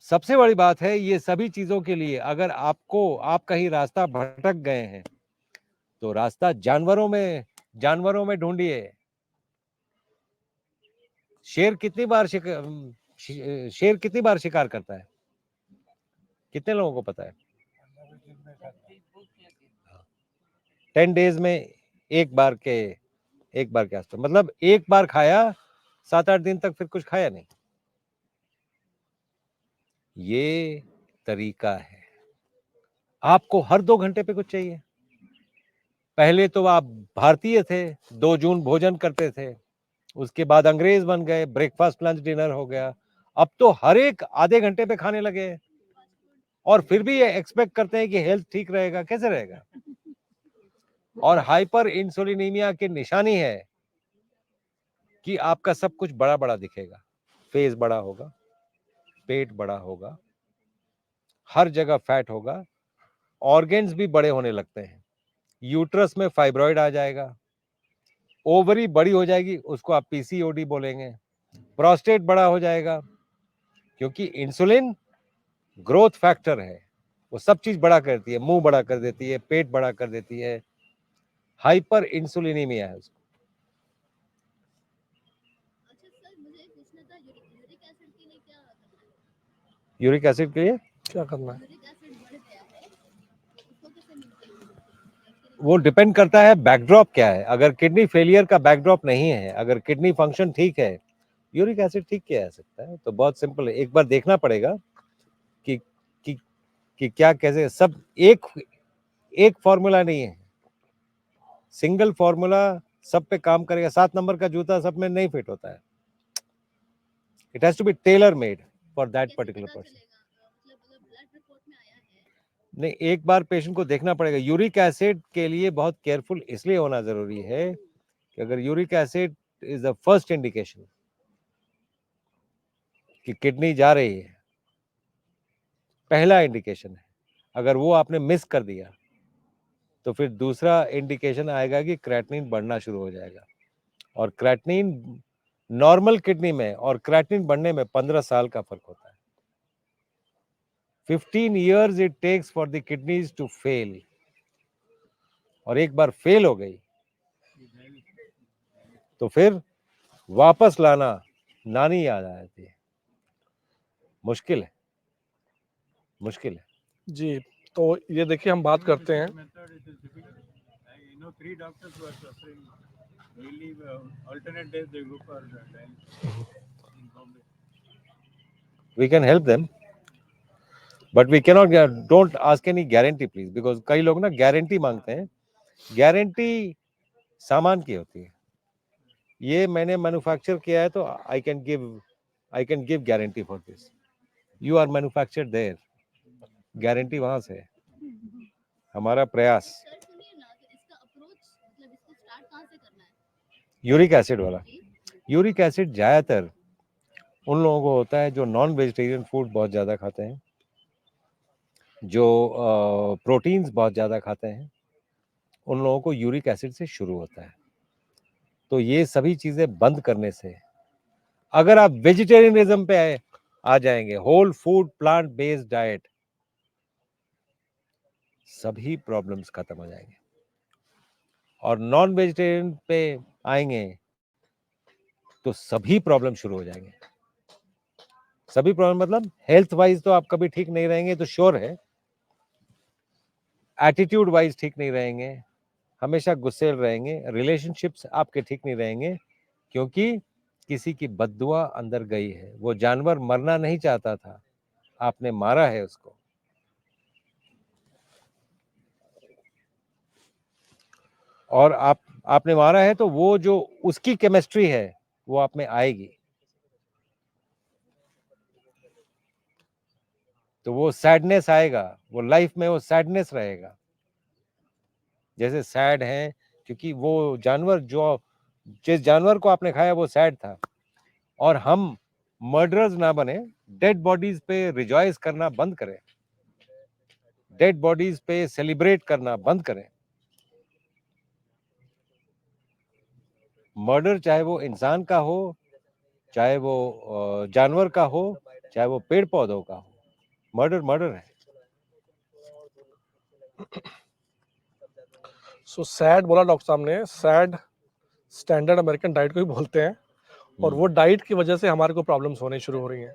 सबसे बड़ी बात है, ये सभी चीजों के लिए अगर आप कहीं रास्ता भटक गए हैं तो रास्ता जानवरों में ढूंढिए। शेर कितनी बार शिकार करता है? कितने लोगों को पता है? 10 डेज में एक बार के आसपास, मतलब एक बार खाया, 7-8 दिन तक फिर कुछ खाया नहीं। ये तरीका है। आपको हर 2 घंटे पे कुछ चाहिए। पहले तो आप भारतीय थे, 2 जून भोजन करते थे, उसके बाद अंग्रेज बन गए, ब्रेकफास्ट लंच डिनर हो गया। अब तो हर एक आधे घंटे पे खाने लगे, और फिर भी ये एक्सपेक्ट करते हैं कि हेल्थ ठीक रहेगा। कैसे रहेगा? और हाइपर इंसुलिनीमिया की निशानी है कि आपका सब कुछ बड़ा बड़ा दिखेगा, फेस बड़ा होगा, पेट बड़ा होगा, हर जगह फैट होगा, ऑर्गन्स भी बड़े होने लगते हैं। यूट्रस में फाइब्रॉइड आ जाएगा, ओवरी बड़ी हो जाएगी, उसको आप पीसीओडी बोलेंगे, प्रोस्टेट बड़ा हो जाएगा, क्योंकि इंसुलिन ग्रोथ फैक्टर है, वो सब चीज बड़ा करती है, मुंह बड़ा कर देती है, पेट बड़ा कर देती है। हाइपर इंसुलिनीमिया है उसको। यूरिक एसिड के लिए क्या करना है? वो डिपेंड करता है बैकड्रॉप क्या है। अगर किडनी फेलियर का बैकड्रॉप नहीं है, अगर किडनी फंक्शन ठीक है, यूरिक एसिड ठीक किया जा सकता है। तो बहुत सिंपल है, एक बार देखना पड़ेगा कि कि कि क्या कैसे। सब एक फॉर्मूला नहीं है, सिंगल फॉर्मूला सब पे काम करेगा। 7 नंबर का जूता सब में नहीं फिट होता है। It has to be tailor made for that particular person. नहीं, एक बार पेशेंट को देखना पड़ेगा। यूरिक एसिड के लिए बहुत केयरफुल इसलिए होना जरूरी है कि अगर uric acid is the first indication कि किडनी जा रही है, पहला इंडिकेशन है, अगर वो आपने मिस कर दिया तो फिर दूसरा इंडिकेशन आएगा कि क्रेटिनिन बढ़ना शुरू हो जाएगा। और क्रेटिनिन नॉर्मल किडनी में और क्रेटिनिन बढ़ने में 15 साल का फर्क होता है। 15 years it takes for the kidneys to fail, और एक बार फेल हो गई तो फिर वापस लाना नानी याद आ जाती है। मुश्किल है। जी, तो ये देखिए हम बात करते हैं। Three doctors were suffering. Daily, alternate days they go for dialysis in Bombay. We can help them, but we cannot don't ask any guarantee please, because कई लोग ना गारंटी मांगते हैं। गारंटी सामान की होती है। ये मैंने मैन्युफैक्चर किया है तो I can give guarantee for this. You are manufactured there, guarantee वहां से है। हमारा प्रयास यूरिक एसिड वाला। यूरिक एसिड ज्यादातर उन लोगों को होता है जो नॉन वेजिटेरियन फूड बहुत ज़्यादा खाते हैं, जो प्रोटीन्स बहुत ज़्यादा खाते हैं, उन लोगों को यूरिक एसिड से शुरू होता है। तो ये सभी चीज़ें बंद करने से, अगर आप वेजिटेरियनिज्म पे आ जाएंगे, whole food plant based diet, सभी प्रॉब्लम्स खत्म हो जाएंगे। और नॉन वेजिटेरियन पे आएंगे तो सभी प्रॉब्लम शुरू हो जाएंगे। सभी प्रॉब्लम मतलब हेल्थ वाइज तो आप कभी ठीक नहीं रहेंगे तो श्योर है, एटीट्यूड वाइज ठीक नहीं रहेंगे, हमेशा गुस्से रहेंगे, रिलेशनशिप्स आपके ठीक नहीं रहेंगे, क्योंकि किसी की बद्दुआ अंदर गई है। वो जानवर मरना नहीं चाहता था, आपने मारा है उसको। और आपने मारा है तो वो जो उसकी केमिस्ट्री है वो आप में आएगी, तो वो सैडनेस आएगा, वो लाइफ में वो सैडनेस रहेगा। जैसे सैड है क्योंकि वो जानवर जो जिस जानवर को आपने खाया वो सैड था। और हम मर्डरर्स ना बने, डेड बॉडीज पे रिजॉइस करना बंद करें, डेड बॉडीज पे सेलिब्रेट करना बंद करें। मर्डर चाहे वो इंसान का हो, चाहे वो जानवर का हो, चाहे वो पेड़ पौधों का हो, मर्डर मर्डर है। सो सैड बोला डॉक्टर साहब ने, सैड स्टैंडर्ड अमेरिकन डाइट को ही बोलते हैं, और वो डाइट की वजह से हमारे को प्रॉब्लम्स होने शुरू हो रही हैं।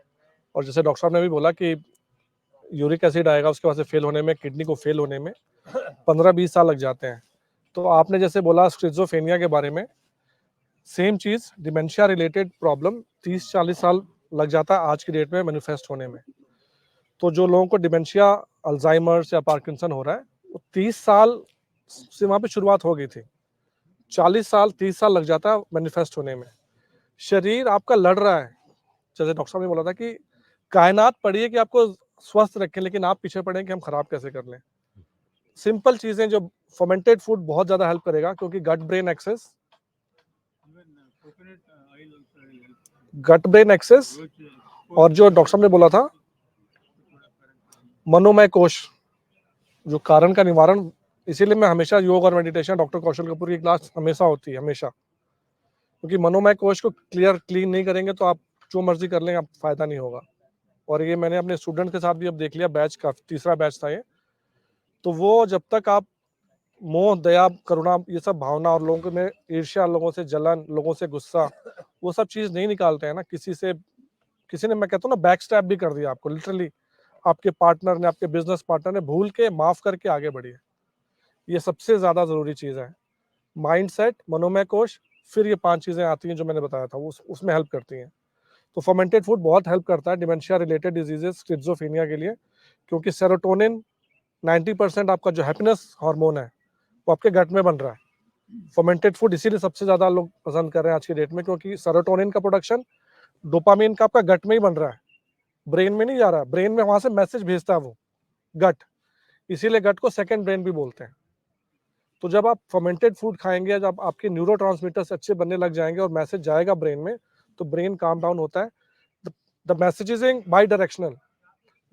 और जैसे डॉक्टर साहब ने भी बोला कि यूरिक एसिड आएगा, उसके बाद से फेल होने में, किडनी को फेल होने में 15-20 साल लग जाते हैं। तो आपने जैसे बोला स्किज़ोफ्रेनिया के बारे में, सेम चीज़ डिमेंशिया रिलेटेड प्रॉब्लम 30-40 साल लग जाता है आज की डेट में मैनिफेस्ट होने में। तो जो लोगों को डिमेंशिया, अल्जाइमर्स या पार्किंसन हो रहा है, वो 30 साल से वहाँ पे शुरुआत हो गई थी, 40 साल 30 साल लग जाता है मैनिफेस्ट होने में। शरीर आपका लड़ रहा है, जैसे डॉक्टर साहब ने बोला था कि कायनात पड़ी है कि आपको स्वस्थ रखें, लेकिन आप पीछे पड़े कि हम खराब कैसे कर लें। सिंपल चीजें, जो फर्मेंटेड फूड बहुत ज्यादा हेल्प करेगा, क्योंकि गट ब्रेन एक्सेस, और जो डॉक्टर साहब ने बोला था मनोमय कोश, जो कारण का निवारण। इसीलिए मैं हमेशा योग और मेडिटेशन, डॉक्टर कौशल कपूर की क्लास हमेशा होती है, हमेशा, क्योंकि मनोमय कोश को क्लीन नहीं करेंगे तो आप जो मर्जी कर लें, आप फायदा नहीं होगा। और ये मैंने अपने स्टूडेंट के साथ भी अब देख लिया, बैच का तीसरा बैच था ये। तो वो जब तक आप मोह, दया, करुणा, ये सब भावना, और लोगों में ईर्ष्या, लोगों से जलन, लोगों से गुस्सा, वो सब चीज नहीं निकालते हैं ना, किसी ने मैं कहता हूँ ना बैक स्टैप भी कर दिया आपको, लिटरली आपके पार्टनर ने, आपके बिजनेस पार्टनर ने भूल के माफ करके आगे बढ़िए, ये सबसे ज्यादा जरूरी चीज है। माइंडसेट, मनोमय कोश, फिर ये 5 चीजें आती हैं जो मैंने बताया था, उसमें हेल्प करती हैं। तो फर्मेंटेड फूड बहुत हेल्प करता है डिमेंशिया रिलेटेड डिजीजेस, स्किज़ोफ्रेनिया के लिए, क्योंकि सेरोटोनिन 90% आपका जो हैप्पीनेस हार्मोन है वो आपके गट में बन रहा है। फर्मेंटेड फूड इसीलिए सबसे ज्यादा लोग पसंद कर रहे हैं आज की डेट में, क्योंकि सेरोटोनिन का प्रोडक्शन, डोपामिन का आपका गट में ही बन रहा है, ब्रेन में नहीं जा रहा है। ब्रेन में वहां से मैसेज भेजता है वो गट, इसीलिए गट को सेकंड ब्रेन भी बोलते हैं। तो जब आप फर्मेंटेड फूड खाएंगे, जब आपके न्यूरोट्रांसमीटर्स अच्छे बनने लग जाएंगे और मैसेज जाएगा ब्रेन में, तो ब्रेन काम डाउन होता है। The message is bidirectional,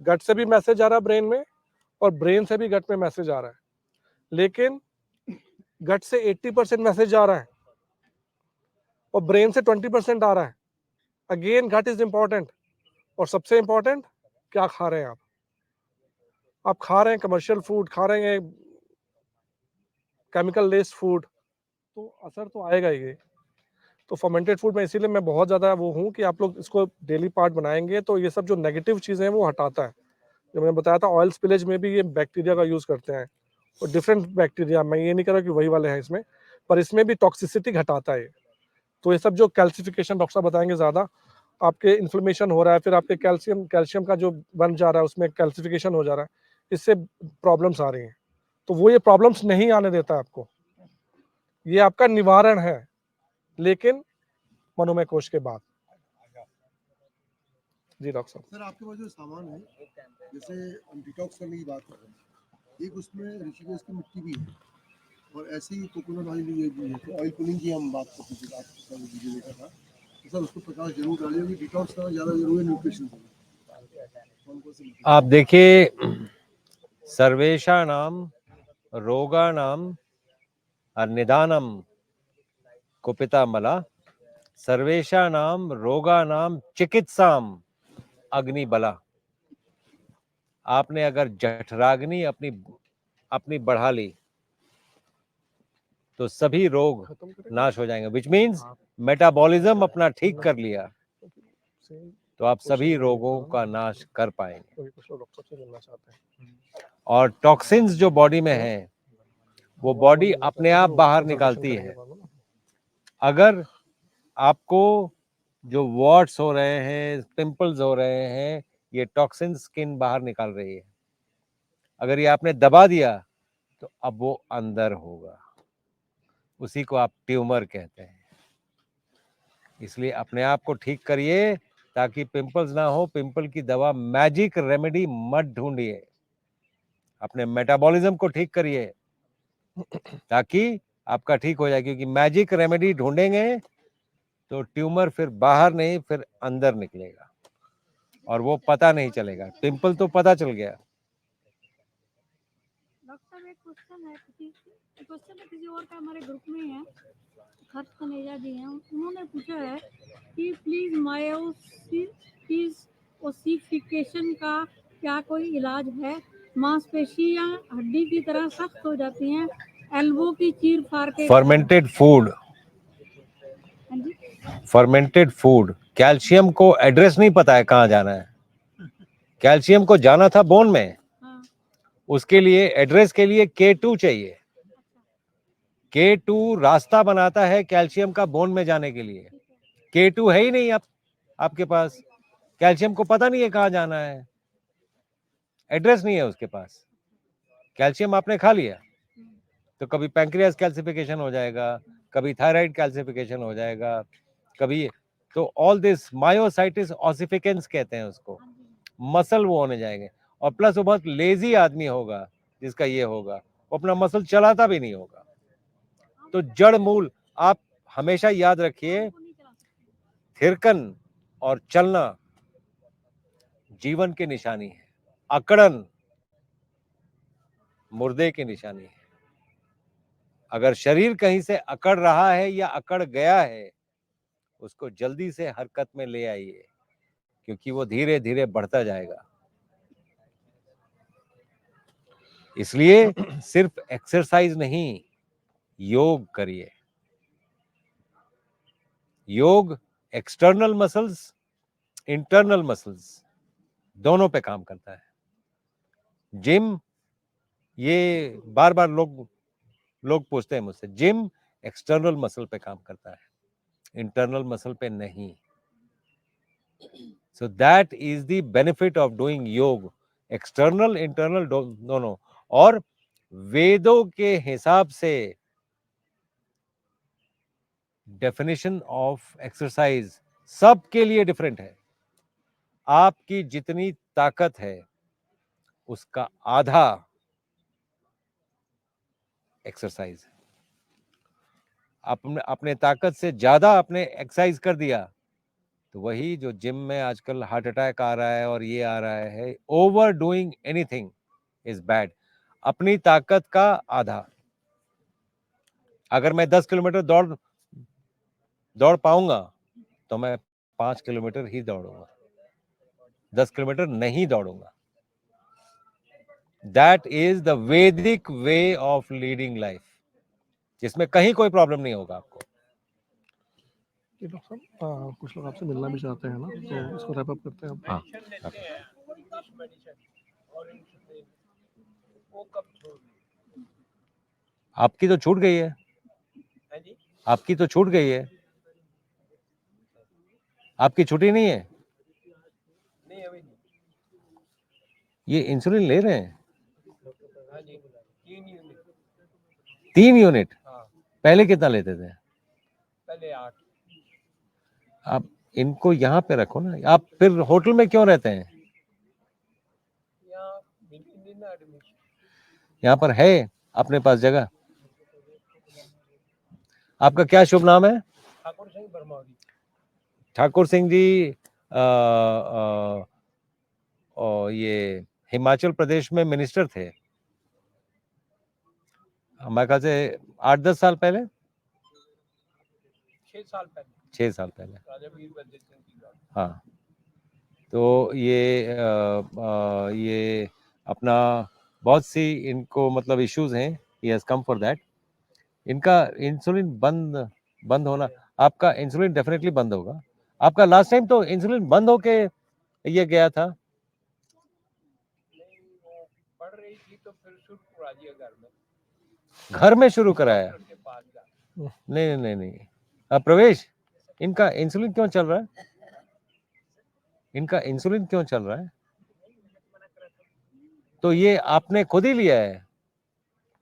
gut से भी मैसेज आ रहा है ब्रेन में, और ब्रेन से भी गट में मैसेज आ रहा है। लेकिन गट से 80% मैसेज आ रहा है और ब्रेन से 20% आ रहा है। अगेन गट इज इंपॉर्टेंट, और सबसे इंपॉर्टेंट क्या खा रहे हैं आप खा रहे हैं कमर्शियल फूड, खा रहे हैं केमिकल लेस्ड फूड, तो असर तो आएगा ही। तो फर्मेंटेड फूड में इसीलिए मैं बहुत ज़्यादा वो हूँ कि आप लोग इसको डेली पार्ट बनाएंगे तो ये सब जो नेगेटिव चीज़ें हैं वो हटाता है। जो मैंने बताया था ऑयल स्पिलेज में भी ये बैक्टीरिया का यूज़ करते हैं, और डिफरेंट बैक्टीरिया, मैं ये नहीं कह रहा कि वही वाले हैं इसमें, पर इसमें भी टॉक्सिसिटी घटाता है। तो ये सब जो कैल्सिफिकेशन, डॉक्टर साहब बताएंगे ज़्यादा, आपके इन्फ्लेमेशन हो रहा है, फिर आपके कैल्शियम का जो बन जा रहा है उसमें कैल्सिफिकेशन हो जा रहा है, इससे प्रॉब्लम्स आ रही हैं। तो वो ये प्रॉब्लम्स नहीं आने देता आपको, ये आपका निवारण है, लेकिन मनोमय कोश के बाद। जी डॉक्टर साहब। सर आपके पास जो सामान है, जैसे हम डिटॉक्स करने की बात कर रहे हैं, एक उसमें ऋषिकेश की मिट्टी भी है, और ऐसे ही कोकोनट ऑयल भी है। तो ऑयल पुलिंग की हम बात करते थे, आपका वीडियो देखा था, तो सर उसको प्रकाश जरूर डालिए कि डिटॉक्स करना ज़्यादा जरूरी है न्यूट्रिशन के लिए। आप देखिए, सर्वेषाणाम रोगाणाम निदानम कुपिता सर्वेषाणाम रोगाणाम चिकित्साम अग्निबला। आपने अगर जठराग्नि अपनी बढ़ा ली, तो सभी रोग खत्म करेंगे नाश हो जाएंगे, विच मीन्स हाँ, मेटाबॉलिज्म अपना ठीक कर लिया सेम तो आप क्वेश्चन सभी वही रोगों था ना, का नाश कर पाएंगे। क्योंकि कुछ लोग डॉक्टर से मिलना चाहते हैं। और टॉक्सिन्स जो बॉडी में हैं वो बॉडी अपने आप बाहर निकालती है। अगर आपको जो वॉट्स हो रहे हैं, पिंपल्स हो रहे हैं, ये टॉक्सिन स्किन बाहर निकाल रही है। अगर ये आपने दबा दिया तो अब वो अंदर होगा, उसी को आप ट्यूमर कहते हैं। इसलिए अपने आप को ठीक करिए ताकि पिंपल्स ना हो। पिंपल की दवा मैजिक रेमेडी मत ढूंढिए, अपने मेटाबॉलिज्म को ठीक करिए ताकि आपका ठीक हो जाए, क्योंकि मैजिक रेमेडी ढूंढेंगे तो ट्यूमर फिर बाहर नहीं, फिर अंदर निकलेगा और वो पता नहीं चलेगा। पिंपल तो पता चल गया। डॉक्टर साहब एक क्वेश्चन है किसी और का हमारे ग्रुप में है, खर्च कनेजा जी हैं, उन्होंने पूछा है कि प्लीज मायोसिस ओसिफिकेशन का क्या कोई इलाज है? मांसपेशियां हड्डी की तरह सख्त हो जाती हैं, एल्बो की चीर फाड़ के। फर्मेंटेड फूड, हाँ जी, फर्मेंटेड फूड, कैल्शियम को एड्रेस नहीं पता है कहाँ जाना है। कैल्शियम को जाना था बोन में, हाँ, उसके लिए एड्रेस के लिए K2 चाहिए। K2 रास्ता बनाता है कैल्शियम का बोन में जाने के लिए। K2 है ही नहीं आपके पास, कैल्शियम को पता नहीं है कहाँ जाना है, एड्रेस नहीं है उसके पास। कैल्शियम आपने खा लिया तो कभी पैंक्रियास कैल्सिफिकेशन हो जाएगा, कभी थायराइड कैल्सिफिकेशन हो जाएगा, कभी तो ऑल दिस मायोसाइटिस ऑसिफिकेंस कहते हैं उसको, मसल वो होने जाएंगे। और प्लस वो बहुत लेजी आदमी होगा जिसका ये होगा, वो अपना मसल चलाता भी नहीं होगा। तो जड़ मूल आप हमेशा याद रखिए, थिरकन और चलना जीवन की निशानी है, अकड़न मुर्दे की निशानी है। अगर शरीर कहीं से अकड़ रहा है या अकड़ गया है, उसको जल्दी से हरकत में ले आइए, क्योंकि वो धीरे धीरे बढ़ता जाएगा। इसलिए सिर्फ एक्सरसाइज नहीं, योग करिए। योग एक्सटर्नल मसल्स, इंटरनल मसल्स दोनों पे काम करता है। जिम, ये बार बार लोग पूछते हैं मुझसे, जिम एक्सटर्नल मसल पे काम करता है, इंटरनल मसल पे नहीं। So that is the benefit of doing योग, एक्सटर्नल इंटरनल दोनों। और वेदों के हिसाब से डेफिनेशन ऑफ एक्सरसाइज सबके लिए डिफरेंट है। आपकी जितनी ताकत है उसका आधा एक्सरसाइज। अपने ताकत से ज्यादा आपने एक्सरसाइज कर दिया तो वही जो जिम में आजकल हार्ट अटैक आ रहा है और ये आ रहा है, over doing anything is bad. अपनी ताकत का आधा। अगर मैं 10 किलोमीटर दौड़ पाऊंगा तो मैं 5 किलोमीटर ही दौड़ूंगा, 10 किलोमीटर नहीं दौड़ूंगा। दैट इज द वैदिक वे ऑफ लीडिंग लाइफ, जिसमें कहीं कोई प्रॉब्लम नहीं होगा आपको। कि डॉक्टर साहब कुछ लोग आपसे मिलना भी चाहते हैं ना, तो इसको रैप अप करते हैं। हाँ, आपकी तो छूट गई है, आपकी तो छूट गई है, आपकी छुट्टी नहीं है। नहीं अभी नहीं। ये इंसुलिन ले रहे हैं हाँ जी, 3 यूनिट। 3 यूनिट। हाँ, पहले कितना लेते थे? पहले 8। आप इनको यहाँ पे रखो ना, आप फिर होटल में क्यों रहते हैं? यहाँ मिली नहीं ना एडमिशन। यहाँ पर है अपने पास जगह। आपका क्या शुभ नाम है? ठाकुर सिंह बरमौरी। ठाकुर सिंह जी ये हिमाचल प्रदेश में मिनिस्टर थे हमारे ख्याल से 8-10 साल पहले, 6 साल पहले। 6 साल पहले। राजा वीरभद्र सिंह की बात। हाँ, तो ये अपना बहुत सी इनको मतलब इश्यूज हैं, he has come for that. इनका इंसुलिन बंद होना, आपका इंसुलिन डेफिनेटली बंद होगा। आपका लास्ट टाइम तो इंसुलिन बंद होके ये गया था। नहीं, वो बढ़ रही थी तो फिर शुरू करा दिया घर में शुरू कराया? डॉक्टर के पास जा। नहीं नहीं नहीं, अब प्रवेश, इनका इंसुलिन क्यों चल रहा है? इनका इंसुलिन क्यों चल रहा है? तो ये आपने खुद ही लिया है?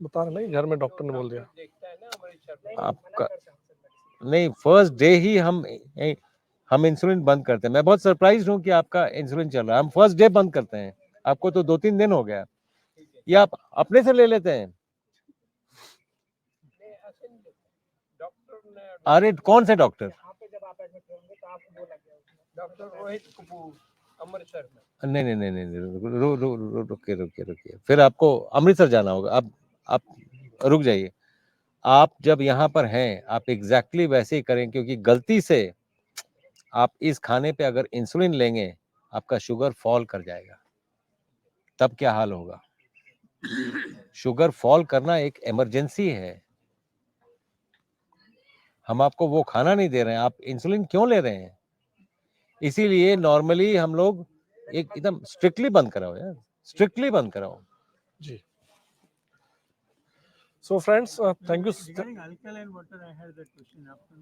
बता रहे नहीं, घर में डॉक्टर ने बोल दिया। देखता है ना हमारे शर्मा, आपका नहीं, फर्स्ट डे ही हम इंसुलिन बंद करते हैं। मैं बहुत सरप्राइज हूँ कि आपका इंसुलिन चल रहा है। हम फर्स्ट डे बंद करते हैं, आपको तो 2-3 दिन हो गया। ये आप अपने से ले लेते हैं? डॉक्टर ने, अरे कौन से डॉक्टर? यहाँ पे जब आप एडमिट होंगे तो आपको बोला गया होगा। डॉक्टर रोहित कपूर अमृतसर में। नहीं नहीं नहीं नहीं, रुकिए, फिर आपको अमृतसर जाना होगा। आप रुक जाइए। आप जब यहाँ पर हैं, आप एग्जैक्टली वैसे ही करें, क्योंकि गलती से आप इस खाने पे अगर इंसुलिन लेंगे, आपका शुगर फॉल कर जाएगा, तब क्या हाल होगा? शुगर फॉल करना एक इमरजेंसी है। हम आपको वो खाना नहीं दे रहे हैं, आप इंसुलिन क्यों ले रहे हैं? इसीलिए नॉर्मली हम लोग एकदम स्ट्रिक्टली बंद कराओ यार, स्ट्रिक्टली बंद कराओ। जी। So friends, thank you. Regarding alkaline water, I had that question after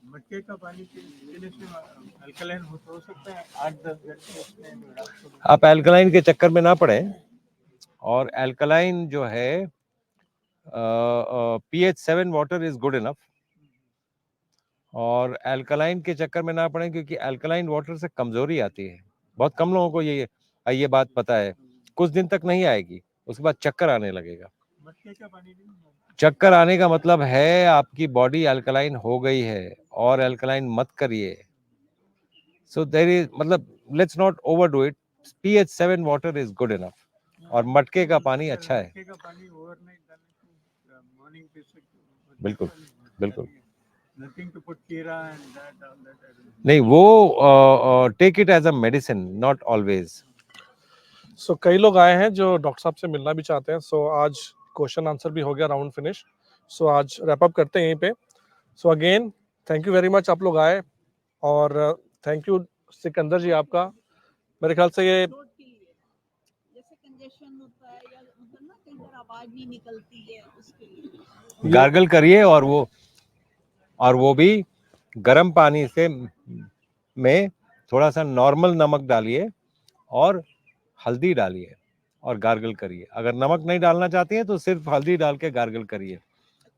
मटके का पानी पीने से अल्कलाइन हो सकता है 8-10 घंटे। आप अल्कलाइन के चक्कर में ना पड़े, और अल्कलाइन जो है pH 7 water is good enough, और अल्कलाइन के चक्कर में ना पड़े, क्योंकि अल्कलाइन वाटर से कमजोरी आती है। बहुत कम लोगों को ये बात पता है। कुछ दिन तक नहीं आएगी, उसके बाद चक्कर आने लगेगा। मटके का पानी नहीं, चक्कर आने का मतलब है आपकी बॉडी अल्कलाइन हो गई है, और अल्कलाइन मत करिए। सो देयर इज, मतलब let's not overdo it. pH 7 water is good enough, और मटके का पानी अच्छा है। मटके का पानी ओवरनाइट डालने से मॉर्निंग पे सकते। बिल्कुल बिल्कुल। Nothing to put kira and that all that. नहीं, वो take it as a medicine, not always. So कई लोग आए हैं जो डॉक्टर साहब से मिलना भी चाहते हैं। सो आज क्वेश्चन आंसर भी हो गया, राउंड फिनिश। सो आज रैप अप करते हैं यहीं पे। So again thank you very much, आप लोग आए, और थैंक यू सिकंदर जी आपका। मेरे ख्याल से ये जैसे कंजेशन होता है या मतलब ना कई बार आवाज नहीं निकलती है, उसके लिए गार्गल करिए, और वो भी गर्म पानी से में थोड़ा सा नॉर्मल नमक डालिए और हल्दी डालिए और गार्गल करिए। अगर नमक नहीं डालना चाहती हैं तो सिर्फ हल्दी डाल के गार्गल करिए,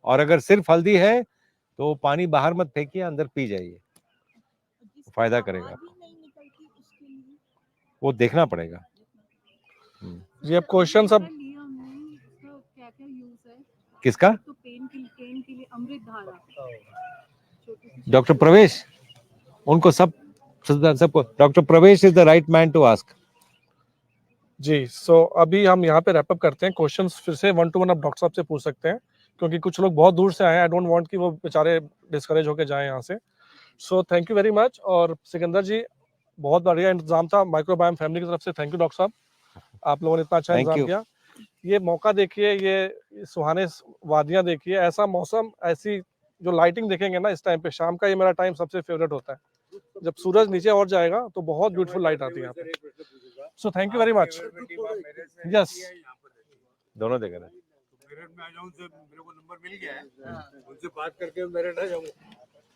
और अगर सिर्फ हल्दी है तो पानी बाहर मत फेंकिए, अंदर पी जाइए, फायदा करेगा आपको। वो देखना पड़ेगा। जी अब क्वेश्चन सब क्या-क्या यूज है? किसका? तो पेन के लिए अमृत धारा, डॉक्टर प्रवेश, उनको सबको doctor Pravesh is the right man to ask. जी। सो अभी हम यहाँ पे रैप अप करते हैं। क्वेश्चंस फिर से 1 to 1 आप डॉक्टर साहब से पूछ सकते हैं, क्योंकि कुछ लोग बहुत दूर से आए हैं। आई डोंट वांट कि वो बेचारे डिस्करेज होके जाएं यहाँ से। So thank you very much. और सिकंदर जी, बहुत बढ़िया इंतजाम था माइक्रोबायोम फैमिली की तरफ से। थैंक यू डॉक्टर साहब, आप लोगों ने इतना अच्छा Thank इंतजाम you. किया। ये मौका देखिए, ये सुहाने वादियां देखिए, ऐसा मौसम, ऐसी जो लाइटिंग देखेंगे ना इस टाइम पे, शाम का ये मेरा टाइम सबसे फेवरेट होता है। जब सूरज नीचे और जाएगा तो बहुत ब्यूटीफुल लाइट आती है यहाँ पे। So thank you very much. Yes, दोनों जगह मेरठ में आ जाऊं, मेरे को नंबर मिल गया है, उनसे बात करके मेरठ आ जाऊंगा।